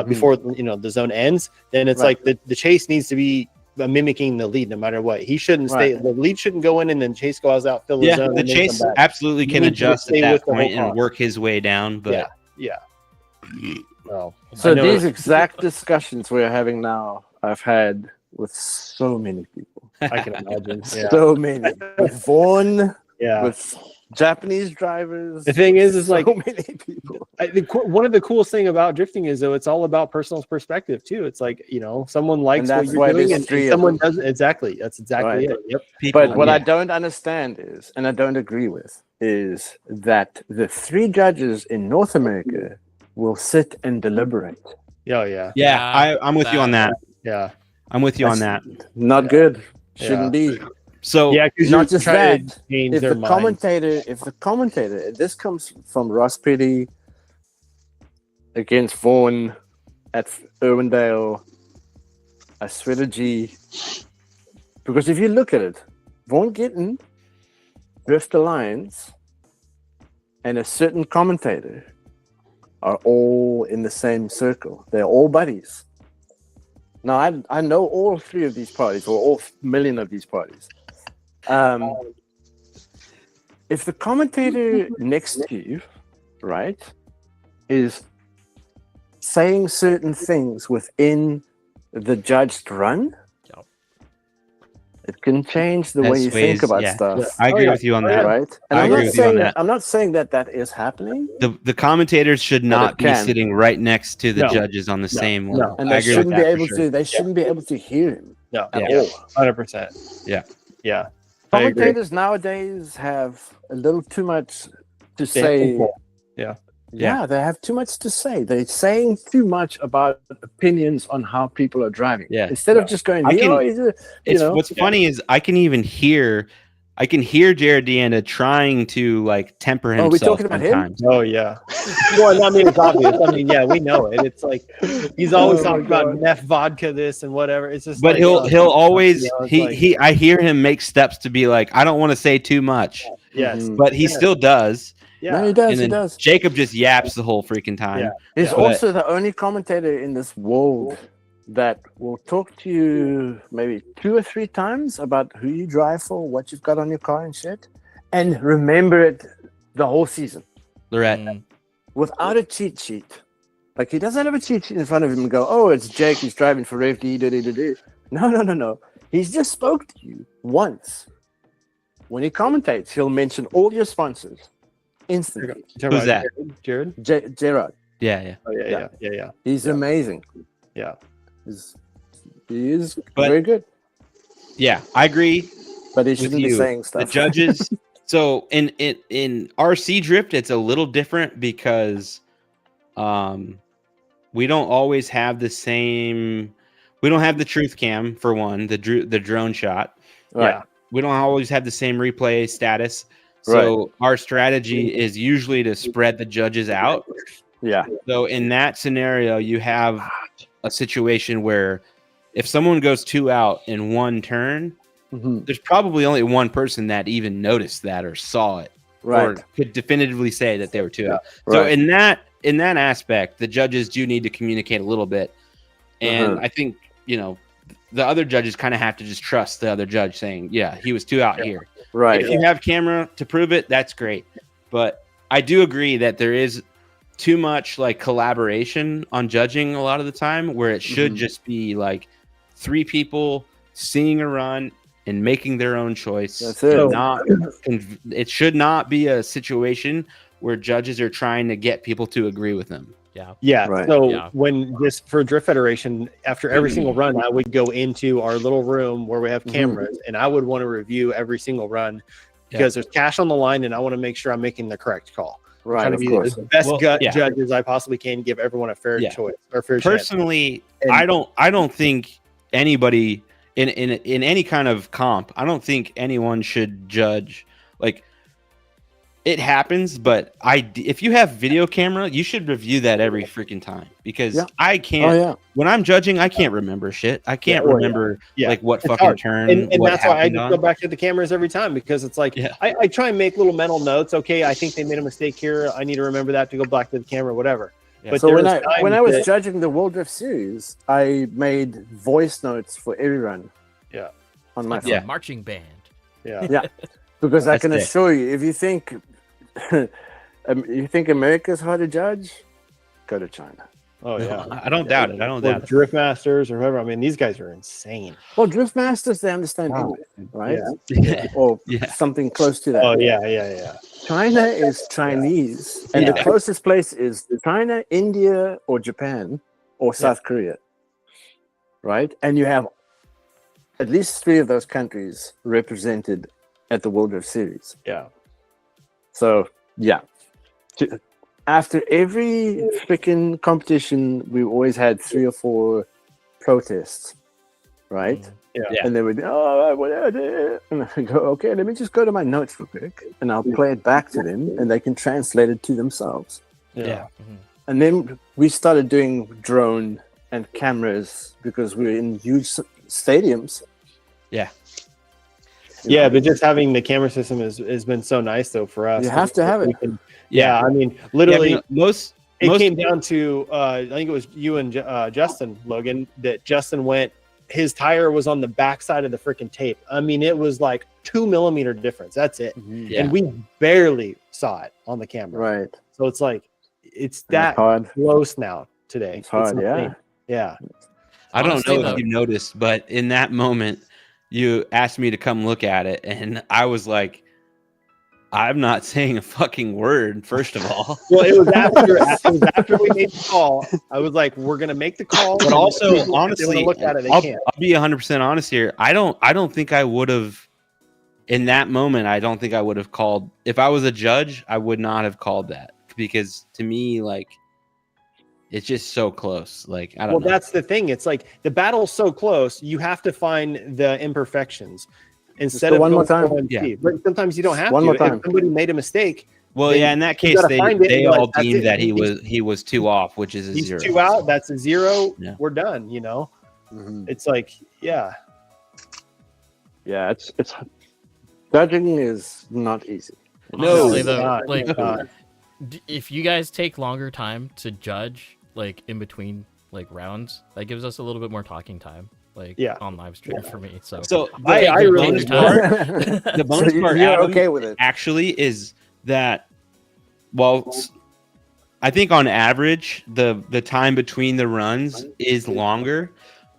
before the zone ends. Then it's Right. like the chase needs to be mimicking the lead no matter what. He shouldn't stay. Right. The lead shouldn't go in and then chase goes out, fill the Yeah, zone. the and then chase come back. absolutely You can need to adjust stay at with that the whole point and car. work his way down. But Yeah. Well, So I know these exact discussions we're having now, I've had with so many people. I can imagine. Yeah. So many. With Vaughn, Yeah. with Japanese drivers. The thing is so like many people. one of the coolest thing about drifting is though it's all about personal perspective too. It's like someone likes what that's you're why doing there's and three of someone them. doesn't. Exactly, that's exactly Right. it. Yep. people, But what yeah. I don't understand is, and I don't agree with, is that the 3 judges in North America will sit and deliberate. Oh yeah. Yeah, I'm with you on that. Yeah. I'm with you on that. Not good. Yeah. Shouldn't be. So Yeah. Because Not just that. change If their the minds. commentator, this comes from Ross Petty against Vaughn at Irwindale, I swear to G. Because if you look at it, Vaughn Gittin, Drift Alliance, and a certain commentator are all in the same circle. They're all buddies. Now, I know all 3 of these parties, or all million of these parties. If the commentator next to you, right, is saying certain things within the judged run, Yep. it can change the That way you think sways- about yeah. stuff. I agree yeah. with you on Oh, that. yeah. Right? And I I'm agree not with you on saying that. I'm not saying that is happening, The commentators should not be can. sitting right next to the No. judges on the same No. level. and I they agree with shouldn't be that for able sure. to. They shouldn't be able to hear him No. at Yeah. all. 100%. Yeah. Yeah. I agree. Commentators nowadays have a little too much to say. Yeah. Yeah, they have too much to say. They're saying too much about opinions on how people are driving. Yeah. Instead of just going, I can- you know, What's funny is I can hear Jared Deanna trying to like temper Oh, himself. we talking about him? sometimes. Oh yeah. Well, I mean, it's obvious. I mean, yeah, we know it. It's like he's always Oh, talking my about God. meth vodka, this and whatever. It's just. But like, he'll always it's like- I hear him make steps to be like, I don't want to say too much, Yes. Mhm. but he still does. Yeah. No, he does. And He then does. Jacob just yaps the whole freaking time. Yeah. He's Yeah. also the only commentator in this world that will talk to you maybe 2 or 3 times about who you drive for, what you've got on your car and shit, and remember it the whole season Lorette. Mm. without a cheat sheet. Like he doesn't have a cheat sheet in front of him and go, "Oh, it's Jake. He's driving for FD." No. He's just spoke to you once. When he commentates, he'll mention all your sponsors instantly. Who's that? Jared? Gerard, Yeah. Oh yeah. he's amazing. Yeah. He is But- very good, Yeah, I agree. but he with shouldn't be you. saying The stuff. judges. So in RC drift, it's a little different because we don't always have the same. We don't have the truth cam for one, the drone shot. Right. Yeah. We don't always have the same replay status. So our strategy is usually to spread the judges out. Yeah. So in that scenario, you have a situation where if someone goes 2 out in one turn, Mhm. there's probably only one person that even noticed that or saw it Right. or could definitively say that they were 2 out. So Right. in that aspect, the judges do need to communicate a little bit. And Uh-huh. I think, the other judges kind of have to just trust the other judge saying, yeah, he was 2 out here. Right. If you have camera to prove it, that's great. But I do agree that there is too much like collaboration on judging a lot of the time where it should Mhm. just be like 3 people seeing a run and making their own choice. That's it. It should not be a situation where judges are trying to get people to agree with them. Yeah. Right. So Yeah. when just for Drift Federation, after every single run, I would go into our little room where we have cameras, and I would want to review every single run because there's cash on the line, and I want to make sure I'm making the correct call. Right, Trying to of be course. the best Yeah. judges I possibly can, give everyone a fair choice or fair chance. Personally, And- I don't think anybody in any kind of comp, I don't think anyone should judge. Like, it happens, but if you have video camera, you should review that every freaking time, because Yeah. I can't. Oh yeah. When I'm judging, I can't remember shit. I can't remember like what It's fucking hard. turn. And what that's why I happened just on. go back to the cameras every time, because it's like I try and make little mental notes. Okay, I think they made a mistake here. I need to remember that to go back to the camera, whatever. Yeah. But So when there's I times was that- judging the World Drift Series, I made voice notes for every run. Yeah. On my Like phone. a marching band. yeah. Because I That's can it. assure you, if you think you think America's hard to judge, go to China. Oh yeah. I don't doubt it. I don't Or doubt it. Drift Masters or whoever. I mean, these guys are insane. Well, Drift Masters, they understand Wow. English, right? Yeah. Or Yeah. something close to that. Oh yeah. China is Chinese, and the Yeah. closest place is China, India, or Japan, or South Korea, right? And you have at least 3 of those countries represented at the World Drift Series. Yeah. So yeah, after every freaking competition, we always had 3 or 4 protests, right? Yeah. And they would, and I go, okay, let me just go to my notes real quick, and I'll play it back to them, and they can translate it to themselves. Yeah. And then we started doing drone and cameras because we were in huge stadiums. Yeah, but just having the camera system has been so nice though for us. You have to have it. We can- yeah, I mean, Yeah, literally, most it came down to I think it was you and Justin, Logan, that Justin went. His tire was on the backside of the freaking tape. I mean, it was like 2 millimeter difference. That's it, Yeah. and we barely saw it on the camera. Right. So it's like it's And that it's hard. close now today. It's hard, yeah. insane. Yeah. I don't Honestly, know though- if you noticed, but in that moment, you asked me to come look at it, and I was like, I'm not saying a fucking word, first of all. Well, it was after we made the call. I was like, we're gonna make the call, But also, if they wanna honestly, look at it. They I'll can't. be 100% honest here. I don't think I would have, in that moment, I don't think I would have called, if I was a judge, I would not have called that, because to me, like, it's just so close. Like, I don't Well, know. that's the thing. It's like the battle's so close. You have to find the imperfections instead go of one more going time. OMG. Yeah. But sometimes you don't have One to. more time. If somebody made a mistake, Well, then yeah, in that you case, gotta find it they and be all like, that's deemed it. that he was 2 off, which is a he's 0. 2 out. That's a 0. Yeah. We're done. You know, Mhm. it's like, yeah, Yeah, it's judging is not easy. No, Honestly, it's though, not, like, it's not. if you guys take longer time to judge, like in between like rounds, that gives us a little bit more talking time, like Yeah. on live stream for me. So So I the really bonus enjoy part, the bonus So part, you're Adam, okay with it. actually is that, well, I think on average the time between the runs is longer,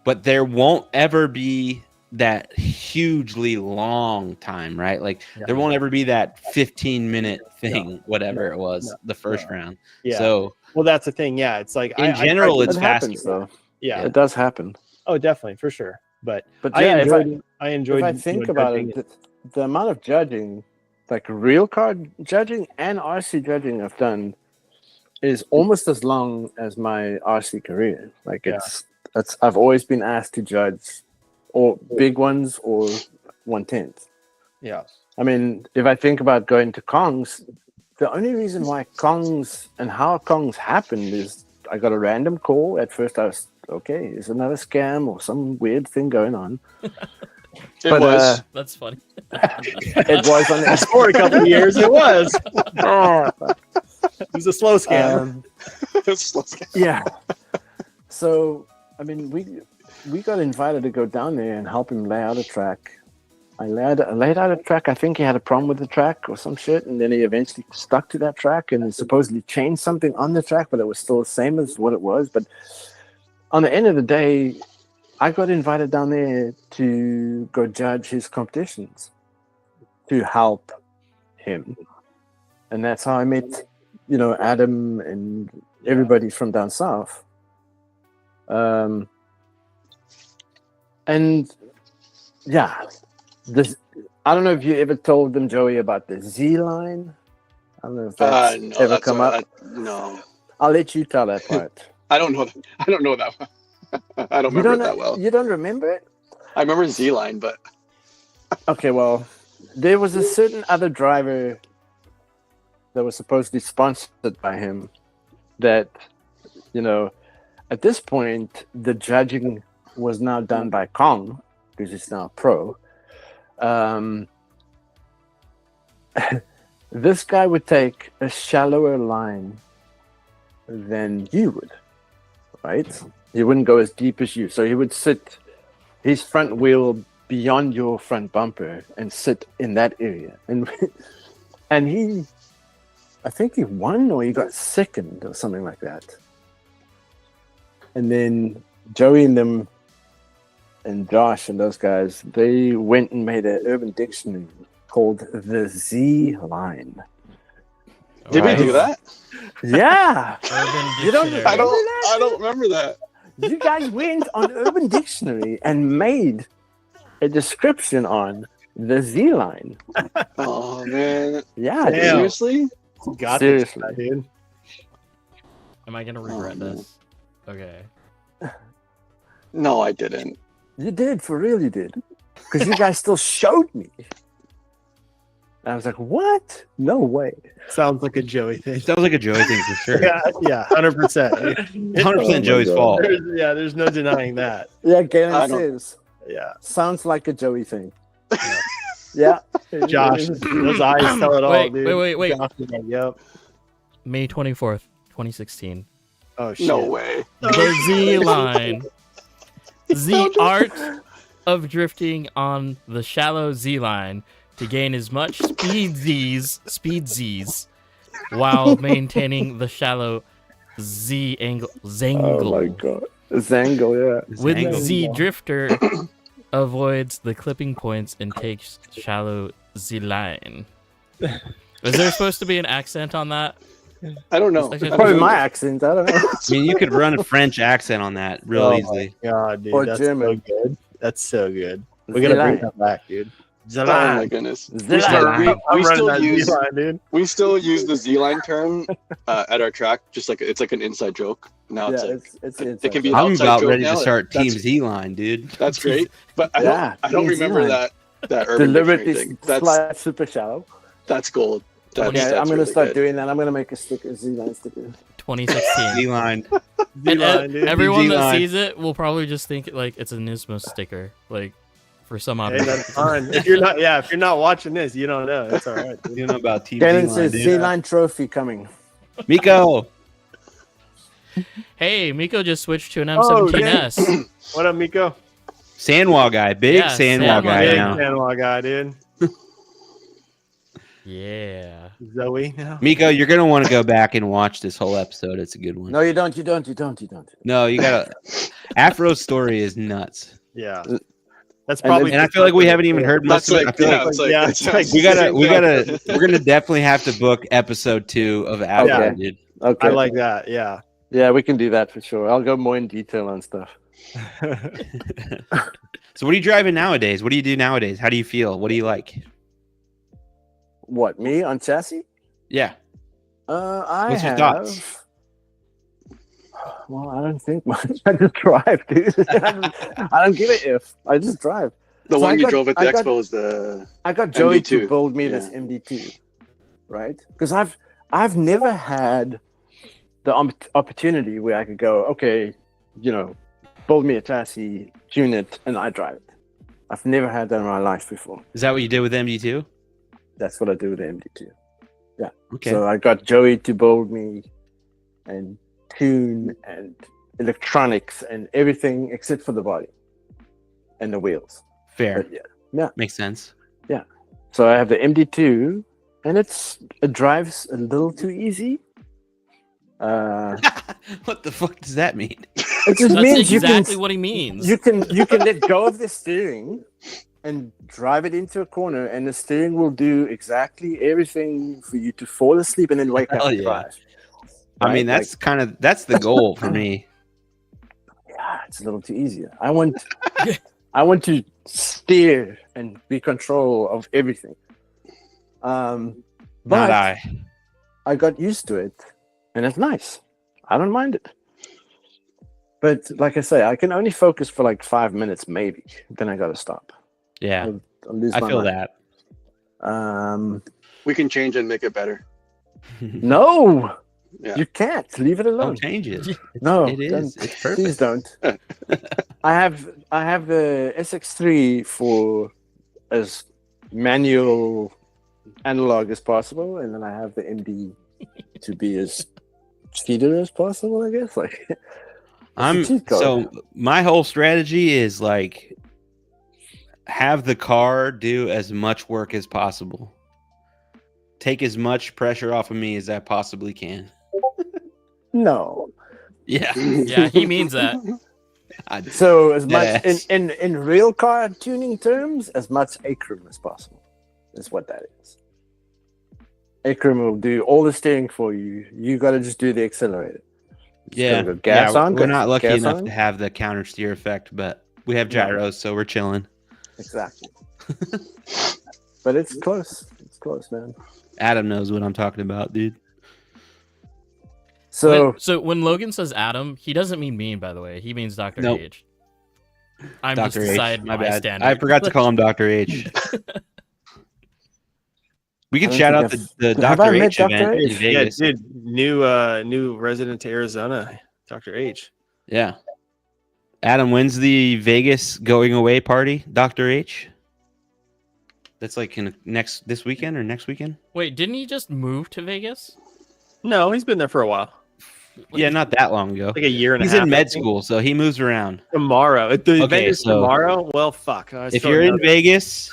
but there won't ever be that hugely long time, right? Like there won't ever be that 15-minute thing, whatever it was, the first round. Yeah. So Well, that's the thing. Yeah, it's like in general, I it's It faster. happens though. yeah. It does happen. Oh, definitely for sure. But But I yeah, if enjoyed. I enjoyed. if I you think know, about judging it, the amount of judging, like real card judging and RC judging I've done, is almost as long as my RC career. Like it's I've always been asked to judge or big ones or 1/10. Yeah. I mean, if I think about going to Kongs, the only reason why Kongs and how Kongs happened is I got a random call. At first I was, okay, is another scam or some weird thing going on? It But, was. that's funny. It was on the For a couple of years, it was. It was a slow scam. Yeah. So, I mean, we got invited to go down there and help him lay out a track. I laid out a track. I think he had a problem with the track or some shit, and then he eventually stuck to that track and supposedly changed something on the track, but it was still the same as what it was. But on the end of the day, I got invited down there to go judge his competitions to help him. And that's how I met, Adam and everybody from down south. And yeah, this, I don't know if you ever told them, Joey, about the Z line. I don't know if that's No, ever that's come what up. no, I'll let you tell that part. I don't know. I don't know that one. I don't remember it that well. You don't remember it? I remember Z-Line, but Okay, well, there was a certain other driver that was supposedly sponsored by him that, at this point, the judging was now done by Kong, because it's now pro. This guy would take a shallower line than you would, right? He wouldn't go as deep as you. So he would sit his front wheel beyond your front bumper and sit in that area. And he, I think he won or he got second or something like that. And then Joey and them and Josh and those guys, they went and made an urban dictionary called the Z line. did we do that? Yeah. Urban You don't- Dictionary. I don't remember that. You guys went on Urban Dictionary and made a description on the Z line. Oh man, Yeah, Damn. dude. seriously? Got Seriously. this, dude. Am I gonna regret no. this? Okay. No, I didn't. You did, for real, you did. Because you guys still showed me. And I was like, what? No way. Sounds like a Joey thing. Sounds like a Joey thing for sure. Yeah, 100%. 100% Joey's God. fault. There's no denying that. Yeah, I Galen don't- says, Yeah, sounds like a Joey thing. Yeah. Josh, those eyes tell it all, Wait, dude. wait. Josh is like, yep. May 24th, 2016. Oh shit. No way. The Z line. The art of drifting on the shallow Z line to gain as much speed Z's, while maintaining the shallow Z angle. Zangle. Oh my God. Zangle, yeah. With Zangle. Z drifter avoids the clipping points and takes shallow Z line. Is there supposed to be an accent on that? I don't know. It's like a- Probably my accent, I don't know. I mean, you could run a French accent on that real Oh easily. my God, dude. Or That's German. so good. That's so good. We gotta bring that back, dude. Oh my goodness. Z We still, line. I'm we running still that use Z-line, dude. we still use the Z-Line term at our track, just like it's like an inside joke. Now Yeah, it's it's it can be an I'm outside about joke ready now. to start Team That's- Z line, dude. That's great, but I Yeah, don't Team remember Z-Line. that urban deliberately dictionary thing. slide super shallow. That's gold. That's, Yeah, that's I'm gonna really start good. doing that. I'm gonna make a sticker, Z-line sticker. 2016. Z line. And Z-line, dude. everyone that Z-line. sees it will probably just think like it's a Nismo sticker, like for some odd Hey, reason. that's fine. If you're not watching this, you don't know. It's all right. dude. You know about Team Galen Z says line, dude. Z-line trophy coming. Miko. Hey, Miko just switched to an Oh, M17S. What up, Miko? Sandwall guy. Big Yeah, Sandwall Sandwall guy Big now. Panama guy, dude. Yeah. Zoe now. Miko, you're going to want to go back and watch this whole episode. It's a good one. No, you don't. You don't. No, you got to. Afro's story is nuts. Yeah. That's And probably. And I feel like we haven't even heard most That's of it. I like, feel yeah, like it's like, yeah, it's it's like- we're gonna definitely have to book episode 2 of Afro, Okay. dude. Okay. I like that. Yeah. Yeah, we can do that for sure. I'll go more in detail on stuff. So what are you driving nowadays? What do you do nowadays? How do you feel? What do you like? What, me on chassis? Yeah. I What's your have. thoughts? Well, I don't think much. I just drive, dude. I don't give a if. I just drive. the So one I you got- drove at the I got- expo is the I got Joey to MD2, build me yeah. this MD2, right? Because I've never had the opportunity where I could go, okay, build me a chassis, tune it, and I drive it. I've never had that in my life before. Is that what you did with MD2? That's what I do with the MD2. Okay. So I got Joey to build me and tune and electronics and everything except for the body and the wheels. Fair. But yeah. Makes sense. So I have the MD2 and it drives a little too easy. What the fuck does that mean? It just That's means exactly what he means. you can let go of the steering and drive it into a corner, and the steering will do exactly everything for you to fall asleep and then wake up Hell and yeah. drive. I mean, Right? that's the goal for me. Yeah, it's a little too easy. I want to steer and be control of everything. Not But I. got used to it, and it's nice. I don't mind it. But like I say, I can only focus for like 5 minutes, maybe. Then I gotta stop. Yeah, I'll lose I my feel mind. that. We can change and make it better. No, Yeah. you can't. Leave it alone. Don't change it. No, It is. don't. It's perfect. Please don't. I have the SX3 for as manual analog as possible, and then I have the MD to be as cheater as possible. I guess it's a cheat code. So my whole strategy is like have the car do as much work as possible. Take as much pressure off of me as I possibly can. No. Yeah. Yeah, he means that. So as much Yes. in real car tuning terms, as much acrum as possible is what that is. Acrum will do all the steering for you. You got to just do the accelerator. Just Yeah. gotta go gas on. We're not lucky gas enough on. to have the counter steer effect, but we have gyros, so we're chilling. Exactly. But it's close. It's close, man. Adam knows what I'm talking about, dude. So When Logan says Adam, he doesn't mean me, by the way. He means Dr. Nope. H. I'm Dr. just H. deciding My my bad. standard. I forgot to call him Dr. H. We I can don't shout think out the have I Dr. met H Dr. event in H? Vegas. Yeah, dude, new resident to Arizona, Dr. H. Yeah. Adam, when's the Vegas going away party, Dr. H? That's like this weekend or next weekend? Wait, didn't he just move to Vegas? No, he's been there for a while, Yeah, not that long ago. like a year and He's a half. in I med think. school, so he moves around. Tomorrow. If the event Okay, is so tomorrow, well, fuck. If you're in Vegas,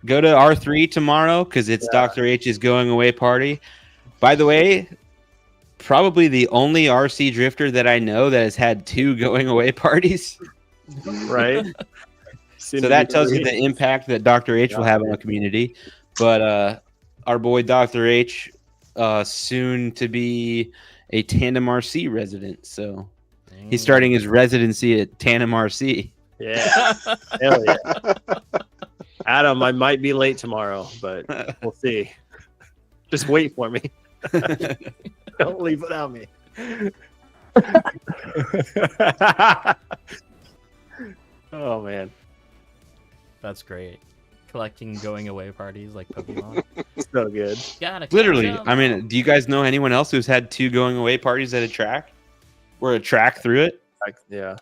go to R3 tomorrow because it's Dr. H's going away party. By the way, probably the only RC drifter that I know that has had 2 going away parties. right? So that tells you the impact that Dr. H will have on the community. But our boy Dr. H, soon to be a Tandem RC resident. So he's starting his residency at Tandem RC. Yeah. Hell yeah. Adam, I might be late tomorrow, but we'll see. Just wait for me. Don't leave without me. Oh man, That's great. Collecting going away parties like Pokemon. so good. Gotta Literally. catch 'em. I mean, do you guys know anyone else who's had 2 going away parties at a track? Or a track through it? Yeah.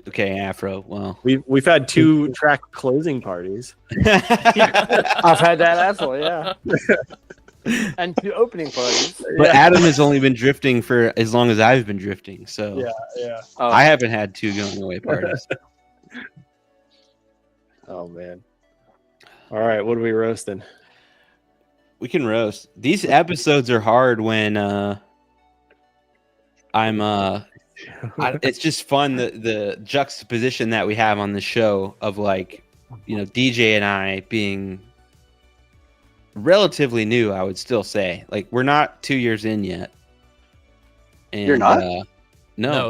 Okay, Afro. Well. We've had 2 track closing parties. I've had that as well, yeah. And 2 opening parties. But Adam has only been drifting for as long as I've been drifting, so Yeah. Oh, I haven't had 2 going away parties. Oh man. All right, what are we roasting? We can roast. These episodes are hard when it's just fun the juxtaposition that we have on the show of like, you know, DJ and I being relatively new, I would still say. Like we're not 2 years in yet. And, You're not? No,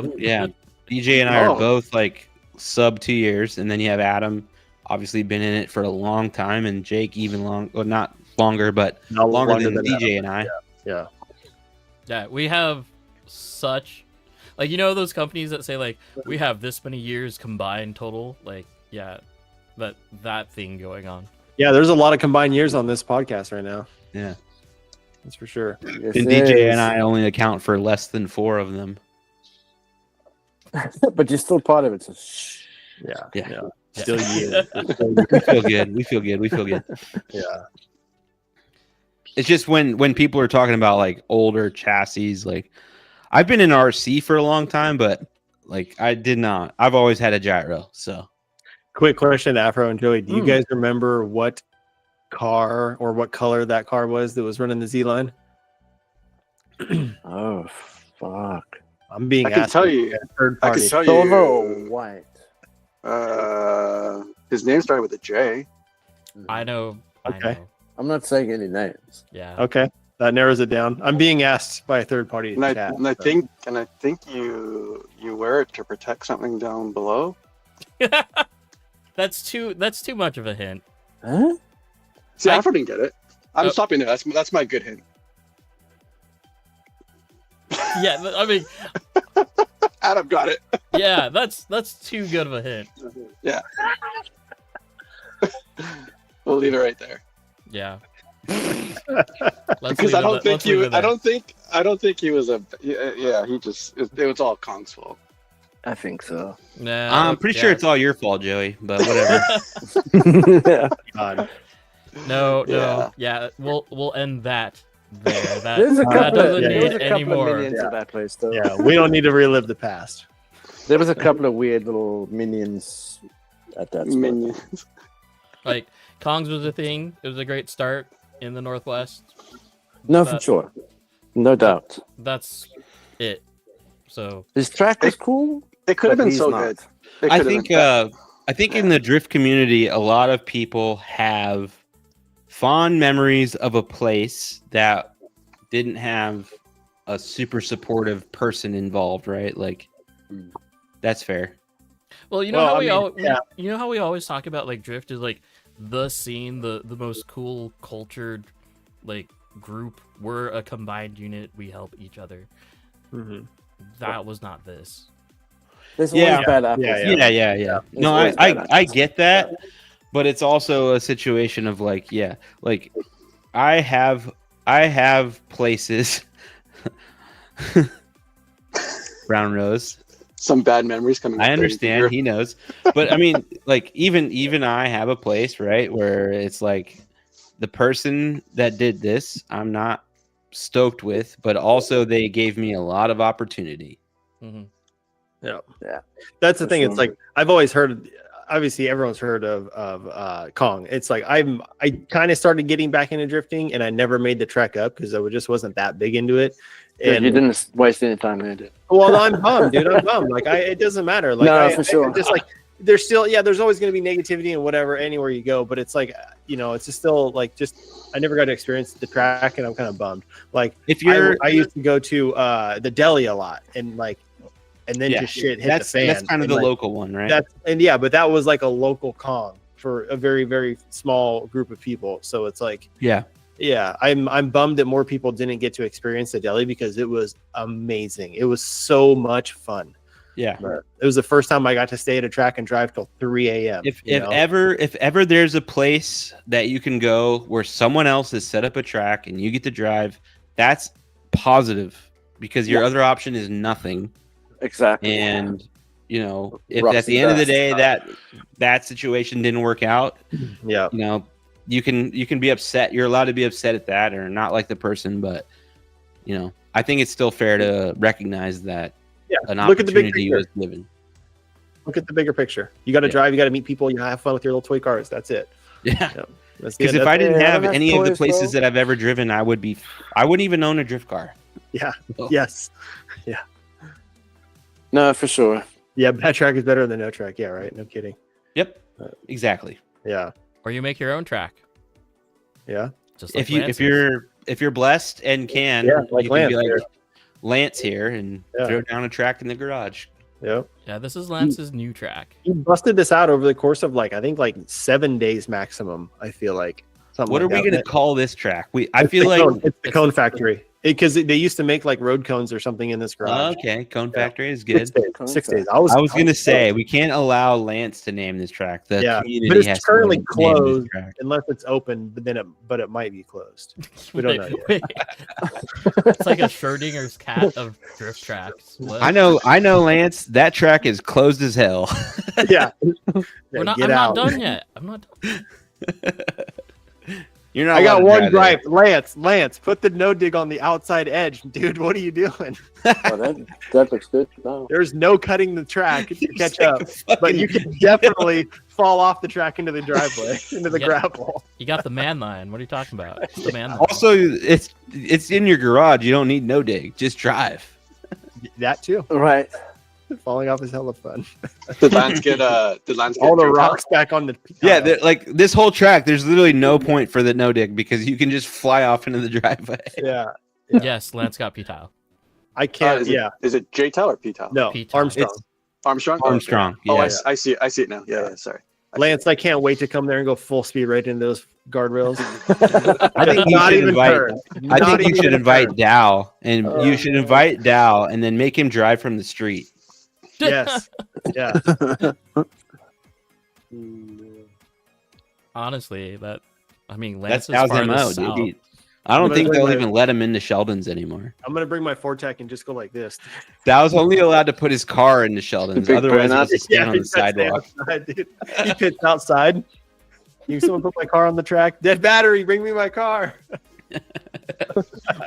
No. yeah. DJ and I Oh. are both like sub 2 years, and then you have Adam, obviously been in it for a long time, and Jake even not longer, but No, longer than Adam. DJ and I. Yeah. Yeah, we have such like, you know, those companies that say like we have this many years combined total, like, yeah, that thing going on. Yeah, there's a lot of combined years on this podcast right now. Yeah. That's for sure. yes, And it DJ is. and I only account for less than 4 of them. But you're still part of it. So shh. Yeah. Still you. We feel good. We feel good. We feel good. Yeah. It's just when people are talking about like older chassis, like I've been in RC for a long time, but like I've always had a gyro. So Quick question, Afro and Joey. Do you guys remember what car or what color that car was that was running the Z line? Oh, fuck. I'm being I can asked tell by you. a third I party. can tell Silver or you. white? His name started with a J. I know. I Okay. know. I'm not saying any names. Yeah. Okay, that narrows it down. I'm being asked by a third party And I, chat. and I so. think you wear it to protect something down below. That's too much of a hint. Huh? See, I- Afro didn't get it. I'm Oh. stopping there. That's my good hint. Yeah, I mean, Adam got it. yeah, that's too good of a hint. Yeah. We'll leave it right there. Yeah. Because I don't think he was a. Yeah, he just. It was all Kong's fault. I think so. Nah, I'm pretty sure it's all your fault, Joey. But whatever. God. No. Yeah. Yeah, we'll end that there. There's a That couple, doesn't yeah, need there's a any couple of more. minions Yeah. in that place, though. Yeah, we don't need to relive the past. There was a couple of weird little minions at that spot. Minions. Like Kong's was a thing. It was a great start in the Northwest. No, for But sure. No doubt. That's it. So His track was cool. It could have but been he's so not. good. It I could have think been. I think in the drift community, a lot of people have fond memories of a place that didn't have a super supportive person involved, right? Like that's fair. well, you know Well, how I we mean, all yeah. you know how we always talk about like drift is like the scene, the most cool cultured like group. We're a combined unit. We help each other. Mhm. That was not this. There's Yeah. always bad apples. Yeah. Yeah. It's No, always bad I apples. get that, but it's also a situation of like, like I have places. Brown Rose. Some bad memories coming. I up understand. there. He knows, but I mean, like even I have a place, right, where it's like the person that did this, I'm not stoked with, but also they gave me a lot of opportunity. Hmm. That's the For thing. sure. It's like I've always heard. Obviously, everyone's heard of Kong. It's like I kind of started getting back into drifting, and I never made the trek up because I just wasn't that big into it. Yeah, And you didn't waste any time in it. well, I'm bummed, dude. I'm bummed. Like it doesn't matter. Like No, I, for sure. I just like there's still there's always going to be negativity and whatever anywhere you go. But it's like it's just still like I never got to experience the track, and I'm kind of bummed. Like If you're, I used to go to the deli a lot, and then yeah, just shit hit that's the fan. that's kind of and, the like, local one, right? but that was like a local Kong for a very, very small group of people. So it's like, Yeah. I'm bummed that more people didn't get to experience the deli because it was amazing. It was so much fun. Yeah. But it was the first time I got to stay at a track and drive till 3 a.m. If you know? ever there's a place that you can go where someone else has set up a track and you get to drive, that's positive because your other option is nothing. Exactly. And if Rocks at the and end of the dust. day that situation didn't work out, yeah, you can be upset. You're allowed to be upset at that or not like the person, but I think it's still fair to recognize that an look at the big opportunity picture. was given. Look at the bigger picture. You got to Yeah. drive. You got to meet people. You have fun with your little toy cars. That's it. Yeah. That's Because the- if I didn't Yeah, have that's any of the toys, places bro. that I've ever driven, I wouldn't even own a drift car. yeah, Oh. yes, No, for sure. yeah. Bad track is better than no track. Yeah, right. No kidding. Yep. Exactly. Yeah, Or you make your own track. yeah. Just like If you're blessed and can, Yeah, like you can Lance be like here. Lance here and Yeah. throw down a track in the garage. Yeah. Yeah, this is Lance's new track. He busted this out over the course of I think 7 days maximum. I feel like. Something What are like we that. going to call this track? I It's feel the like cone. It's the it's cone the- factory because they used to make road cones or something in this garage. okay. Cone Yeah. Factory is 6 good. days. Cone 6 factory. days. I was going to say we can't allow Lance to name this track. The Yeah, community but it's has to currently name this closed. track. unless it's open, but it might be closed. We don't know yet. Wait. It's like a Schrodinger's cat of drift tracks. What? I know, Lance. That track is closed as hell. Yeah. I'm Get not out. done yet. I'm not done. You're not. I got allowed to one drive gripe. Lance, put the no dig on the outside edge, dude. What are you doing? Oh, that looks good. No. There's no cutting the track to there. catch It's like up, a fucking- but you can definitely fall off the track into the driveway, into the Yeah. gravel. You got the man line. What are you talking about? It's the man line. Also, it's in your garage. You don't need no dig. Just drive. That too. Right. Falling off is hella fun. Did Lance get All the J-Towel? rocks back on the. Yeah, like this whole track, there's literally no point for the no dig because you can just fly off into the driveway. Yeah. Yes, Lance got P-tile. I can't. Is it J-Towel or P-Towel? No, P-towel. Armstrong. It's Armstrong. Armstrong. Oh, Yeah. I see it. I see it now. Yeah, sorry. Lance, I can't wait to come there and go full speed right into those guardrails. I think you Not should even invite. turn. I Not think you even should a invite turn. Dow, and you should invite Dow, and then make him drive from the street. Yes. Yeah. Honestly, Lance That's is Dow's far MO, south. dude. I don't But think wait, they'll wait. even let him into Sheldon's anymore. I'm gonna bring my Vortec and just go like this. Dow's only allowed to put his car into Sheldon's. big Otherwise, he burnout. has to stand on he the pits stay sidewalk. outside, dude. He pits outside. You someone put my car on the track. Dead battery. Bring me my car.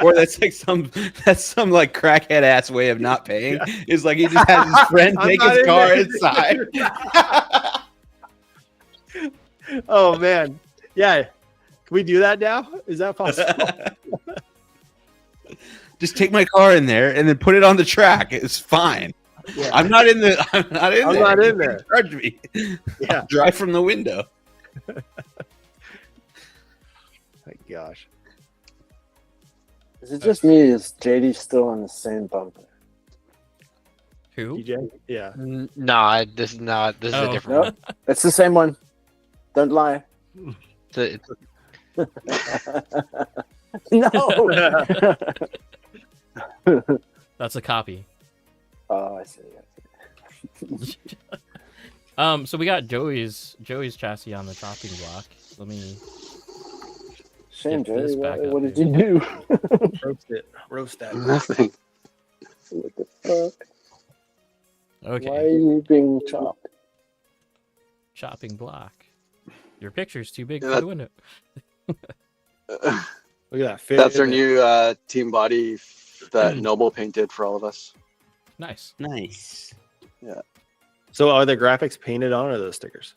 Or that's some like crackhead ass way of not paying. Is like he just has his friend I'm take not his in car there. inside. Oh man. Yeah. Can we do that now? Is that possible? Just take my car in there and then put it on the track. It's fine. Yeah. I'm not in there. I'm not in there. Charge me. Yeah. Drive from the window. My gosh. Is it just me? Is JD still on the same bumper? Who? DJ? Yeah. Nah, this is not. This is Oh. a different Nope. It's the same one. Don't lie. one. It's No. That's a copy. Oh, I see. So we got Joey's chassis on the chopping block. Let me. Shame, Get this Joey. back What up did you do? Roast it. Roast that. Nothing. What the fuck? Okay. Why are you being chopped? Chopping block. Your picture's too big Yeah, for that- the window. Look at that. Fit. That's our new team body that Noble painted for all of us. Nice. Nice. So are the graphics painted on or those stickers?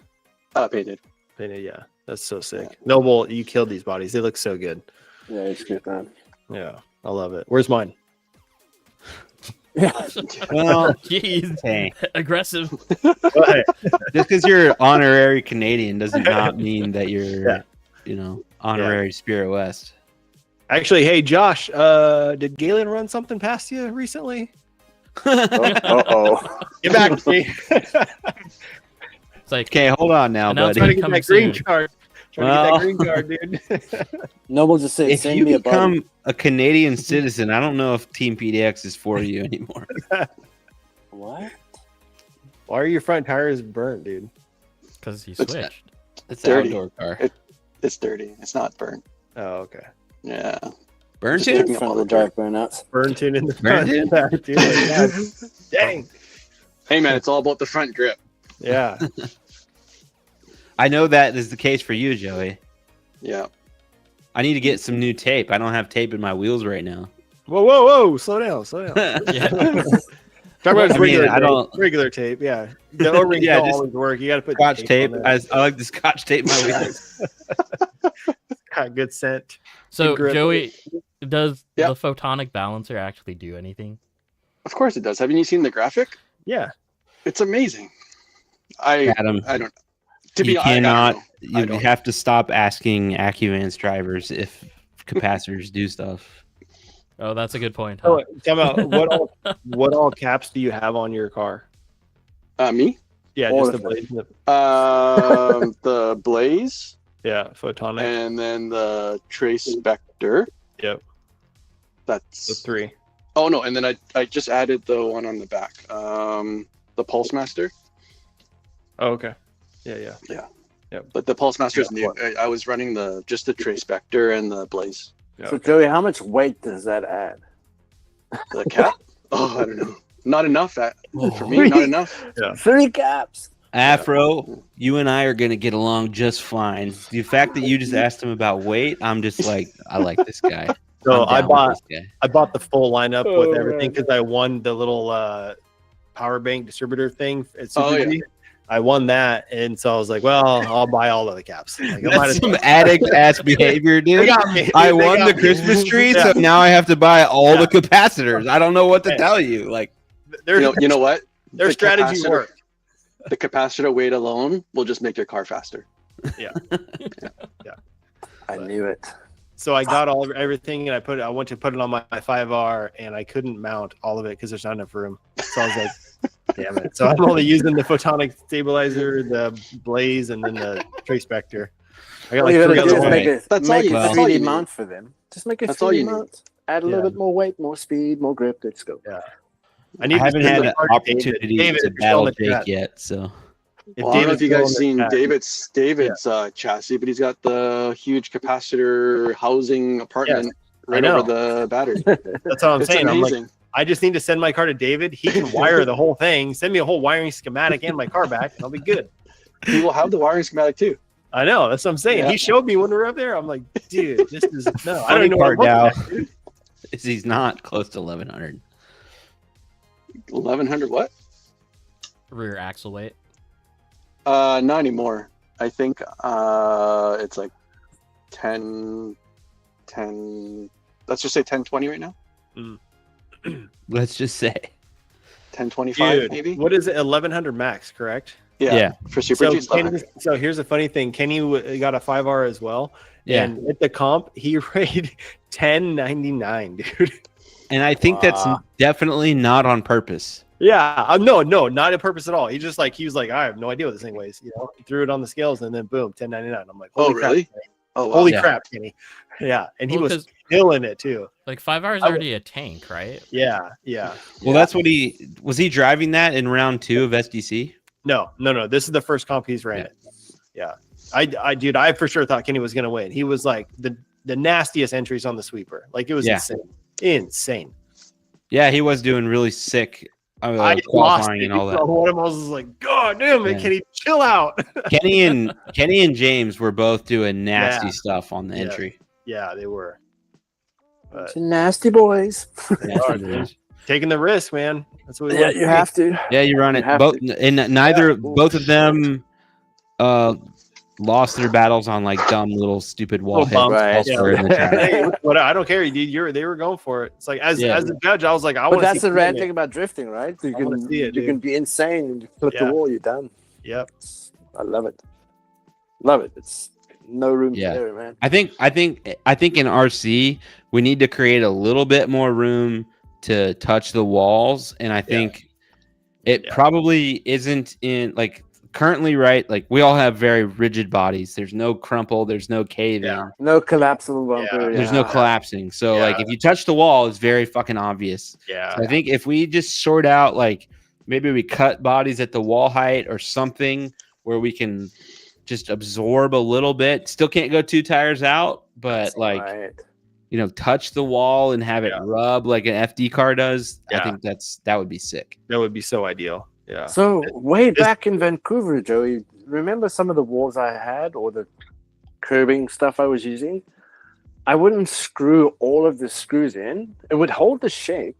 Painted. Painted, yeah. That's so sick. Noble, you killed these bodies. They look so good. Yeah, it's good, man. Yeah. I love it. Where's mine? Yeah. Well, Jeez. hey, Aggressive. Go ahead. just because you're honorary Canadian doesn't not mean that you're, Yeah. honorary Spirit West. Actually, hey Josh, did Galen run something past you recently? Uh-oh. Get back to me. It's like Okay, hold on now, Announcement Trying to buddy. get Coming that green soon. card. Trying to get that green card, dude. Noble just said, If send you me a body. become a Canadian citizen, I don't know if Team PDX is for you anymore. What? Why are your front tires burnt, dude? because he It's- switched. It's an Dirty. outdoor car. It's dirty. It's not burnt. Oh, okay. Yeah. Burn Just tube? picking up all Front the wheel drive burnouts. Burn tune in the Burn front. tune? Dude, like that. Dang. Hey man, it's all about the front grip. Yeah. I know that is the case for you, Joey. Yeah. I need to get some new tape. I don't have tape in my wheels right now. Whoa, whoa, whoa! Slow down, slow down. Yeah. Talk about I mean, regular I tape. don't- Regular tape. Yeah, the O-rings Yeah, don't just always work. You got to put Scotch tape. on I there. like the Scotch tape my wheels. Got good scent. So grip. Joey, does Yeah. the photonic balancer actually do anything? Of course it does. Haven't you seen the graphic? Yeah. It's amazing. I Adam, don't. To you be honest, I don't cannot. know. I You don't. have to stop asking AccuVans drivers if capacitors do stuff. Oh, that's a good point. Huh? Oh, come out. What all caps do you have on your car? Me? Yeah, All just the of them. blades. The Blaze, Yeah, photonic. and then the Trace Spectre. Yep. That's The 3. Oh no, and then I just added the one on the back. The Pulse Master. Oh, okay. Yeah. But the Pulse Master is Yeah, new. I was running just the Trace Spectre and the Blaze. Yeah. So Joey, how much weight does that add? The cap? Oh, I don't know. Not enough for me. Not enough. 3 caps. Afro, you and I are gonna get along just fine. The fact that you just asked him about weight, I'm just like, I like this guy. So I'm down with this guy. I bought the full lineup with Oh, everything man. because I won the little power bank distributor thing at Super Oh, yeah. G. I won that, and so I was like, well, I'll buy all of the caps. Like, I might That's as some well. addict ass behavior, They dude. got me. I They won got the me. Christmas tree, Yeah. so now I have to buy all Yeah. the capacitors. I don't know what to Yeah. tell you. Like, Their, You know what? their The strategy capacitor- worked. The capacitor weight alone will just make your car faster. I knew it. So I got everything, and I went to put it on my 5R, and I couldn't mount all of it because there's not enough room. So I was like, damn it. So I'm only using the photonic stabilizer, the blaze, and then the trace vector. I got All like you gotta 3 do other is ones. make a, That's all make you- a that's all 3D you need. mount for them. Just make a That's all 3D you need. mount. Add a little Yeah. bit more weight, more speed, more grip. Let's go. I need I haven't to send had my an card to opportunity David, to if you're still in battle the Jake chat. yet. So If Well, I don't know David's if you still guys in the seen chat. David's chassis, but he's got the huge capacitor housing apartment right know. over the battery. That's what I'm It's saying. I'm like, amazing. I just need to send my car to David. He can wire the whole thing. Send me a whole wiring schematic and my car back, and I'll be good. He will have the wiring schematic too. I know. That's what I'm saying. Yeah. He showed me when we were up there. I'm like, dude, this is no. I don't funny even know part what I'm now looking at, dude. is he's not close to 1100. 1100 what? Rear axle weight. Not anymore. I think it's like 10. Let's just say 1020 right now. Let's just say, 1025 Dude, maybe. what is it? 1100 max, correct? Yeah, for Super G. So here's the funny thing. Kenny got a 5R as well. yeah. And at the comp, he rated 1099, dude. And I think that's Wow. definitely not on purpose. Yeah, no, not on purpose at all. He was like, I have no idea what this thing weighs. You know, he threw it on the scales, and then boom, 1099. I'm like, Oh, holy crap, really? Kenny. Oh, wow. Holy Yeah. crap, Kenny. Yeah, and he Well, was 'cause, killing it too. like 5R is already a tank, right? Yeah. Well, that's what he driving that in round 2 of SDC. No. This is the first comp he's ran it. Yeah, I for sure thought Kenny was gonna win. He was like the nastiest entries on the sweeper. Like it was Yeah. insane. Yeah, he was doing really sick I lost qualifying it. and all that. One of us was like, God damn it, Yeah. Kenny, chill out. Kenny and James were both doing nasty Yeah. stuff on the Yeah. entry. Yeah, they were. Nasty boys. Taking the risk, man. That's what we Yeah, want to you see. have to. Yeah, you run You it. have Both to. and neither Yeah. both of them lost their battles on like dumb little stupid wall Little bumps, hits right. elsewhere in the track. Hey, what I don't care, dude. They were going for it. It's like as Yeah. the judge, I was like, I But want to that's see. the rad thing about drifting, right? You I wanna can see it, you dude. can be insane and you flip Yeah. the wall, you're done. Yep. I love it. Love it. It's no room Yeah. for error, man. I think in RC we need to create a little bit more room to touch the walls, and I think it Yeah. probably isn't in like currently, right? Like we all have very rigid bodies. There's no crumple. There's no cave in. Yeah. No collapsible bumper. Yeah. There's no collapsing. So Yeah. like if you touch the wall, it's very fucking obvious. Yeah. So I think if we just sort out like maybe we cut bodies at the wall height or something where we can just absorb a little bit. Still can't go 2 tires out, but like Right. touch the wall and have it Yeah. rub like an FD car does. I Yeah. think that would be sick. That would be so ideal. Yeah. So way this- back in Vancouver, Joey, remember some of the walls I had or the curbing stuff I was using? I wouldn't screw all of the screws in. It would hold the shape,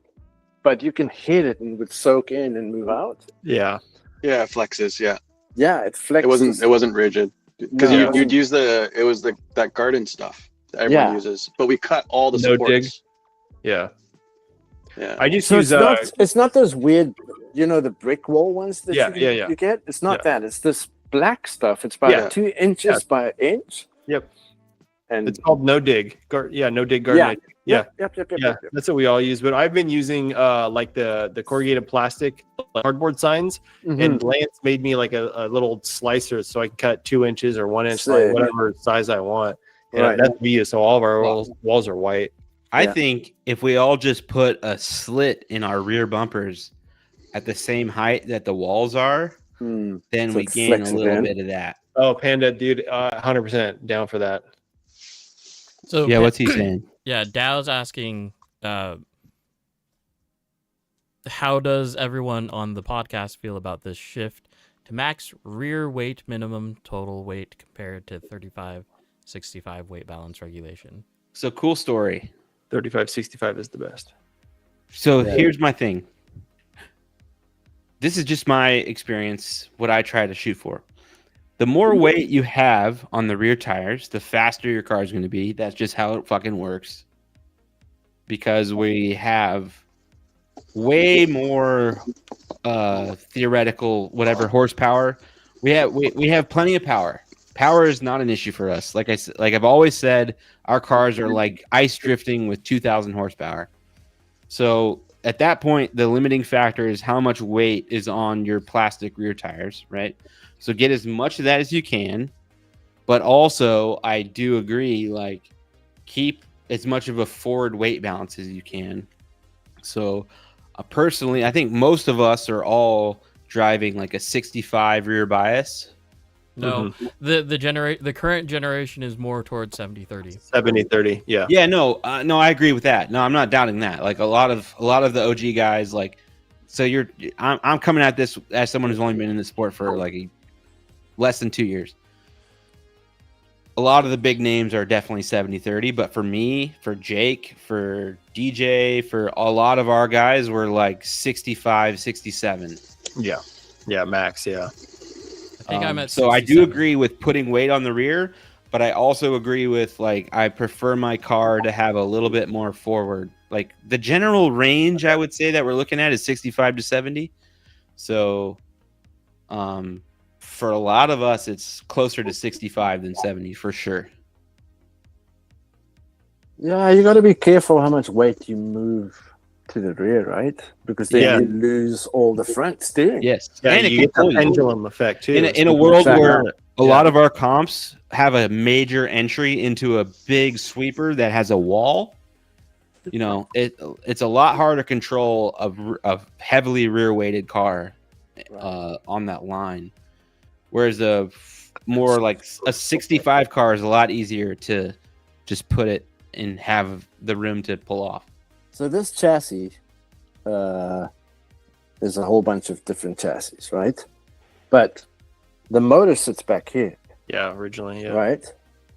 but you can hit it and it would soak in and move out. Yeah. Yeah, flexes. Yeah, Yeah, it flexes. it wasn't rigid because No, it you'd use that garden stuff that everyone Yeah. uses, but we cut all the No dig. supports. Yeah. Yeah, I just So use it's not those weird, the brick wall ones that Yeah. you get. It's not Yeah. that. It's this black stuff. It's about Yeah. 2 inches by an inch. Yep. And it's called no dig. No dig garden. Yep. Yeah, that's what we all use. But I've been using like the corrugated plastic cardboard signs, Mhm. and Lance made me like a little slicer so I can cut 2 inches or 1 inch, Sick. like whatever size I want. And Right. that's what we use. So all of our walls are white. I Yeah. think if we all just put a slit in our rear bumpers at the same height that the walls are, Hmm. then So we it gain a flexes little in. bit of that. Oh, Panda, dude, 100% down for that. So Yeah, what's he saying? Yeah, Dow's asking, how does everyone on the podcast feel about this shift to max rear weight minimum total weight compared to 35-65 weight balance regulation. So cool story. 35-65 is the best. So Yeah. here's my thing. This is just my experience, what I try to shoot for. The more weight you have on the rear tires, the faster your car is going to be. That's just how it fucking works. Because we have way more theoretical whatever horsepower. We have plenty of power. Power is not an issue for us. Like I've always said, our cars are like ice drifting with 2,000 horsepower. So at that point, the limiting factor is how much weight is on your plastic rear tires, right? So get as much of that as you can, but also I do agree, like keep as much of a forward weight balance as you can. So personally, I think most of us are all driving like a 65 rear bias. No, the current generation is more towards 70-30. 70-30, yeah. Yeah, no, I agree with that. No, I'm not doubting that. Like a lot of the OG guys, like, so I'm coming at this as someone who's only been in the sport for like less than 2 years. A lot of the big names are definitely 70-30, but for me, for Jake, for DJ, for a lot of our guys, we're like 65-67. Yeah, max, yeah. I think I'm at so I do 67. agree with putting weight on the rear, but I also agree with like I prefer my car to have a little bit more forward. Like the general range I would say that we're looking at is 65-70. So for a lot of us it's closer to 65 than 70 for sure. Yeah, you got to be careful how much weight you move to the rear, right? Because then Yeah. you lose all the front steering. Yes. Yeah, and it you can get the pull you. pendulum effect too. In a world Exactly. where a Yeah. lot of our comps have a major entry into a big sweeper that has a wall, you know, it's a lot harder to control a heavily rear weighted car on that line. Whereas a more like a 65 car is a lot easier to just put it and have the room to pull off. So this chassis, there's a whole bunch of different chassis, right? But the motor sits back here, Yeah, originally, yeah. right?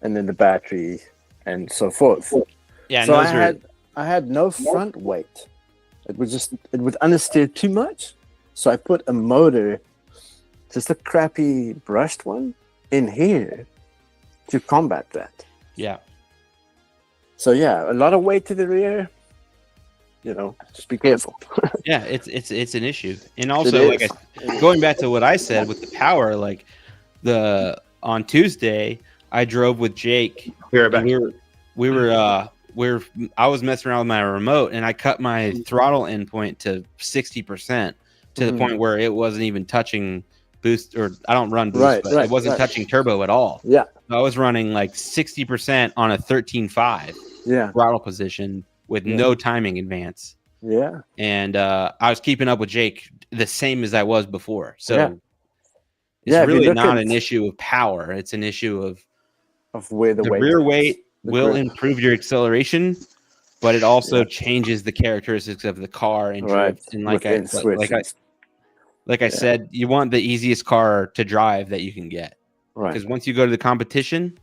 And then the battery and so forth. Yeah, so and I had no front weight. It would understeer too much. So I put a motor, just a crappy brushed one, in here to combat that. yeah. So yeah, a lot of weight to the rear. You know, just be careful. Yeah, it's an issue. And also, It like is. going back to what I said with the power, like on Tuesday, I drove with Jake. Be right back. I was messing around with my remote and I cut my throttle endpoint to 60% to the point where it wasn't even touching boost, or I don't run boost, but it wasn't touching turbo at all. Yeah. I was running like 60% on a 13.5 Yeah. throttle position with no timing advance. Yeah. And I was keeping up with Jake the same as I was before. So Yeah. it's Yeah, if you really look not at- an issue of power. It's an issue of Where the weight rear is. weight The will grip. improve your acceleration, but it also changes the characteristics of the car and Right. drift. And like Within I switches. said, you want the easiest car to drive that you can get. Right. Because once you go to the competition,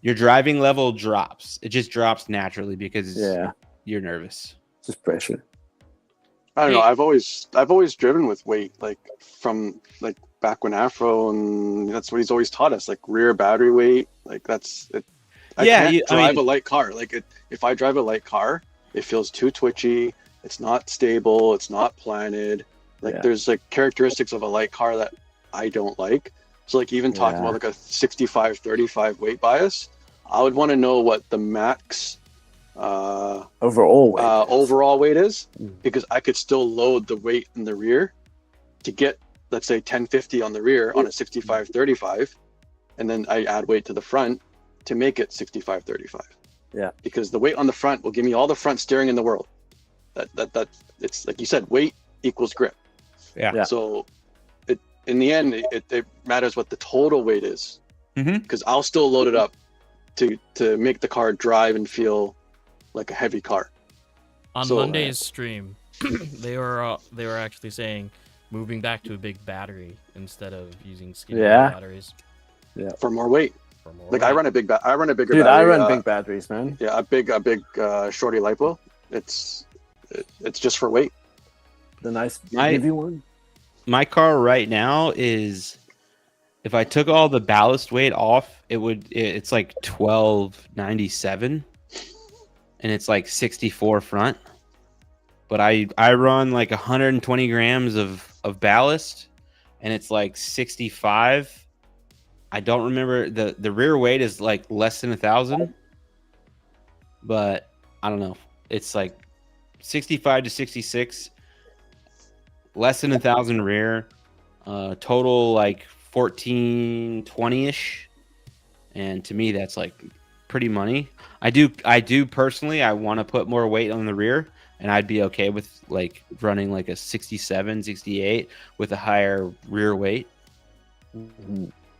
your driving level drops. It just drops naturally because Yeah. you're nervous. Just pressure. I don't know. I've always driven with weight, like from like back when Afro, and that's what he's always taught us, like rear battery weight. Like that's it. I can't drive a light car. Like if I drive a light car, it feels too twitchy. It's not stable. It's not planted. Like there's like characteristics of a light car that I don't like. So like even talking about like a 65-35 weight bias, I would want to know what the max overall weight is, because I could still load the weight in the rear to get, let's say 1050 on the rear on a 65-35, and then I add weight to the front to make it 65-35. Yeah. Because the weight on the front will give me all the front steering in the world. That it's like you said, weight equals grip. Yeah. So in the end, it matters what the total weight is, because I'll still load it up to make the car drive and feel like a heavy car. On Monday's stream, they were actually saying moving back to a big battery instead of using skinny Yeah. batteries For more weight. for more Like I weight. run a bigger Dude, battery. I run big batteries, man. Yeah, a big shorty lipo. It's just for weight. The nice My- heavy one. My car right now is, if I took all the ballast weight off, it's like 1297, and it's like 64 front. But I run like 120 grams of ballast, and it's like 65. I don't remember the rear weight is like less than 1,000, but I don't know. It's like 65 to 66, less than 1,000 rear, total like 1420-ish, and to me that's like pretty money. I do personally, I want to put more weight on the rear, and I'd be okay with like running like a 67, 68 with a higher rear weight.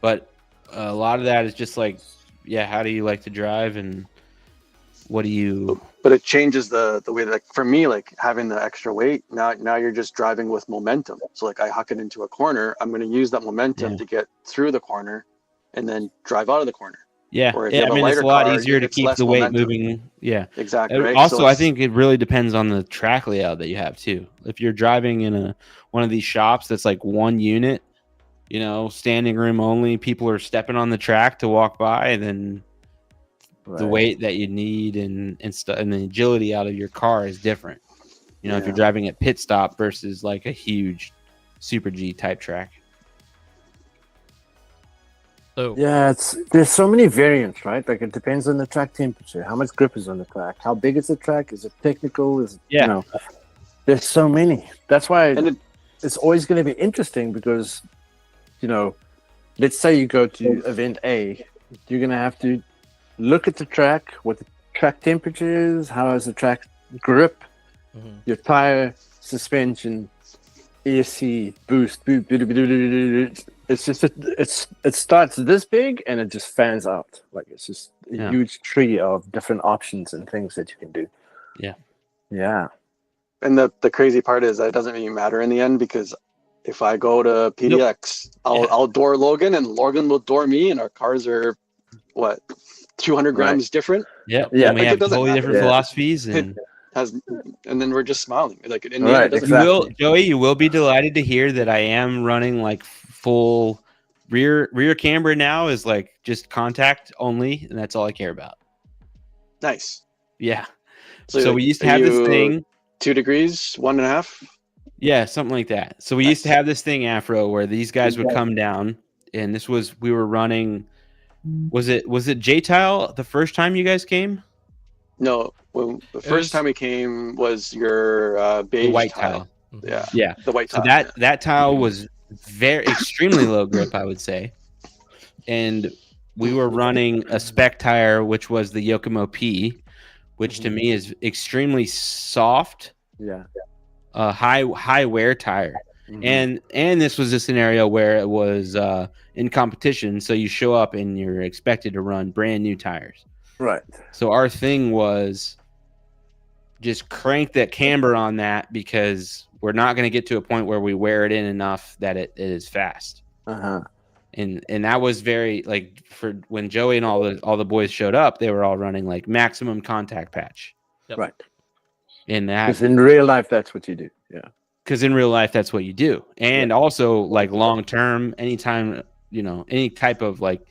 But a lot of that is just like, yeah, how do you like to drive, and what do you? But it changes the way that, like, for me, like having the extra weight, now you're just driving with momentum. So like I huck it into a corner, I'm going to use that momentum to get through the corner and then drive out of the corner. Yeah, Or if yeah. you I have a mean, it's a lighter lot car, easier to it's keep less the weight momentum. moving. Yeah, Exactly. Right. Also, So I think it really depends on the track layout that you have too. If you're driving in one of these shops that's like one unit, standing room only, people are stepping on the track to walk by, then the weight that you need and the agility out of your car is different. If you're driving at pit stop versus like a huge Super G type track. So Yeah, there's so many variants, right? Like it depends on the track temperature, how much grip is on the track, how big is the track, is it technical, there's so many. That's why it's always going to be interesting because, let's say you go to event A, you're going to have to look at the track, what the track temperature is, how is the track grip, your tire, suspension, ESC, boost, it's just it starts this big and it just fans out. Like it's just a huge tree of different options and things that you can do. Yeah. And the crazy part is that it doesn't really matter in the end, because if I go to PDX, I'll door Logan and Logan will door me, and our cars are 200 grams different. Yeah. Like, we have it doesn't totally matter. different philosophies, and and then we're just smiling. Like in the end, it doesn't exactly. Joey, you will be delighted to hear that I am running like full rear camber now, is like just contact only, and that's all I care about. Nice. Yeah. So we used to have this thing. 2 degrees, 1.5. Yeah, something like that. So we used to have this thing, Afro, where these guys would come down, and we were running. Was it J-Tile the first time you guys came? No, the first time we came was your beige The white tile. tile. Yeah, the white tile. So that tile was extremely low grip, I would say, and we were running a spec tire, which was the Yokomo P, which to me is extremely soft. Yeah. High wear tire. And this was a scenario where it was in competition, so you show up and you're expected to run brand new tires. Right. So our thing was just crank that camber on that, because we're not going to get to a point where we wear it in enough that it is fast. And that was very, like, for when Joey and all the boys showed up, they were all running like maximum contact patch. Right. And that, because in real life, that's what you do. Yeah. Because in real life, that's what you do. And also, like, long term, anytime, any type of like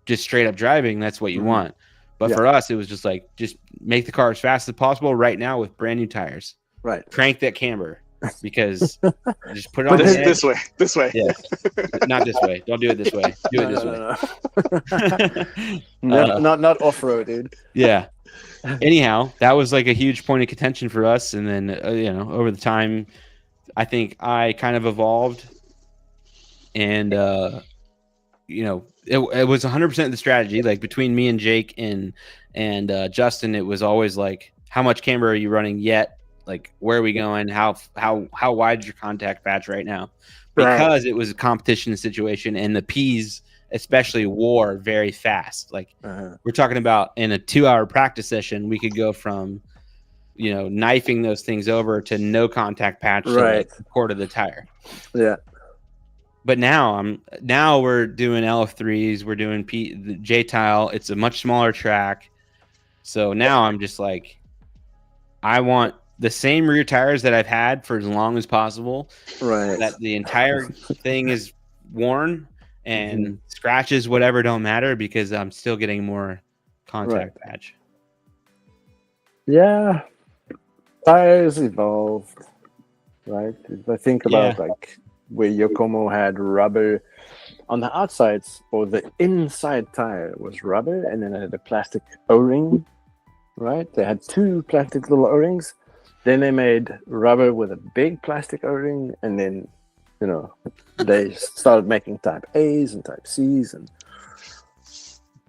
just straight up driving, that's what you want. But for us, it was just like, just make the car as fast as possible right now with brand new tires. Right. Crank that camber, because just put it on this way. Yeah. Not this way. Don't do it this way. Do it this way. Not off-road, dude. Yeah. Anyhow, that was like a huge point of contention for us. And then, over the time, I think I kind of evolved, and, it was 100% the strategy. Like between me and Jake and Justin, it was always like, how much camber are you running yet? Like, where are we going? How wide is your contact patch right now? Because it was a competition situation, and the P's especially wore very fast. Like we're talking about in a 2-hour practice session, we could go from knifing those things over to no contact patch to Right. like the core of the tire. Yeah. But now we're doing LF3s, we're doing the J tile. It's a much smaller track, so now I'm just like, I want the same rear tires that I've had for as long as possible. Right. That the entire thing is worn and scratches, whatever, don't matter because I'm still getting more contact patch. Yeah. Tires evolved, right? If I think about like where Yokomo had rubber on the outsides, or the inside tire was rubber, and then it had a plastic O-ring, right? They had two plastic little O-rings. Then they made rubber with a big plastic O-ring, and then, they started making type A's and type C's and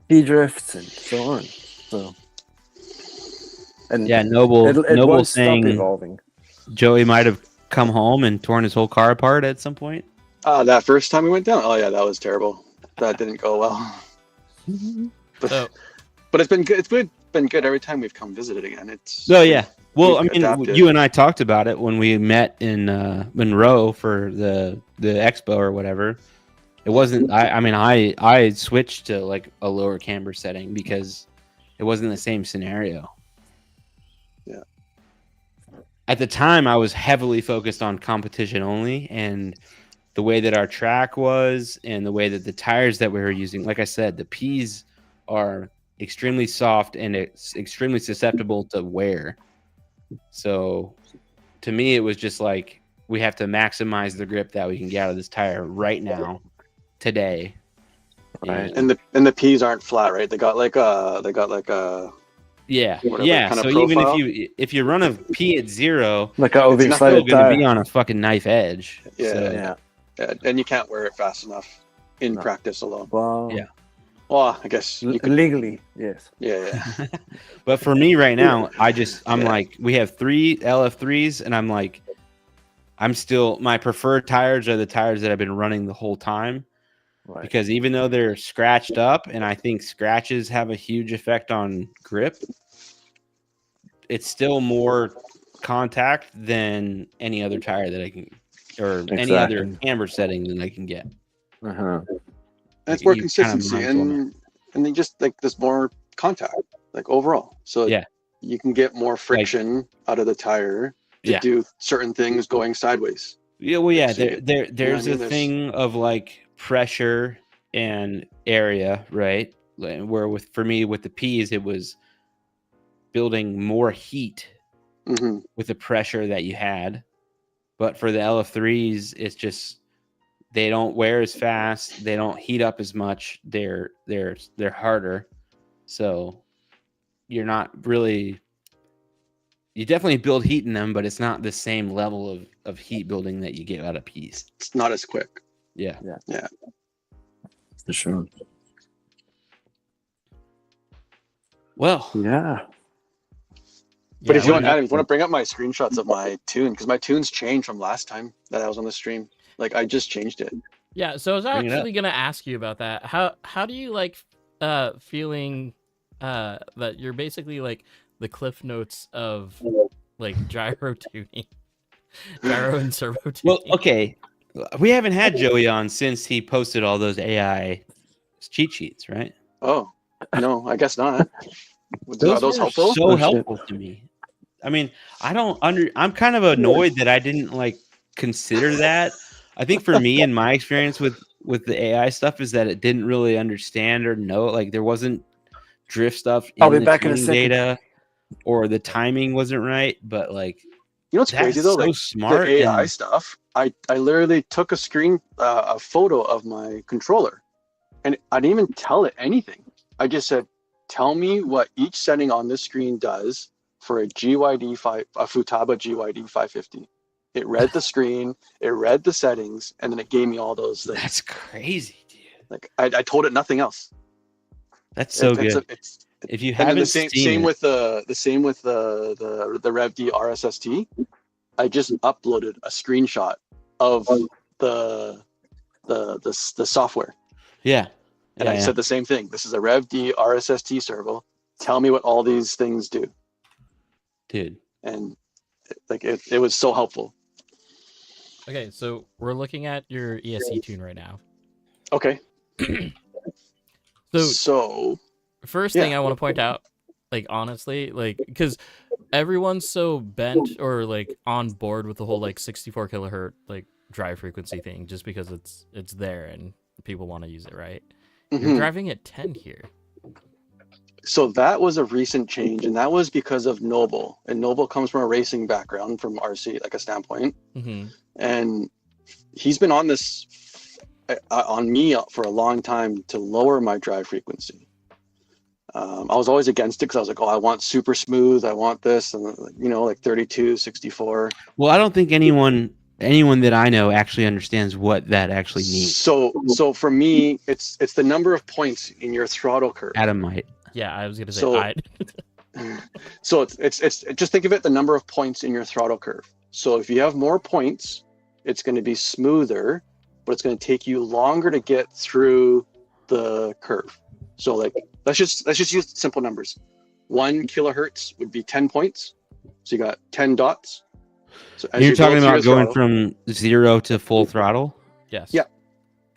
P-drifts and so on. So, and Noble won't saying stop evolving. Joey might have come home and torn his whole car apart at some point. That first time we went down, oh yeah, that was terrible. That didn't go well. But it's been good. It's been good every time we've come visited again. It's Well, I mean, you and I talked about it when we met in Monroe for the expo or whatever. It wasn't. I switched to like a lower camber setting because it wasn't the same scenario. Yeah. At the time, I was heavily focused on competition only, and the way that our track was, and the way that the tires that we were using. Like I said, the P's are extremely soft and it's extremely susceptible to wear. So to me, it was just like, we have to maximize the grip that we can get out of this tire right now, today. Right. And the P's aren't flat, right? They got like a yeah. kind of So profile. even if you run a P at 0, Like an it's still overexcited going to tire. be on a fucking knife edge. Yeah. So, Yeah, and you can't wear it fast enough in practice alone. Well, Yeah. Well, I guess you could. legally, yes. Yeah. But for me right now, I'm like, we have 3 LF3s, and I'm like, my preferred tires are the tires that I've been running the whole time. Right. Because even though they're scratched up, and I think scratches have a huge effect on grip, it's still more contact than any other tire that I can, or any other camber setting than I can get. Uh-huh. And it's more You consistency, kind and then just like there's more contact, like overall. So you can get more friction out of the tire to do certain things going sideways. Yeah, well, yeah. So There's a thing of like pressure and area, right? Where for me with the P's, it was building more heat with the pressure that you had. But for the LF3s, it's just they don't wear as fast, they don't heat up as much, they're harder. So you're not really, you definitely build heat in them, but it's not the same level of heat building that you get out of P's. It's not as quick. Yeah. For sure. Well, yeah. But if you want, Adam, if you want to bring up my screenshots of my tune, because my tunes changed from last time that I was on the stream. Like I just changed it. Yeah, so I was actually gonna ask you about that. How do you like feeling that you're basically like the cliff notes of like gyro tuning, gyro and servo tuning? Well, okay, we haven't had Joey on since he posted all those AI cheat sheets, right? Oh no, I guess not. Those are those helpful? So helpful to me. I mean, I'm kind of annoyed that I didn't like consider that. I think for me and my experience with the AI stuff is that it didn't really understand or know, like there wasn't drift stuff I'll be the back in a tuning second. data, or the timing wasn't right. But like, you know what's crazy though? So like smart the AI stuff. I literally took a photo of my controller, and I didn't even tell it anything. I just said, "Tell me what each setting on this screen does for a Futaba GYD 550." It read the screen, it read the settings, and then it gave me all those things. That's crazy, dude. Like I told it nothing else. That's so good. If you haven't same with the Rev D RSST, I just uploaded a screenshot of the software. Yeah. And I said the same thing. This is a Rev D RSST servo. Tell me what all these things do. Dude. and it was so helpful. Okay, so we're looking at your ESC tune right now. Okay. So first thing yeah. I want to point out, like honestly, like because everyone's so bent or like on board with the whole like 64 kilohertz like drive frequency thing just because it's there and people want to use it, right? You're driving at 10 here. So that was a recent change, and that was because of Noble. And Noble comes from a racing background, from RC, like a standpoint. And he's been on this, on me for a long time to lower my drive frequency. I was always against it because I was like, oh, I want super smooth. I want this, and like 32, 64. Well, I don't think anyone that I know actually understands what that actually means. So for me, it's the number of points in your throttle curve. Adam might. Yeah, I was gonna say. So it's just think of it the number of points in your throttle curve. So if you have more points, it's going to be smoother, but it's going to take you longer to get through the curve. So like let's just use simple numbers. 1 kilohertz would be 10 points. So you got 10 dots. So as you're talking about going throttle, from 0 to full throttle? Yes. Yeah.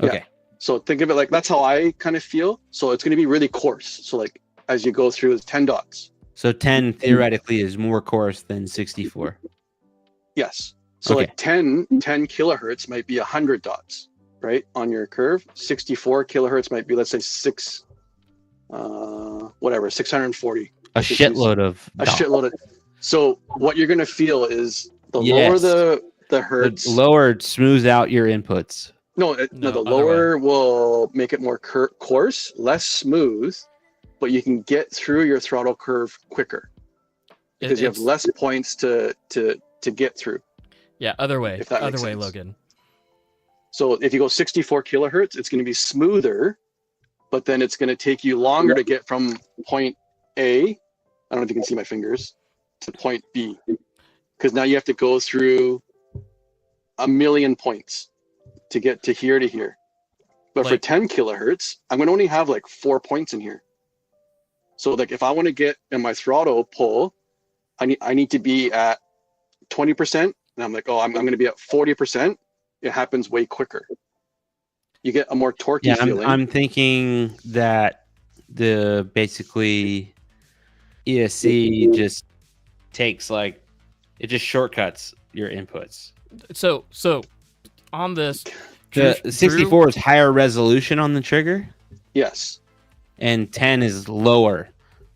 Okay. Yeah. So think of it like that's how I kind of feel. So it's going to be really coarse. So like as you go through 10 dots. So 10 theoretically is more coarse than 64. Yes. So Okay. like 10 kilohertz might be 100 dots, right, on your curve. 64 kilohertz might be, let's say 640. A shitload of A dots. shitload of. So what you're going to feel is the lower the hertz. The lower it smooths out your inputs. No, the lower will make it more coarse, less smooth, but you can get through your throttle curve quicker because you have less points to get through. Yeah, other way. If that Other makes way, sense. Logan. So if you go 64 kilohertz, it's going to be smoother, but then it's going to take you longer to get from point A, I don't know if you can see my fingers, to point B. Because now you have to go through 1,000,000 points to get to here to here. But for 10 kilohertz, I'm going to only have like 4 points in here. So like if I want to get in my throttle pull, I need to be at 20%. And I'm like, oh, I'm going to be at 40%. It happens way quicker. You get a more torquey feeling. I'm thinking that the basically ESC just takes it just shortcuts your inputs. So on this, The 64 is higher resolution on the trigger. Yes. And 10 is lower.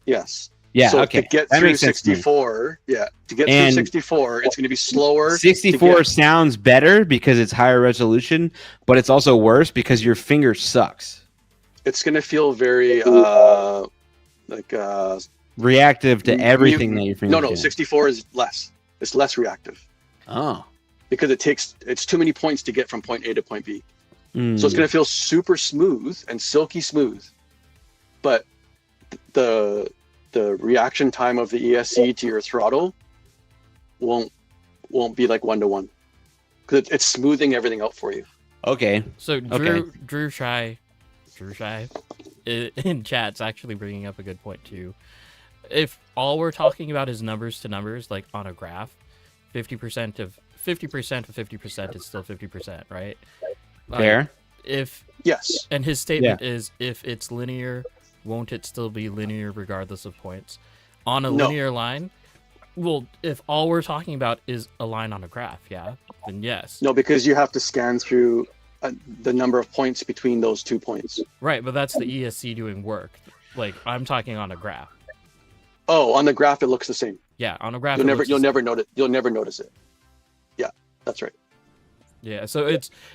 Yes. Yeah. So okay. to get That through makes sense to me. 64, through 64, it's going to be slower. 64 sounds better because it's higher resolution, but it's also worse because your finger sucks. It's going to feel very reactive to everything that your finger. No, 64 is less. It's less reactive. Oh. Because it's too many points to get from point A to point B. Mm. So it's going to feel super smooth and silky smooth, but the reaction time of the ESC to your throttle won't be like 1-to-1 because it's smoothing everything out for you. Okay. So Drew Shy in chat's actually bringing up a good point too. If all we're talking about is numbers to numbers, like on a graph, 50% of 50% is still 50%, right? Fair. Yes. And his statement is, if it's linear, won't it still be linear regardless of points? On a linear line, well, if all we're talking about is a line on a graph, then yes. No, because you have to scan through the number of points between those 2 points. Right, but that's the ESC doing work. Like, I'm talking on a graph. Oh, on the graph it looks the same. Yeah, on a graph you'll never notice it. Yeah, that's right. Yeah, so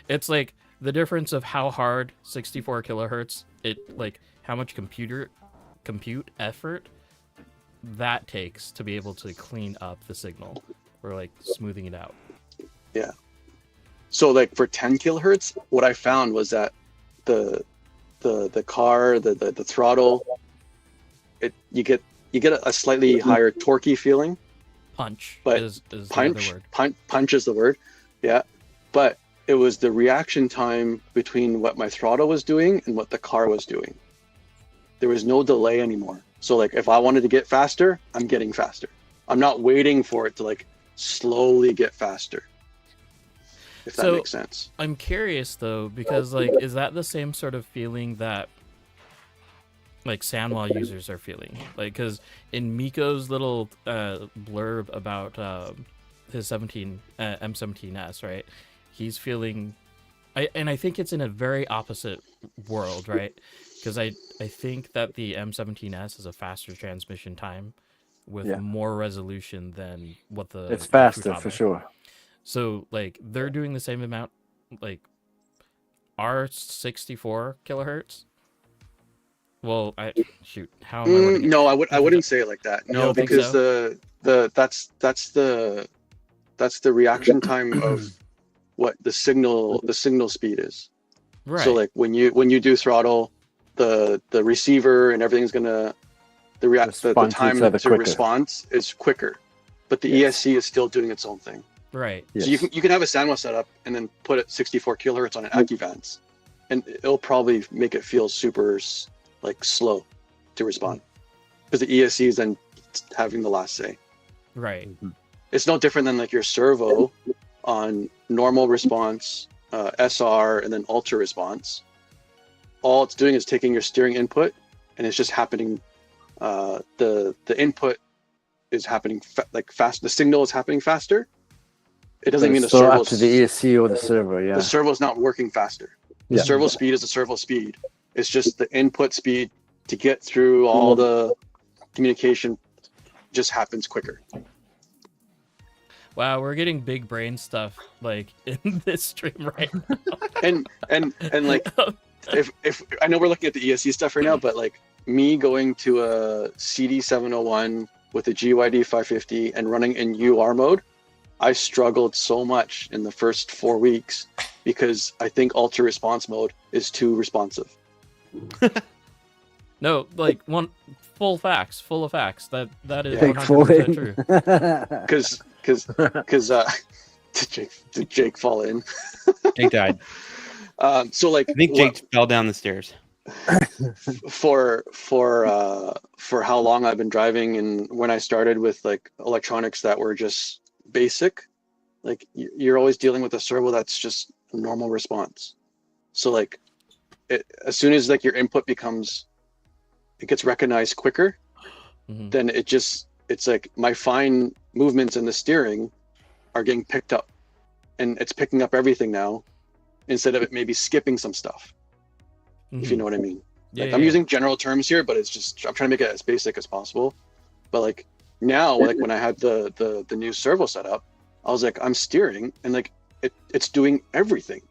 it's like the difference of how hard 64 kilohertz how much compute effort that takes to be able to clean up the signal or smoothing it out. Yeah. So for 10 kilohertz, what I found was that the car, the throttle, you get a slightly higher torquey feeling. Punch but is the word. Punch is the word. Yeah. But it was the reaction time between what my throttle was doing and what the car was doing. There was no delay anymore. So if I wanted to get faster, I'm getting faster. I'm not waiting for it to like slowly get faster. If that So- makes sense. I'm curious though, because like, is that the same sort of feeling that like SandWall users are feeling? Like, because in Miko's little blurb about his M17S, right? He's feeling, and I think it's in a very opposite world, right? Because I think that the M17S is a faster transmission time with Yeah. more resolution than what the It's faster Futaba. for sure. So like they're doing the same amount, like R 64 kilohertz. Well, how am I? wording it? No, I wouldn't say it like that. You No, don't think because so? that's the reaction time of what the signal speed is. Right. So like when you do throttle, the receiver and everything's gonna the Respond to time each other to quicker. response is quicker, but the Yes. ESC is still doing its own thing. right. Yes. So you can have a SandWall set up and then put it 64 kilohertz on an AccuVance, and it'll probably make it feel super like slow to respond because the ESC is then having the last say. Right. It's no different than like your servo on normal response, SR, and then ultra response. All it's doing is taking your steering input, and it's just happening. The input is happening fast. The signal is happening faster. It doesn't But mean it's the still servo. up to the ESC or the servo, yeah. The servo's not working faster. The Yeah. servo speed is the servo speed. It's just the input speed to get through all the communication just happens quicker. Wow, we're getting big brain stuff like in this stream right now. And like if I know we're looking at the ESC stuff right now, but like me going to a CD 701 with a GYD 550 and running in UR mode, I struggled so much in the first 4 weeks because I think ultra response mode is too responsive. No, like full of facts. That is Take 100% full true. Because did Jake fall in? Jake died. So like I think Jake fell down the stairs. for how long I've been driving and when I started with like electronics that were just basic, like you're always dealing with a servo that's just a normal response. So like as soon as like your input it gets recognized quicker, Mhm. then it's like my fine movements in the steering are getting picked up, and it's picking up everything now instead of it maybe skipping some stuff, if you know what I mean. Yeah, Like I'm yeah. using general terms here, but it's just I'm trying to make it as basic as possible. But like now, like when I had the new servo set up, I was like I'm steering and like it's doing everything.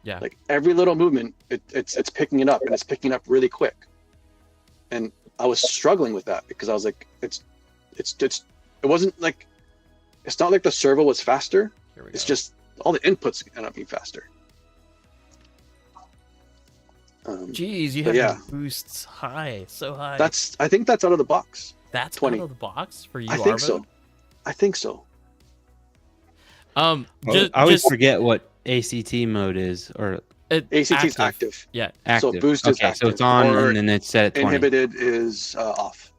Yeah. Like every little movement, it's picking it up, and it's picking it up really quick. And I was struggling with that because I was like it wasn't like it's not like the servo was faster. Here we It's go. just all the inputs end up being faster. Jeez, you but have yeah. the boosts high, so high. I think that's out of the box. That's 20. out of the box for you. I think so. I think so. I always forget what ACT mode is, or ACT is active. Yeah. active. So boost is okay, active. so it's on Or and then it's set at 20. Inhibited is off.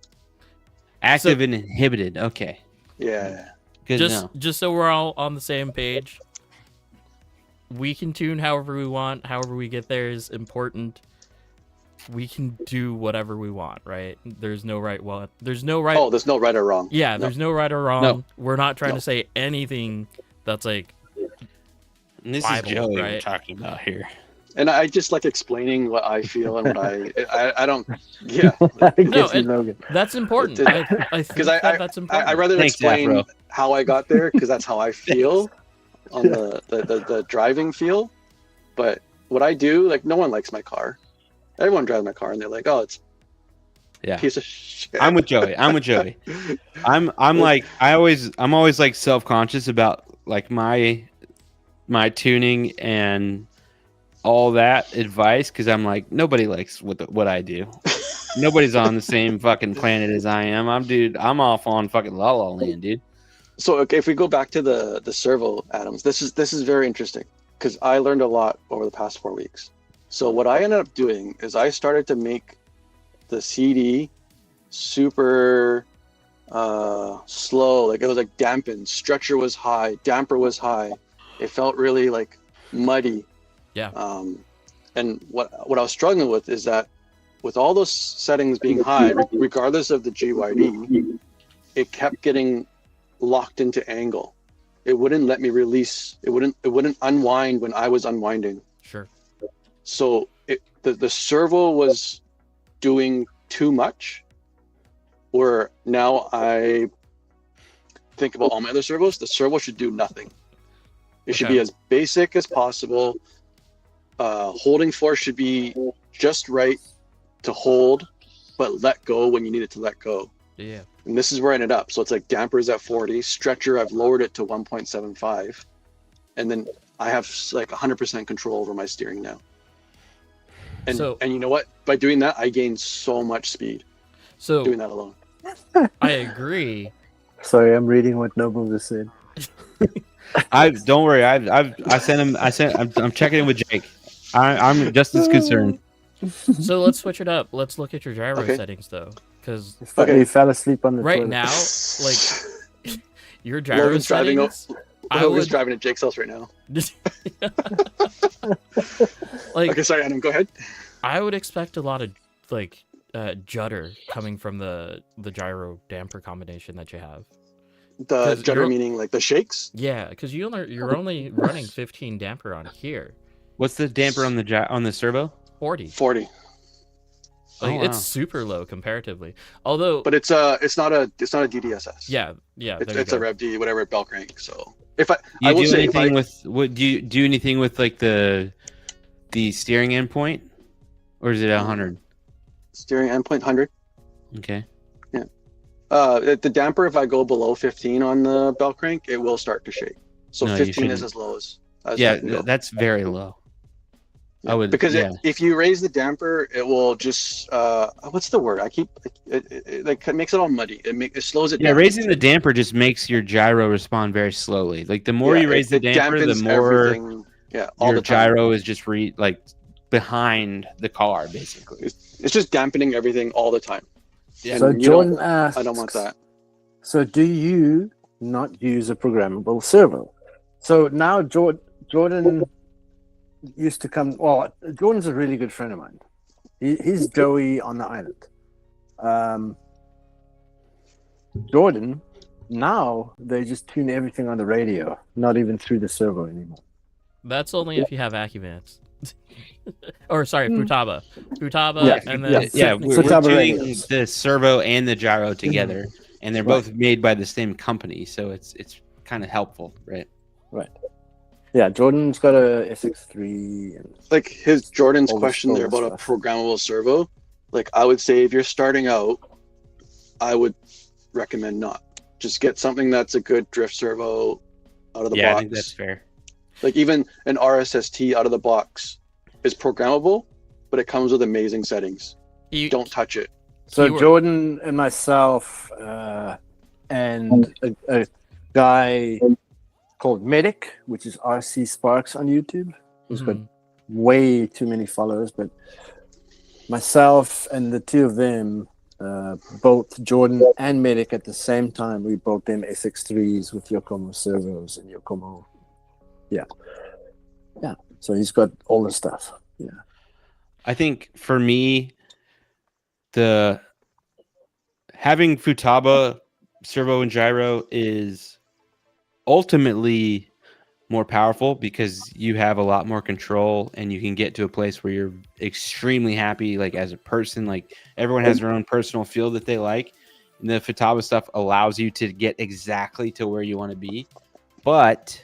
Active and inhibited. Okay. Yeah. Good to know. Just so we're all on the same page, we can tune however we want. However we get there is important. We can do whatever we want, right? There's no right. Well, there's no right. Oh, there's no right or wrong. Yeah, No. there's no right or wrong. No. We're not trying No. to say anything that's like And this Bible, is Joey we're right? talking about here. And I just like explaining what I feel and what I don't. Yeah. I No, guess you, it- Logan. that's important. I think Because that's important. I rather Thanks, explain Afro. how I got there because that's how I feel on the driving feel. But what I do, like no one likes my car. Everyone drives my car and they're like, oh, it's a Yeah. piece of shit. I'm with Joey. I'm like I'm always like self-conscious about like my tuning and all that advice because I'm like nobody likes what I do. Nobody's on the same fucking planet as I am. I'm off on fucking La La Land, dude. So okay, if we go back to the servo atoms, this is very interesting because I learned a lot over the past 4 weeks. So what I ended up doing is I started to make the CD super slow. Like it was like dampened. Stretcher was high. Damper was high. It felt really like muddy. Yeah. And what I was struggling with is that with all those settings being high, regardless of the GYD, it kept getting locked into angle. It wouldn't let me release. It wouldn't unwind when I was unwinding. Sure. So the servo was doing too much. Where now I think about all my other servos, the servo should do nothing. It should be as basic as possible. Holding force should be just right to hold, but let go when you need it to let go. Yeah. And this is where I ended up. So it's like dampers at 40, stretcher, I've lowered it to 1.75. And then I have like 100% control over my steering now. And you know what? By doing that, I gained so much speed. So doing that alone. I agree. Sorry, I'm reading what Noble just said. Don't worry. I sent him. I'm checking in with Jake. I'm just as concerned. So let's switch it up. Let's look at your gyro settings though, because He fell asleep on the right toilet. now, like your gyro Logan's settings. Logan's driving to Jake's house right now. Like, okay, sorry, Adam. Go ahead. I would expect a lot of like judder coming from the gyro damper combination that you have. The judder meaning like the shakes? Yeah, because you're only running 15 damper on here. What's the damper on the servo? 40. 40. Like, it's super low comparatively. Although, but it's not a DDSS. Yeah. It's a Rev D, whatever bell crank. So if I do you do anything with like the steering endpoint, or is it 100? Steering endpoint 100. Okay. Yeah. The damper, if I go below 15 on the bell crank, it will start to shake. So 15 is as low as that's very low. Yeah. I would if you raise the damper, it will just what's the word? It makes it all muddy. It slows it down. Yeah, raising the damper just makes your gyro respond very slowly. Like the more you raise the damper, the more your gyro is just behind the car, basically. It's just dampening everything all the time. Yeah. So Jordan asks, I don't want that. So do you not use a programmable servo? So now Jordan used to come. Well, Jordan's a really good friend of mine. He's Joey on the island. Jordan, now they just tune everything on the radio, not even through the servo anymore. That's only if you have Accuvance. Or sorry, Futaba, and then we're doing the servo and the gyro together, and they're both made by the same company, so it's kind of helpful, right? Right. Yeah, Jordan's got a SX3. And like Jordan's question there about a programmable servo. Like I would say, if you're starting out, I would recommend not. Just get something that's a good drift servo out of the box. Yeah, I think that's fair. Like even an RSST out of the box is programmable, but it comes with amazing settings. You don't touch it. So Jordan and myself and a guy called Medic, which is RC Sparks on YouTube, who's got way too many followers, but myself and the two of them, both Jordan and Medic at the same time, we built them SX3s with Yokomo servos and Yokomo. Yeah. So he's got all the stuff. Yeah. I think for me, having Futaba servo and gyro is ultimately more powerful because you have a lot more control and you can get to a place where you're extremely happy, like as a person. Like everyone has their own personal feel that they like, and the Futaba stuff allows you to get exactly to where you want to be. But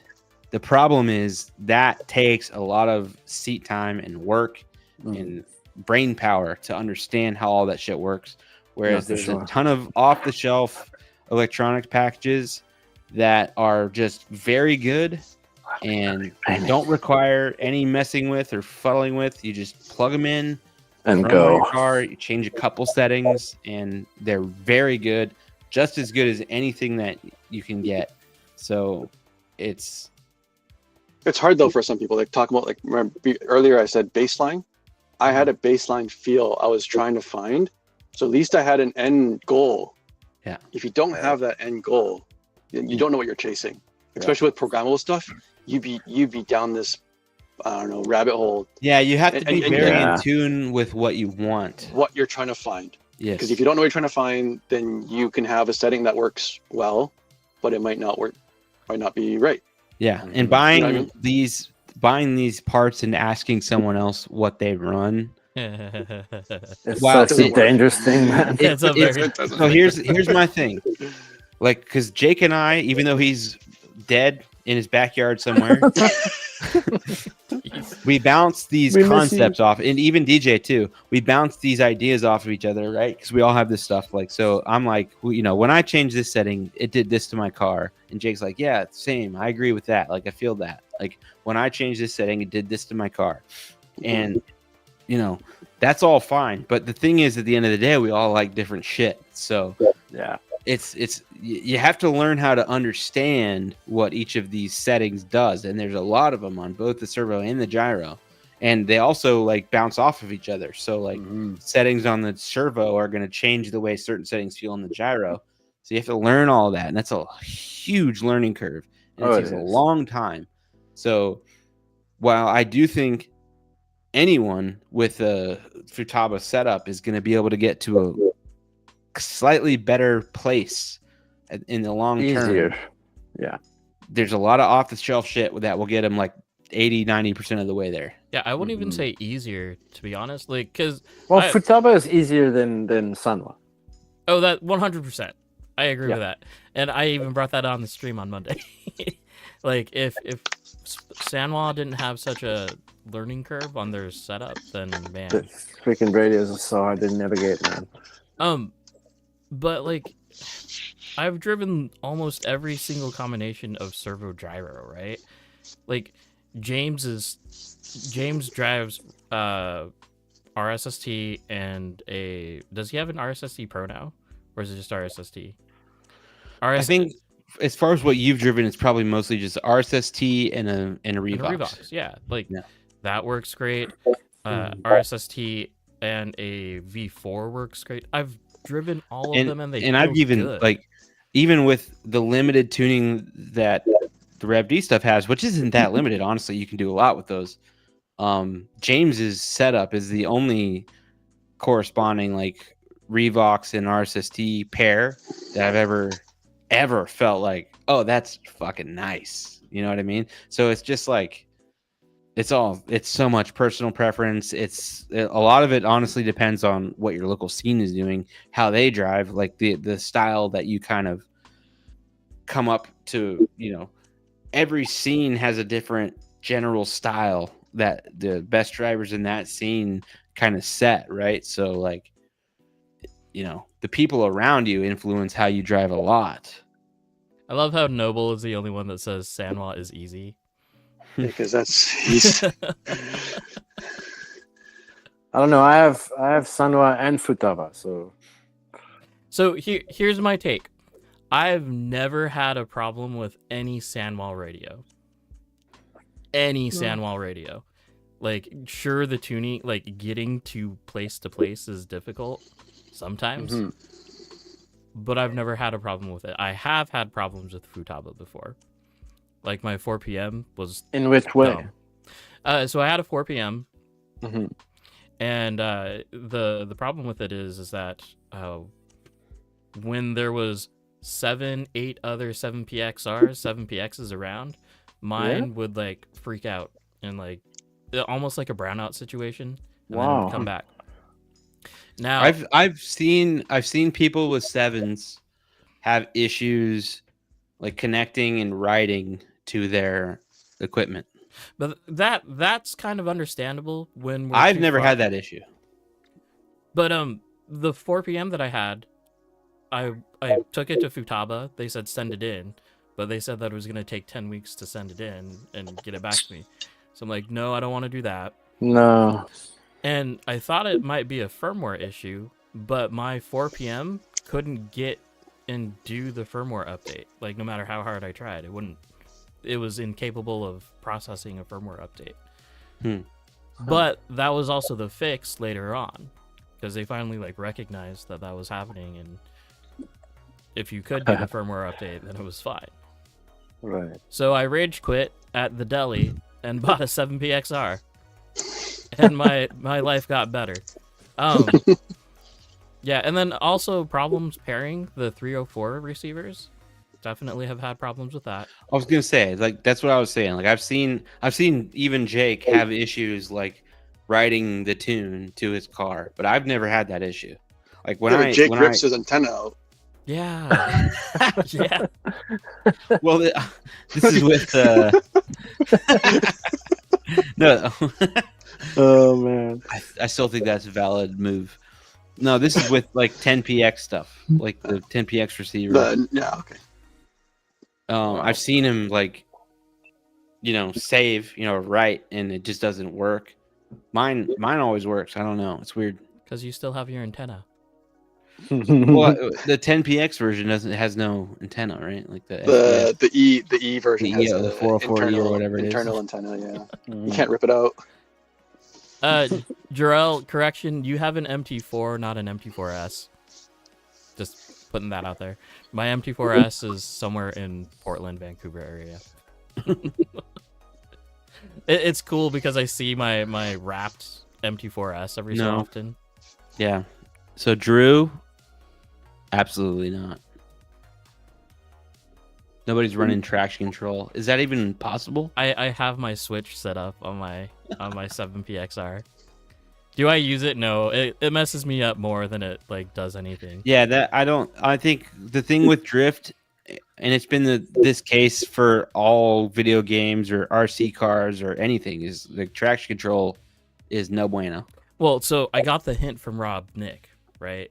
the problem is that takes a lot of seat time and work and brain power to understand how all that shit works. Whereas there's a ton of off-the-shelf electronics packages that are just very good and don't require any messing with or fuddling with. You just plug them in and go. Your car, you change a couple settings, and they're very good, just as good as anything that you can get. So it's hard though for some people. Like talk about, like, remember earlier I said baseline. I had a baseline feel I was trying to find, so at least I had an end goal Yeah. If you don't have that end goal, then you don't know what you're chasing. Especially with programmable stuff, you'd be down this, I don't know, rabbit hole. Yeah, you have to be And very yeah. in tune with what you want. What you're trying to find. Yes. Because if you don't know what you're trying to find, then you can have a setting that works well, but it might not work, might not be right. Yeah, Mhm. and buying You know what these parts and asking someone else what they run. It's Wow, such a it- dangerous thing, man. It's a very It doesn't. So here's my thing, like, because Jake and I, even though he's dead in his backyard somewhere, we bounce these We miss concepts off, and even DJ too. We bounce these ideas off of each other, right? Because we all have this stuff. Like, so I'm like, well, you know, when I changed this setting, it did this to my car, and Jake's like, yeah, same. I agree with that. Like, I feel that. Like, when I changed this setting, it did this to my car, and you know, that's all fine. But the thing is, at the end of the day, we all like different shit. So Yeah. you have to learn how to understand what each of these settings does, and there's a lot of them on both the servo and the gyro, and they also like bounce off of each other. So like settings on the servo are going to change the way certain settings feel on the gyro. So you have to learn all that, and that's a huge learning curve, and Oh, it it takes a is. long time. So while I do think anyone with a Futaba setup is going to be able to get to a slightly better place in the long Easier. term. Yeah. There's a lot of off the shelf shit that will get them like 80-90% of the way there. Yeah, I wouldn't even Mhm. say easier, to be honest. Like, because Well, I- Futaba is easier than Sanwa. oh, that 100%, I agree Yeah. with that, and I even brought that on the stream on Monday. Like, if Sanwa didn't have such a learning curve on their setup, then man, The freaking radios are so hard to navigate, man. but like, I've driven almost every single combination of servo gyro, right? Like, James drives RSST and does he have an RSST Pro now, or is it just RSST? I think as far as what you've driven, it's probably mostly just RSST and a Revox. And a Revox, yeah, like Yeah. that works great. RSST and a V4 works great. I've driven all of them, and they I've feel even good. like, even with the limited tuning that the Rev D stuff has, which isn't that limited, honestly, you can do a lot with those. James's setup is the only corresponding like Revox and RSST pair that I've ever felt like, oh, that's fucking nice. You know what I mean? So it's just like, it's so much personal preference. A lot of it honestly depends on what your local scene is doing, how they drive, like the style that you kind of come up to. You know, every scene has a different general style that the best drivers in that scene kind of set, right? So like, you know, the people around you influence how you drive a lot. I love how Noble is the only one that says Sanwa is easy. Because that's I don't know. I have Sanwa and Futaba, so So here's my take. I've never had a problem with any Sanwa radio. Any Sanwa radio. Like, sure, the tuning, like getting to place is difficult sometimes, but I've never had a problem with it. I have had problems with Futaba before. Like, my 4 p.m. was in which way? dumb. So I had a 4 p.m. Mhm. and the problem with it is that when there was 7-8 other 7PXs around, mine would like freak out and like almost like a brownout situation, and then it Wow. would come back. Now I've seen people with sevens have issues like connecting and writing to their equipment. but that's kind of understandable when we're I've too never far. had that issue. But the 4 p.m. that I had, I took it to Futaba. They said send it in, but they said that it was going to take 10 weeks to send it in and get it back to me. So I'm like, no, I don't want to do that. No. And I thought it might be a firmware issue, but my 4 p.m. couldn't get and do the firmware update. Like, no matter how hard I tried, it was incapable of processing a firmware update. But that was also the fix later on, because they finally like recognized that was happening, and if you could do the firmware update, then it was fine. Right. So I rage quit at the deli and bought a 7PXR, and my life got better. Yeah, and then also problems pairing the 304 receivers. Definitely have had problems with that. I was gonna say, like, that's what I was saying. Like, I've seen even Jake have issues like writing the tune to his car, but I've never had that issue. Like Jake rips his antenna out. Yeah. Yeah. Well, this is with no. Oh man. I still think that's a valid move. No, this is with like 10px stuff, like the 10px receiver. Yeah, okay. I've seen him like, save, write, and it just doesn't work. Mine always works. I don't know. It's weird. Because you still have your antenna. Well, the 10px version has no antenna, right? Like the E version has the 404E or whatever it is. Internal antenna. Yeah, you can't rip it out. Jarrell, correction, you have an MT4, not an MT4S. Just putting that out there. My MT4S is somewhere in Portland, Vancouver area. It's cool because I see my wrapped MT4S every so often. Yeah. So Drew, absolutely not. Nobody's running traction control. Is that even possible? I have my switch set up on my 7PXR. Do I use it? No. It messes me up more than it like does anything. Yeah, I think the thing with drift, and it's been this case for all video games or RC cars or anything, is the traction control is no bueno. Well, so I got the hint from Rob Nick, right?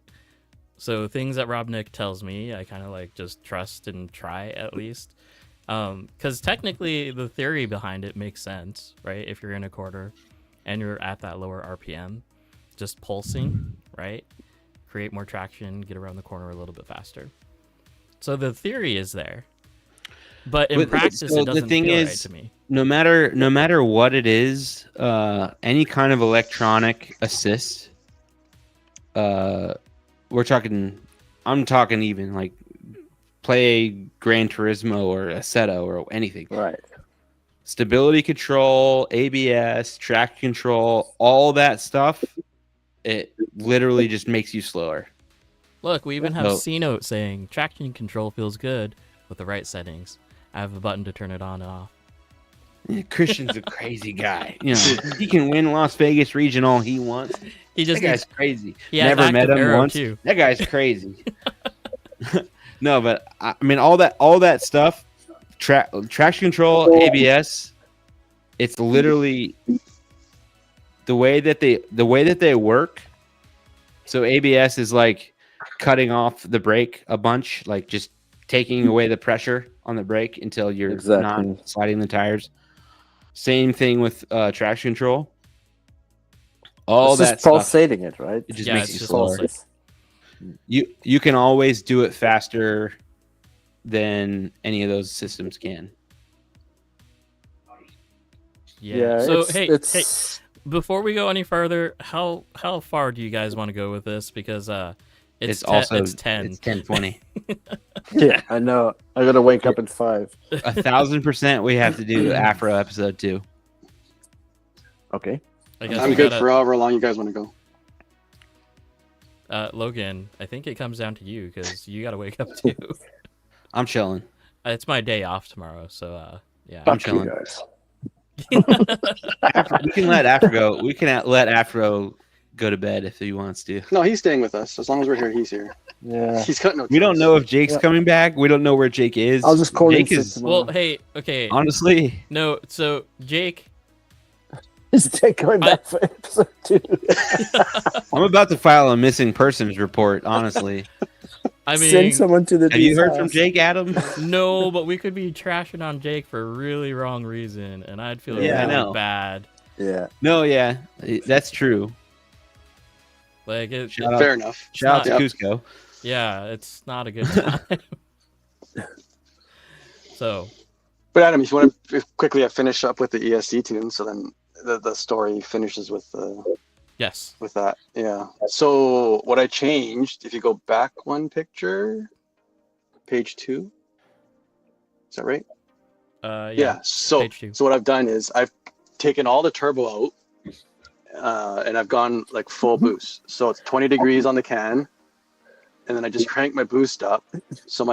So things that Rob Nick tells me, I kind of like just trust and try at least. Because technically the theory behind it makes sense, right? If you're in a quarter and you're at that lower RPM, just pulsing, right? Create more traction, get around the corner a little bit faster. So the theory is there. But in practice, it doesn't feel right to me. No matter what it is, any kind of electronic assist, I'm talking even like play Gran Turismo or Assetto or anything. Right. Stability control, ABS, traction control, all that stuff, it literally just makes you slower. Look, we even have C-Note saying traction control feels good with the right settings. I have a button to turn it on and off. Yeah, Christian's a crazy guy. He can win Las Vegas region all he wants. That guy's crazy. Never met him once. Too. That guy's crazy. No, but I mean all that stuff, traction control, ABS, it's literally the way that they work. So ABS is like cutting off the brake a bunch, like just taking away the pressure on the brake until you're not sliding the tires. Same thing with traction control. All that just pulsating it, right? It just makes you slower. You can always do it faster than any of those systems can. Yeah. So hey, before we go any further, how far do you guys want to go with this? Because it's 10. It's 10:20. Yeah, I know. I gotta wake up at 5. 1,000% we have to do Afro episode 2. Okay. I'm good for however long you guys want to go. Logan, I think it comes down to you because you gotta wake up too. I'm chilling. It's my day off tomorrow, so yeah. I'm chilling. We can let Afro go. We can let Afro go to bed if he wants to. No, he's staying with us. As long as we're here, he's here. Yeah. He's cutting no. We don't know if Jake's coming back. We don't know where Jake is. I'll just call Jake is. Well, hey, okay. Honestly, no. So Jake. Is Jake coming back for episode 2? I'm about to file a missing persons report. Honestly, I mean, send someone to the. Have you heard from Jake, Adam? No, but we could be trashing on Jake for a really wrong reason, and I'd feel really bad. Yeah. No, yeah, that's true. Like, fair enough. Shout out to Cusco. Yeah, it's not a good time. So, but Adam, if you want to quickly finish up with the ESC tune, so then the story finishes with yes, with that. Yeah. So what I changed, if you go back one picture, page 2. Is that right? Yeah. So Page 2. what I've done is I've taken all the turbo out, and I've gone like full boost. So it's 20 degrees on the can, and then I just crank my boost up, so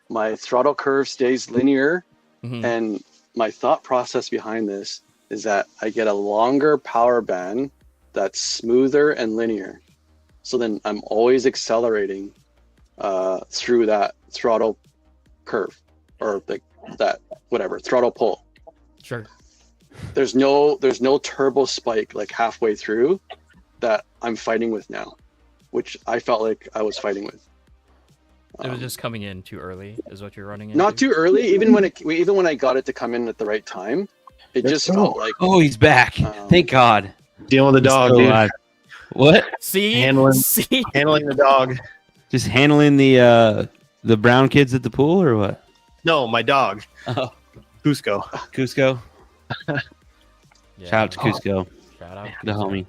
my throttle curve stays linear. Mhm. And my thought process behind this is that I get a longer power band that's smoother and linear. So then I'm always accelerating through that throttle curve, or like that whatever throttle pull. Sure. There's no turbo spike like halfway through that I'm fighting with now, which I felt like I was fighting with. It was just coming in too early, is what you're running into. Not too early. Even when I got it to come in at the right time, it just felt like. Oh, he's back. Thank God. Dealing with the He's dog, still dude. alive. What? See, Handling- see. Handling the dog. Just handling the brown kids at the pool or what? No, my dog. Oh, Cusco. Cusco. Yeah. Shout out to Cusco, Shout out. the homie.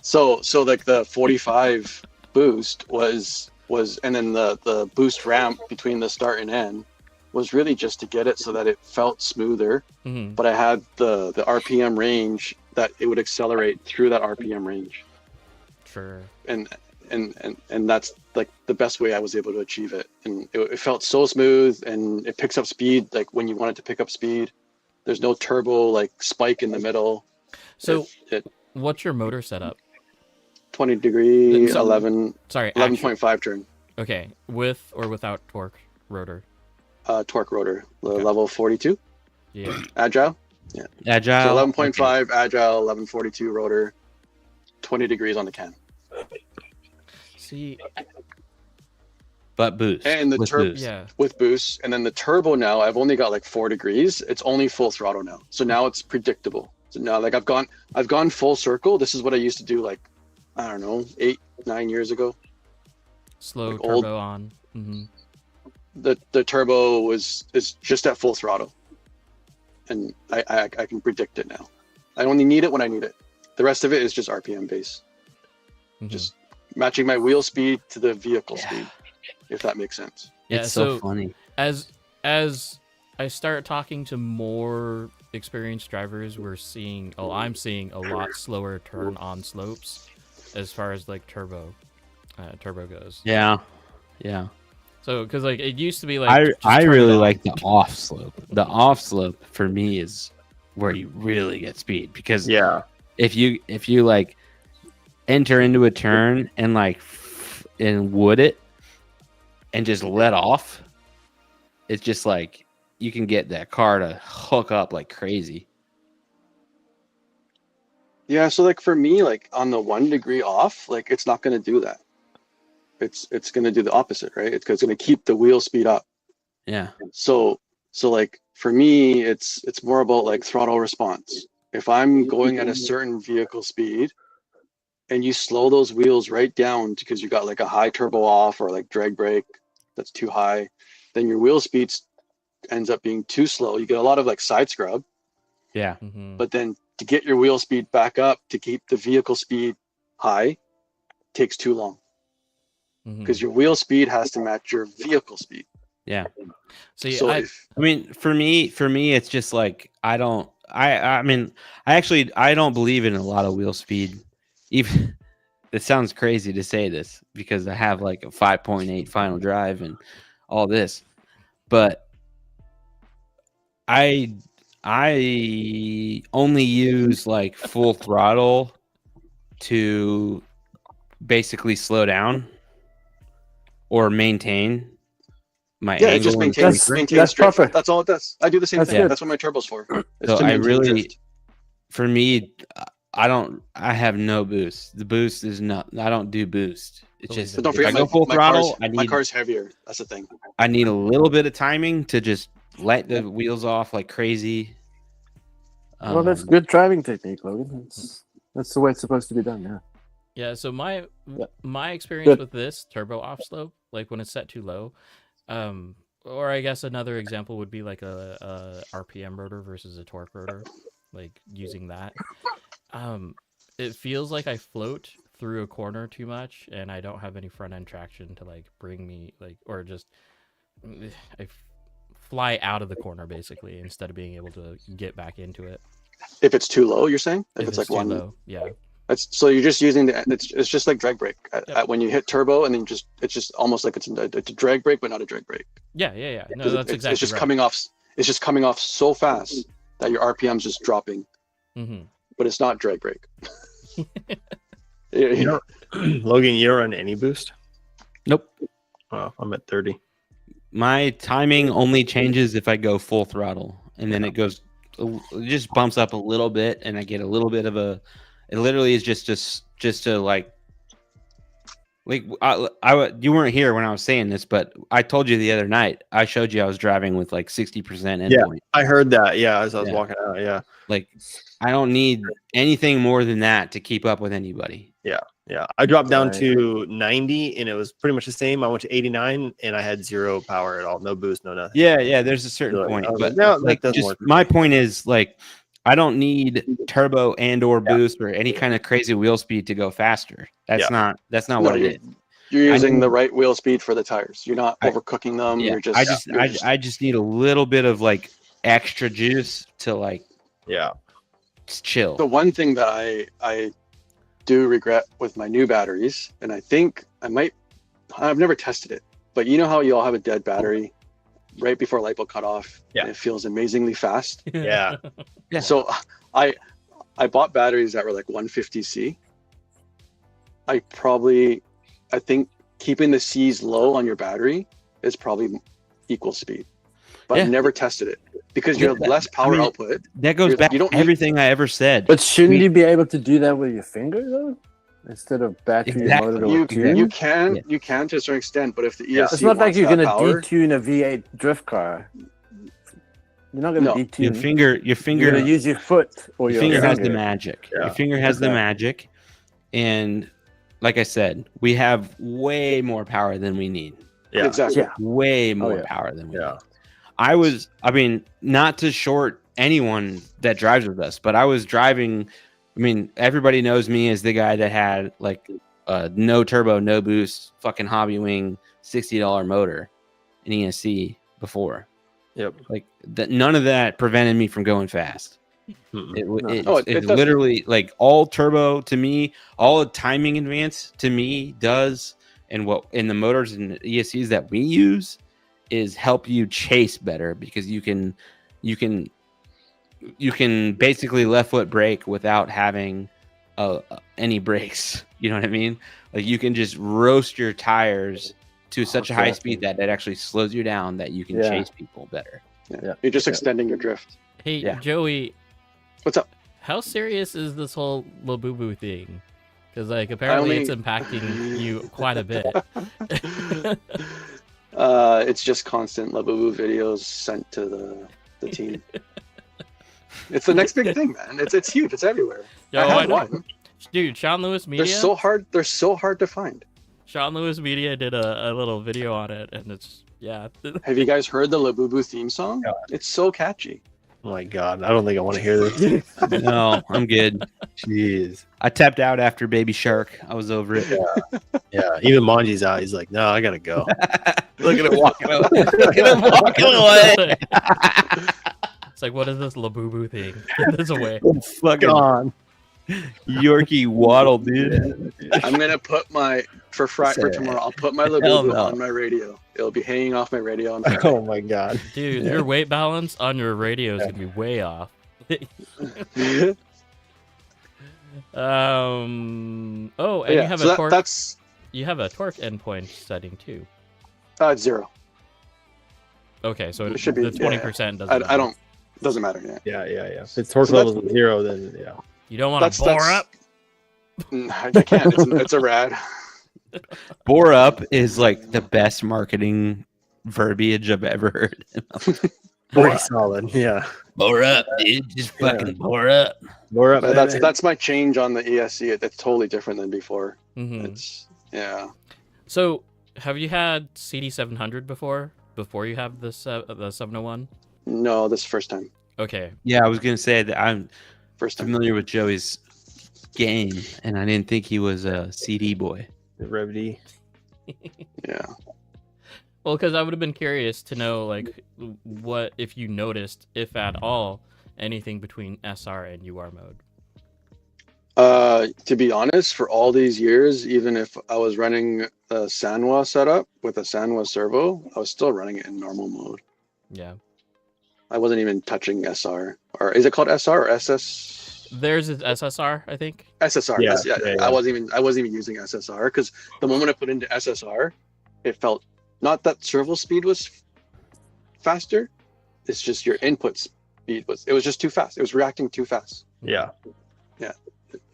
So like the 45 boost was, and then the boost ramp between the start and end was really just to get it so that it felt smoother. Mhm. But I had the RPM range that it would accelerate through that RPM range, Sure. and that's like the best way I was able to achieve it. And it felt so smooth, and it picks up speed like when you want it to pick up speed. There's no turbo like spike in the middle. So, It what's your motor setup? 20 degree, So- 11.5 turn, Okay, with or without torque rotor? torque rotor, the Okay. level 42, Yeah. agile. Agile. So 11.5 agile, 1142 rotor, 20 degrees on the can. See, But boost. And the with turbo boost. yeah. with boost, and then the turbo now I've only got like 4 degrees. It's only full throttle now, so now it's predictable. So now like I've gone full circle. This is what I used to do like, I don't know, 8-9 years ago. Slow Like turbo old- on. Hmm. The turbo is just at full throttle, and I can predict it now. I only need it when I need it. The rest of it is just RPM base, Mm-hmm. just matching my wheel speed to the vehicle Yeah. speed, if that makes sense. Yeah, It's so so funny. as I start talking to more experienced drivers, I'm seeing a lot slower turn on slopes as far as like turbo goes. Yeah. Yeah. So because like it used to be like just I turn it really on. like the off slope. The off slope for me is where you really get speed, because Yeah. if you like enter into a turn and like and wood it and just let off, it's just like you can get that car to hook up like crazy. Yeah, so like for me, like on the 1 degree off, like it's not going to do that. It's going to do the opposite, right? It's going to keep the wheel speed up. Yeah. So like for me, it's more about like throttle response. If I'm going at a certain vehicle speed and you slow those wheels right down because you got like a high turbo off or like drag brake that's too high, then your wheel speed ends up being too slow. You get a lot of like side scrub, Yeah. Mhm. but then to get your wheel speed back up to keep the vehicle speed high takes too long, Mhm. because your wheel speed has to match your vehicle speed. Yeah. See, So I I mean, for me, it's just like I don't believe in a lot of wheel speed. Even it sounds crazy to say this because I have like a 5.8 final drive and all this, but I only use like full throttle to basically slow down or maintain my yeah, it angle. just and maintains strength. maintains drift. perfect. That's all it does. I do the same That's thing. good. That's what my turbo's for. It's So to I maintain really, drift. for me, I have no boost. The boost is not. I don't do boost. It's Oh, just but But don't if I forget, go full throttle, my car's heavier. That's the thing. I need a little bit of timing to just let the wheels off like crazy. Well, that's good driving technique, Logan. That's the way it's supposed to be done. Yeah. Yeah, so my Yep. my experience Good. with this turbo off slope, like when it's set too low, or I guess another example would be like a RPM rotor versus a torque rotor, like using that. It feels like I float through a corner too much, and I don't have any front end traction to like bring me like, or just I fly out of the corner basically instead of being able to get back into it. If it's too low, you're saying? If it's like too one low, yeah. So you're just using it's just like drag brake Yep. when you hit turbo, and then it's just almost like it's a drag brake, but not a drag brake. Yeah. No, that's exactly it's just right. coming off. It's just coming off so fast that your RPM's just dropping, but it's not drag brake. Logan, you don't run any boost? Nope. Oh, I'm at 30. My timing only changes if I go full throttle, and then it just bumps up a little bit, and I get a little bit of a. It literally is just to like you weren't here when I was saying this, but I told you the other night. I showed you I was driving with like 60% endpoint. I heard that. Yeah, as I was walking out. Yeah, like I don't need anything more than that to keep up with anybody. Yeah. I dropped down to 90, and it was pretty much the same. I went to 89, and I had zero power at all, no boost, no nothing. Yeah. There's a certain point, but no, like, that doesn't just work. my point is like I don't need turbo and or boost or any kind of crazy wheel speed to go faster. That's not what it is. You're using the right wheel speed for the tires. You're not overcooking them. Yeah, You're I just need a little bit of like extra juice to like chill. The one thing that I do regret with my new batteries, and I think I've never tested it, but you know how you all have a dead battery right before LiPo cut off, and it feels amazingly fast. Yeah. So I bought batteries that were like 150C. I think keeping the C's low on your battery is probably equal speed, but I never tested it because you have less power output. That goes back to everything I ever said. But shouldn't you be able to do that with your finger though, instead of battery motor or tune? You can to a certain extent, but if the ESC it's not like you're gonna power, detune a V8 drift car. You're not gonna detune. Your finger. You're gonna use your foot or your finger has the magic. Yeah. Your finger has the magic, and like I said, we have way more power than we need. Yeah, exactly. Yeah. Way more power than we need. I mean, not to short anyone that drives with us, but I was driving. I mean, everybody knows me as the guy that had like no turbo, no boost, fucking hobby wing, $60 motor, an ESC before. Yep. Like that. None of that prevented me from going fast. It's literally like all turbo to me, all the timing advance to me does, and what in the motors and the ESCs that we use is help you chase better because you can basically left foot brake without having any brakes. You know what I mean? Like you can just roast your tires to such a high speed that it actually slows you down that you can chase people better. Yeah. You're just extending your drift. Hey, Joey. What's up? How serious is this whole Labubu thing? Because like apparently it's impacting you quite a bit. It's just constant Labubu videos sent to the team. It's the next big thing, man. It's huge. It's everywhere. Yo, I have one. Dude, Sean Lewis Media. They're so hard to find. Sean Lewis Media did a little video on it, and it's Have you guys heard the Labubu theme song? Yeah. It's so catchy. Oh my god, I don't think I want to hear this. No, I'm good. Jeez. I tapped out after Baby Shark. I was over it. Yeah. Even Manji's out. He's like, no, I gotta go. Look at him walking away. Look at him walking away. It's like, what is this Labubu thing? Get this away. Fucking Gone. Yorkie waddle, dude. I'm gonna put for tomorrow. I'll put my Labubu on my radio. It'll be hanging off my radio. Oh my god, dude, your weight balance on your radio is gonna be way off. Oh, and you have a torque. You have a torque endpoint setting too. It's 0. Okay, so it should be the 20% doesn't. I don't. Doesn't matter. Yeah. If its torque level is 0, then yeah. You don't want to bore up. I can't. It's a rad. Bore up is like the best marketing verbiage I've ever heard. Pretty solid. Yeah. Bore up, dude. Just fucking bore up. Bore up. That's my change on the ESC. It's totally different than before. Mm-hmm. It's So, have you had CD700 before you have the 701? No, this is the first time. Okay. Yeah, I was gonna say that I'm first time familiar with Joey's game, and I didn't think he was a CD boy. The Rev D. Yeah. Well, because I would have been curious to know, like, what if you noticed, if at all, anything between SR and UR mode. To be honest, for all these years, even if I was running a Sanwa setup with a Sanwa servo, I was still running it in normal mode. Yeah. I wasn't even touching SR. Or is it called SR or SS? Theirs is SSR, I think. SSR. Yeah, Yeah, yeah. I wasn't even using SSR because the moment I put into SSR, it felt not that servo speed was faster. It's just your input speed was just too fast. It was reacting too fast. Yeah.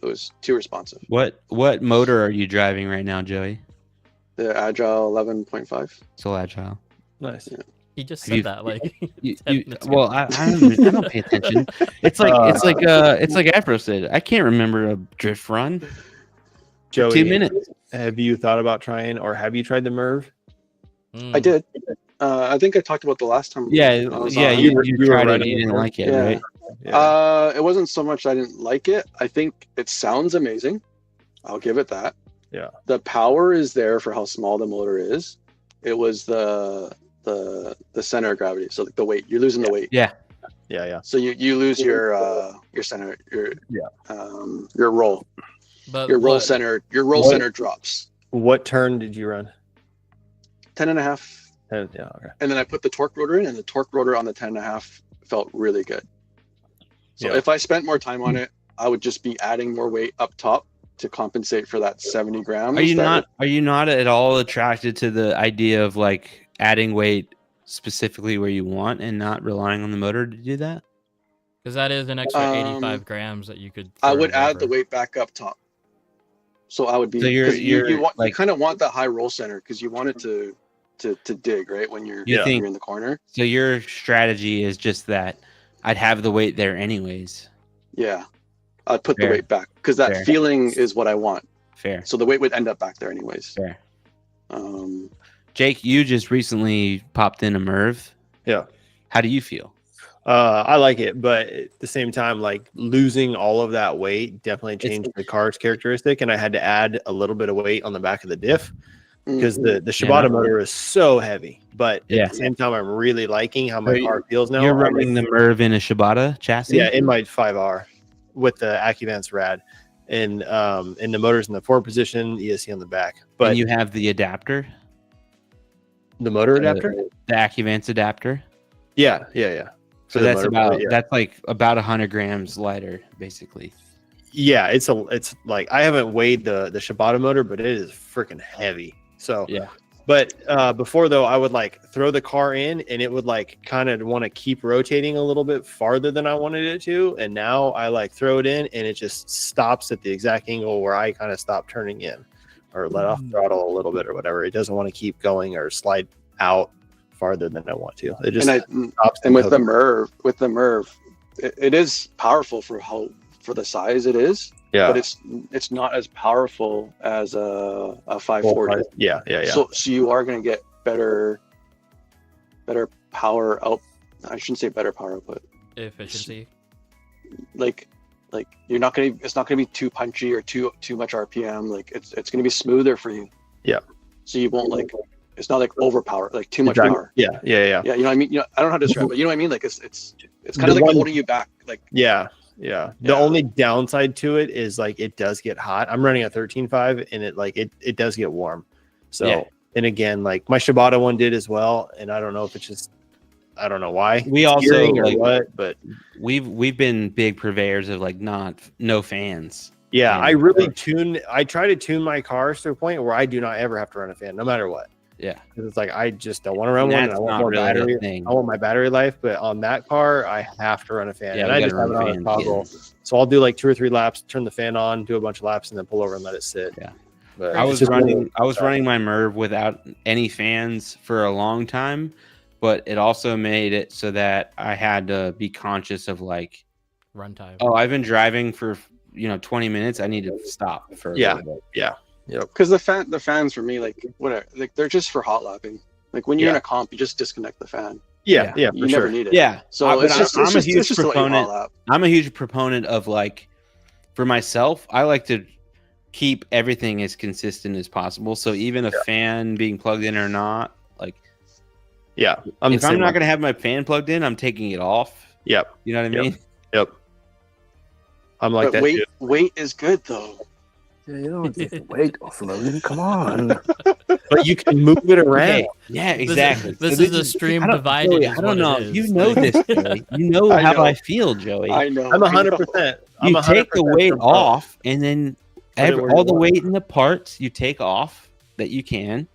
It was too responsive. What motor are you driving right now, Joey? The Agile 11.5. Soul Agile. Nice. He just Have said you- that, like, You, 10 you, minutes well, ago. I don't pay attention. It's like Afro said. I can't remember a drift run. For Joey, 2 minutes. have you thought about trying, or have you tried the Merv? Mm. I did. I think I talked about the last time. Yeah, I was yeah. on. You were tried it. running You it, didn't right? like it, Yeah. right? Yeah. It wasn't so much I didn't like it. I think it sounds amazing. I'll give it that. Yeah. The power is there for how small the motor is. It was the center of gravity. So like the weight, you're losing the weight. Yeah. Yeah. So you lose your center, your roll, But your roll what- center, what- center drops. What turn did you run? 10.5. Yeah. Okay. And then I put the torque rotor in, and the torque rotor on the 10.5 felt really good. So Yeah. if I spent more time on it, I would just be adding more weight up top to compensate for that 70 grams. Are you not at all attracted to the idea of like adding weight specifically where you want and not relying on the motor to do that? Because that is an extra Um, 85 grams that you could. I throw would add the wherever. weight back up top. So I would be. So you're- 'cause you you're, want, you like- kind of want that high roll center because you want it to dig right when you're You think- you're in the corner. So your strategy is just that I'd have the weight there anyways. Yeah, I'd put Fair. the weight back because that Fair. feeling is what I want. Fair. So the weight would end up back there anyways. Fair. Um, Jake, you just recently popped in a Merv. Yeah. How do you feel? I like it, but at the same time, like losing all of that weight definitely changed the car's characteristic, and I had to add a little bit of weight on the back of the diff because the Shibata motor is so heavy. But Yeah. at the same time, I'm really liking how my So car feels now. You're I'm running the Merv in a Shibata chassis? Yeah, in my 5R with the AccuVance rad, and the motors in the forward position, ESC on the back. But And you have the adapter, the motor adapter, the AccuVance adapter. yeah. So For the that's motor, about yeah. that's like about 100 grams lighter, basically. Yeah, it's like I haven't weighed the Shibata motor, but it is freaking heavy. So Yeah. But before though, I would like throw the car in, and it would like kind of want to keep rotating a little bit farther than I wanted it to. And now I like throw it in, and it just stops at the exact angle where I kind of stop turning in, or let off throttle a little bit or whatever. It doesn't want to keep going or slide out farther than I want to. It just stops. and with the Merv, it is powerful for the size it is. yeah, But it's not as powerful as a 540. Yeah. So you are going to get better power out. I shouldn't say better power output. efficiency. Like you're not going to. It's not going to be too punchy or too much RPM. Like it's going to be smoother for you. Yeah. So you won't like. It's not like overpowered, like too much Exactly. power. Yeah. Yeah, you know what I mean. I don't know how to describe it, but you know what I mean. Like it's kind of The like one- holding you back. Like Yeah. The Yeah. only downside to it is like it does get hot. I'm running a 13.5, and it does get warm. So Yeah. and again, like my Shibata one did as well, and I don't know if it's just I don't know why. We it's also, gearing or like- what, but We've been big purveyors of like no fans. yeah, And- I really I try to tune my cars to a point where I do not ever have to run a fan, no matter what. Yeah. 'Cause it's like I just don't want to run And one. And that's I want not more really a battery. thing. I want my battery life, but on that car, I have to run a fan, Yeah, and you I gotta just have it run on a fans, toggle. yeah. So I'll do like 2 or 3 laps, turn the fan on, do a bunch of laps, and then pull over and let it sit. Yeah. But I it's was just running my Merv without any fans for a long time, but it also made it so that I had to be conscious of like, Runtime. oh, I've been driving for 20 minutes. I need to stop for a Yeah. little bit. because the fans for me, like whatever, like they're just for hot lapping. Like when you're in a comp, you just disconnect the fan. Yeah, Yeah. for You never sure. need it. Yeah. So but it's just I'm a huge to let you hot proponent. lap. I'm a huge proponent of like for myself, I like to keep everything as consistent as possible. So even a fan being plugged in or not, like Yeah, if I'm not going to have my fan plugged in, I'm taking it off. Yep. You know what I mean? Yep. I'm like But that. Too. weight is good though. Yeah, you don't take the weight off, Logan. Come on. But you can move it around. Okay. Yeah, exactly. This So is a stream divided. Joey, is I what don't know. it is. You know this, Joey. You know I how know. I feel, Joey. I know. I'm I know. 100%. You take the weight off, and then Put it where all you the want. weight in the parts you take off that you can,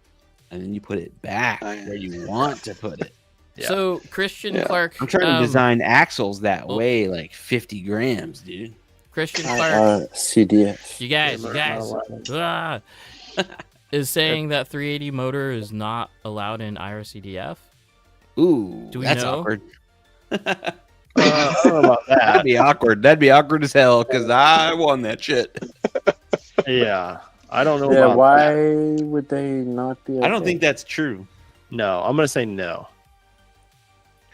and then you put it back I- where you want to put it. Yeah. So Christian Yeah. Clark, I'm trying to design axles that well- weigh like 50 grams, dude. Christian Clark, CDF. you guys, is saying that 380 motor is not allowed in IRCDF. Ooh, Do we that's know? awkward. I don't know about That'd that. be awkward. That'd be awkward as hell because I won that shit. Yeah, I don't know Yeah, about why that. would they not be? I don't okay? think that's true No, I'm gonna say no.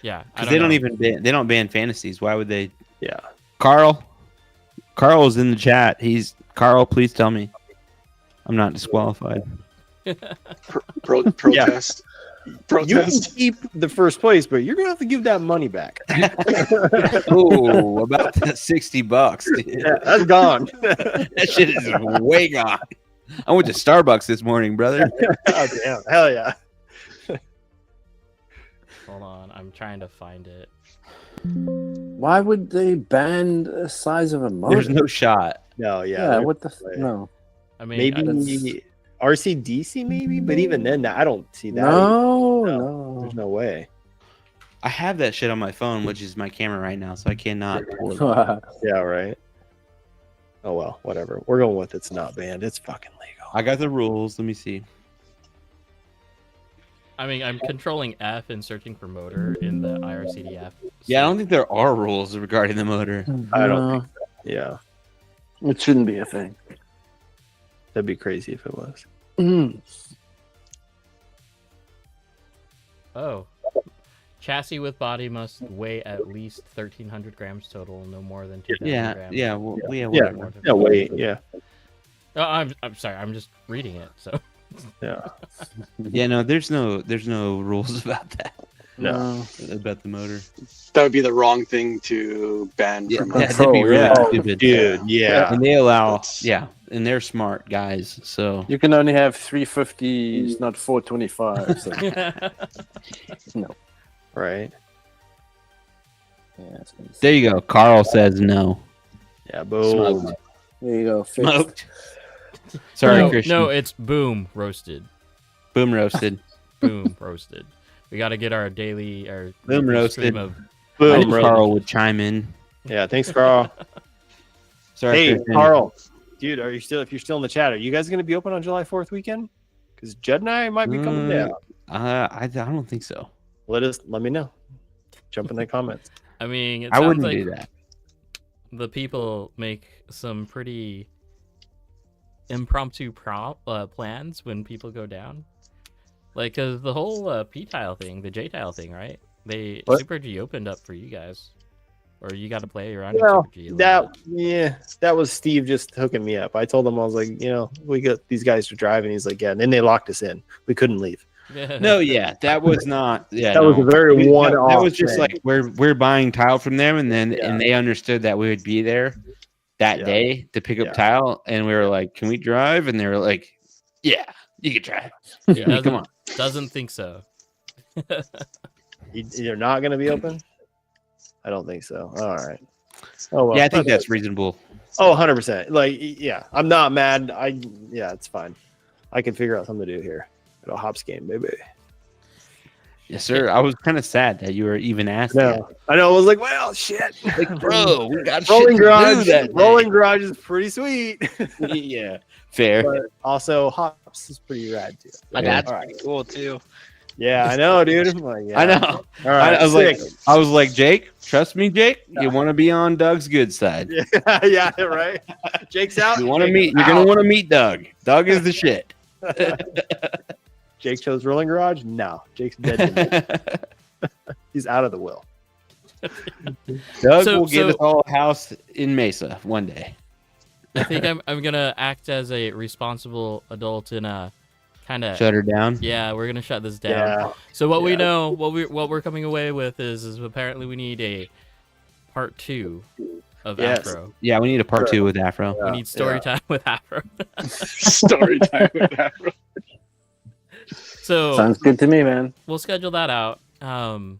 Yeah, because they don't even ban, they don't ban fantasies. Why would they? Yeah. Carl is in the chat. Carl. Please tell me I'm not disqualified. Protest. You can Protest. keep the first place, but you're gonna have to give that money back. Ooh, about that $60, dude. Yeah, that's gone. That shit is way gone. I went to Starbucks this morning, brother. Oh, damn. Hell yeah. Hold on, I'm trying to find it. Why would they ban the size of a motor? There's no shot. No, Yeah, yeah. what the way. no? I mean, Maybe RCDC, maybe, but even then, I don't see that. No, No. no. There's no way. I have that shit on my phone, which is my camera right now, so I cannot pull it up. Yeah, right. Oh well, whatever. We're going with it's not banned. It's fucking legal. I got the rules. Let me see. I mean, I'm controlling F and searching for motor in the IRCDF. Yeah, I don't think there are rules regarding the motor. I don't No, think so. Yeah, it shouldn't be a thing. that'd be crazy if it was. Mm. Oh. Chassis with body must weigh at least 1,300 grams total, no more than 2,000 Yeah, grams. yeah, well, yeah, Yeah. whatever. Yeah, wait. Yeah, Oh, I'm sorry. I'm just reading it. So yeah. Yeah, no, there's no rules about that, No. about the motor. That would be the wrong thing to ban Yeah, from. that'd be really yeah. stupid. Dude, yeah. And they allow, That's- yeah, and they're smart guys. So You can only have 350s, not 425. So. Right. Yeah, it's gonna there you go. Carl says no. Yeah, boom. Smoked. There you go. Fixed. Smoked. Sorry, no, Christian. no, it's boom roasted. Boom roasted. Boom roasted. We got to get our daily Boom weekly roasted. stream of I Boom. knew Carl would chime in. Yeah, thanks, Carl. Sorry, Hey, Christian. Carl. Dude, if you're still in the chat, are you guys gonna be open on July 4th weekend? Because Judd and I might be coming down. I don't think so. Let me know. Jump in the comments. I mean, it I sounds wouldn't like do that. the people make some pretty impromptu plans when people go down. Like, cause the whole P-tile thing, the J-tile thing, right? What? Super G opened up for you guys, or you got to play around Well, in Super G. a little that was Steve just hooking me up. I told him I was like, we got these guys to drive, and he's like, yeah. And then they locked us in. We couldn't leave. bit. No, yeah, that was not. Yeah, That was a very That one-off was just thing. like we're buying tile from them, and then Yeah. and they understood that we would be there that Yeah. day to pick up Yeah. tile, and we were like, "Can we drive?" And they were like, "Yeah, you can drive. Yeah, Come on." Doesn't think so. You're not going to be open? I don't think so. All right. Oh, well. Yeah, I think that's reasonable. Oh, 100%. Like, yeah, I'm not mad. Yeah, it's fine. I can figure out something to do here. At a hops game, baby. Yes, sir. I was kind of sad that you were even asked. No, I know. I was like, well, shit. Like, bro, we got Rolling shit to garage. do that day. Rolling garage is pretty sweet. Yeah, fair. But also, hops is pretty rad too. My Yeah. dad's pretty cool too. Yeah, I know, dude. I'm like, yeah. I know. All right. I was like, sick. Jake, trust me, Jake. You want to be on Doug's good side. Yeah, right. Jake's out. You want to Jake's meet. You're gonna out. want to meet Doug. Doug is the shit. Jake chose rolling garage. No, Jake's dead. He's out of the will. Doug So- will give so- us all a house in Mesa one day. I think I'm gonna act as a responsible adult and kind of Shut her down. Yeah, we're gonna shut this down. Yeah. So what we Yeah. know, what we're coming away with is apparently we need a part 2 of Yes. Afro. Yeah, we need a part 2 with Afro. We need story time with Afro. Story time with Afro. So Sounds good to me, man. we'll schedule that out, and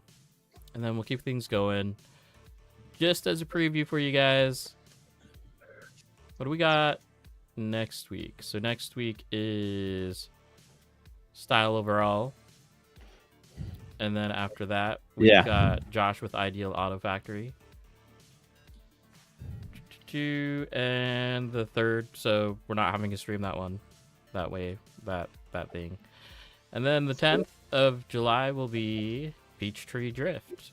then we'll keep things going. Just as a preview for you guys, what do we got next week? So next week is style overall, and then after that we've Yeah. got Josh with Ideal Auto Factory. And the third, so we're not having to stream that one, that way, that thing. And then the 10th of July will be Peachtree Drift,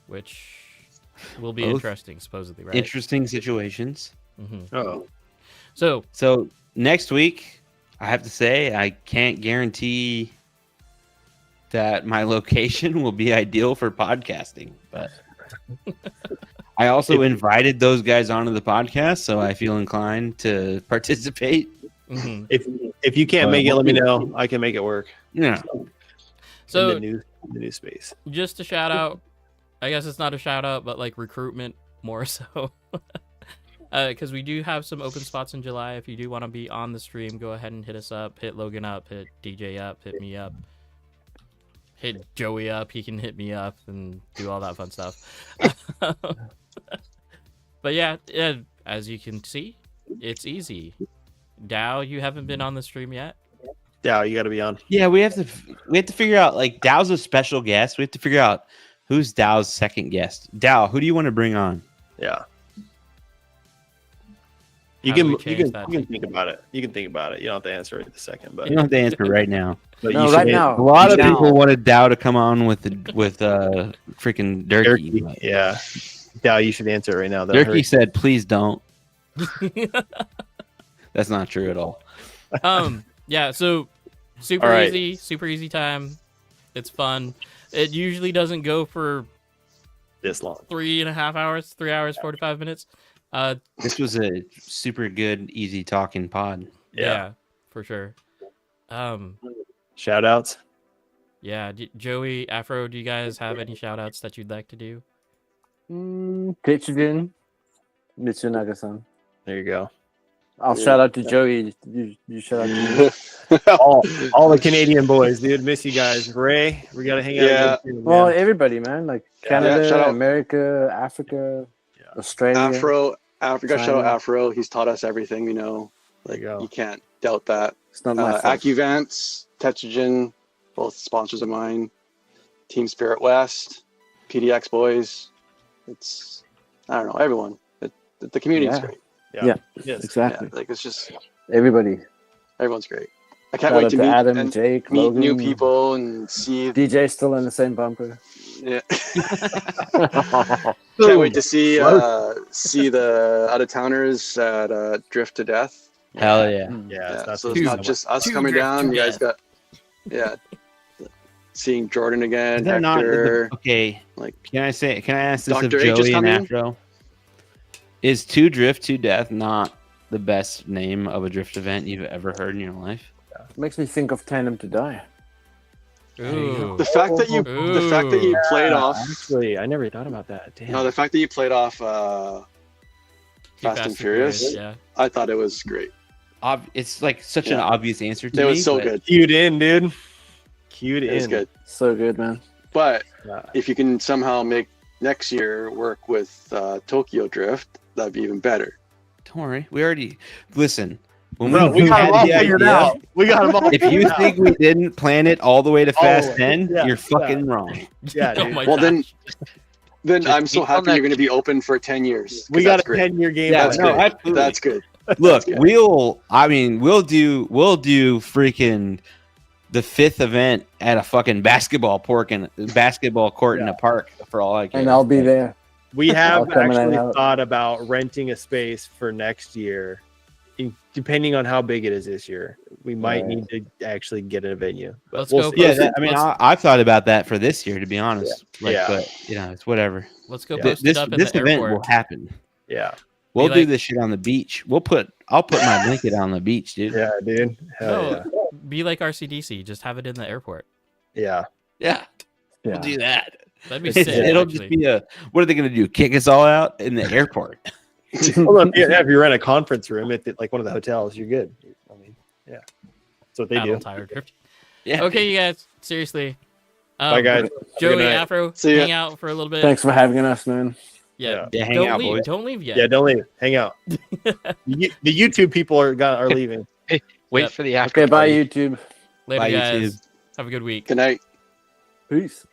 which will be Both interesting, supposedly, right? Interesting situations. Oh. So next week, I have to say, I can't guarantee that my location will be ideal for podcasting, but I also invited those guys onto the podcast, so I feel inclined to participate. If you can't make it, let me know. I can make it work. Yeah. So in the new space. just a shout out, I guess it's not a shout out, but like recruitment more so. Because we do have some open spots in July. If you do want to be on the stream, go ahead and hit us up. Hit Logan up, hit DJ up, hit me up, hit Joey up. He can hit me up and do all that fun stuff. But yeah, as you can see, it's easy. Dow, you haven't been on the stream yet. Yeah, you got to be on. Yeah, we have to figure out, like, Dow's a special guest. We have to figure out who's Dow's second guest. Dow, who do you want to bring on? Yeah. How You do can we you change can that? you can think about it. You can think about it. You don't have to answer it in a second, but You don't have to answer right now. but No, you should right an- now. A lot of Now. people wanted Dow to come on with freaking Durkee. Durkee. Yeah. Yeah, you should answer it right now. That'll Durkee hurt. said, "Please don't." That's not true at all. Yeah, so super All right. easy, super easy time. It's fun. It usually doesn't go for This long. 3.5 hours, 3 hours, 45 minutes. This was a super good, easy talking pod. Yeah, for sure. Shout outs. Yeah, Joey, Afro, do you guys have any shout outs that you'd like to do? Tetsugen, Mitsunaga-san. There you go. I'll shout out to Joey. You shout out to me. All the Canadian boys, dude. Miss you guys. Ray, we gotta hang out. Yeah. again soon, Well, man. everybody, man. Like Yeah, Canada, shout out. America, Africa, Yeah. Australia. Afro, shout out China. Afro. He's taught us everything we know. There you go. You can't doubt that. It's not my fault. AccuVance, Tetsugen, both sponsors of mine. Team Spirit West, PDX boys. It's, I don't know, everyone. The community is Yeah. great. Yeah. Yes. Exactly. Yeah, like it's just Everybody. everyone's great. I can't Shout wait out to to meet Adam, and Jake, meet Logan. new people and see. DJ still in the same bumper. Yeah. Can't wait to see the out of towners at Drift to Death. Hell yeah! Yeah. It's not So too it's not much. just us Two coming Drift down. to You guys got, seeing Jordan Is again, that not Hector. okay? Like, Can I ask this Dr. of H is Joey and coming? Afro? Is Two Drift to Death not the best name of a drift event you've ever heard in your life? Makes me think of Tandem to Die. Ooh. the fact that you played off. Actually, I never thought about that. Damn. No, the fact that you played off Too Fast and Furious. Yeah. I thought it was great. It's like such an Yeah. obvious answer to It me. was so but good. Cued in, dude. Cued It was in. good. So good, man. But Yeah. if you can somehow make next year work with Tokyo Drift, that'd be even better. Don't worry, we already listen. When Bro, we got had them all the figured idea- out. We got them all. If you figured out. think we didn't plan it all the way to Fast Oh, 10, yeah, you're fucking wrong. Yeah, Oh dude. my Well, gosh. then Just I'm so keep on happy that- you're going to be open for 10 years. 'cause we got that's a great. 10-year game. Yeah, That's no, good. absolutely. That's good. Look, good. we'll do freaking the 5th event at a fucking basketball court in a park for all I care. And I'll be there. We have I'll come actually out. thought about renting a space for next year. Depending on how big it is this year, we might Right. need to actually get a venue. But Let's we'll go see. Yeah, post it. I mean, Let's- I've thought about that for this year, to be honest. Like, Yeah. but you know, it's whatever. Let's go Yeah. post This it up in this the event airport. will happen. Yeah. We'll Be do like- this shit on the beach. I'll put my blanket on the beach, dude. Yeah, dude. Hell No, yeah. be like RCDC. Just have it in the airport. Yeah. Yeah, Yeah. we'll do that. That'd be sick. It'll actually. just be what are they gonna do? Kick us all out in the airport? Well, if you rent a conference room at like one of the hotels, you're good. I mean, yeah. That's what they Battle do. Tire Drift. Yeah. Okay, you guys. Seriously. Bye, guys. Have a good Joey, night. Afro, See ya. hang out for a little bit. Thanks for having us, man. Yeah. Yeah, hang Don't out, leave. boys. Don't leave yet. Yeah, don't leave. Hang out. The YouTube people are leaving. Wait Yep. for the after Okay, bye party. YouTube. Later, Bye, guys. YouTube. Have a good week. Good night. Peace.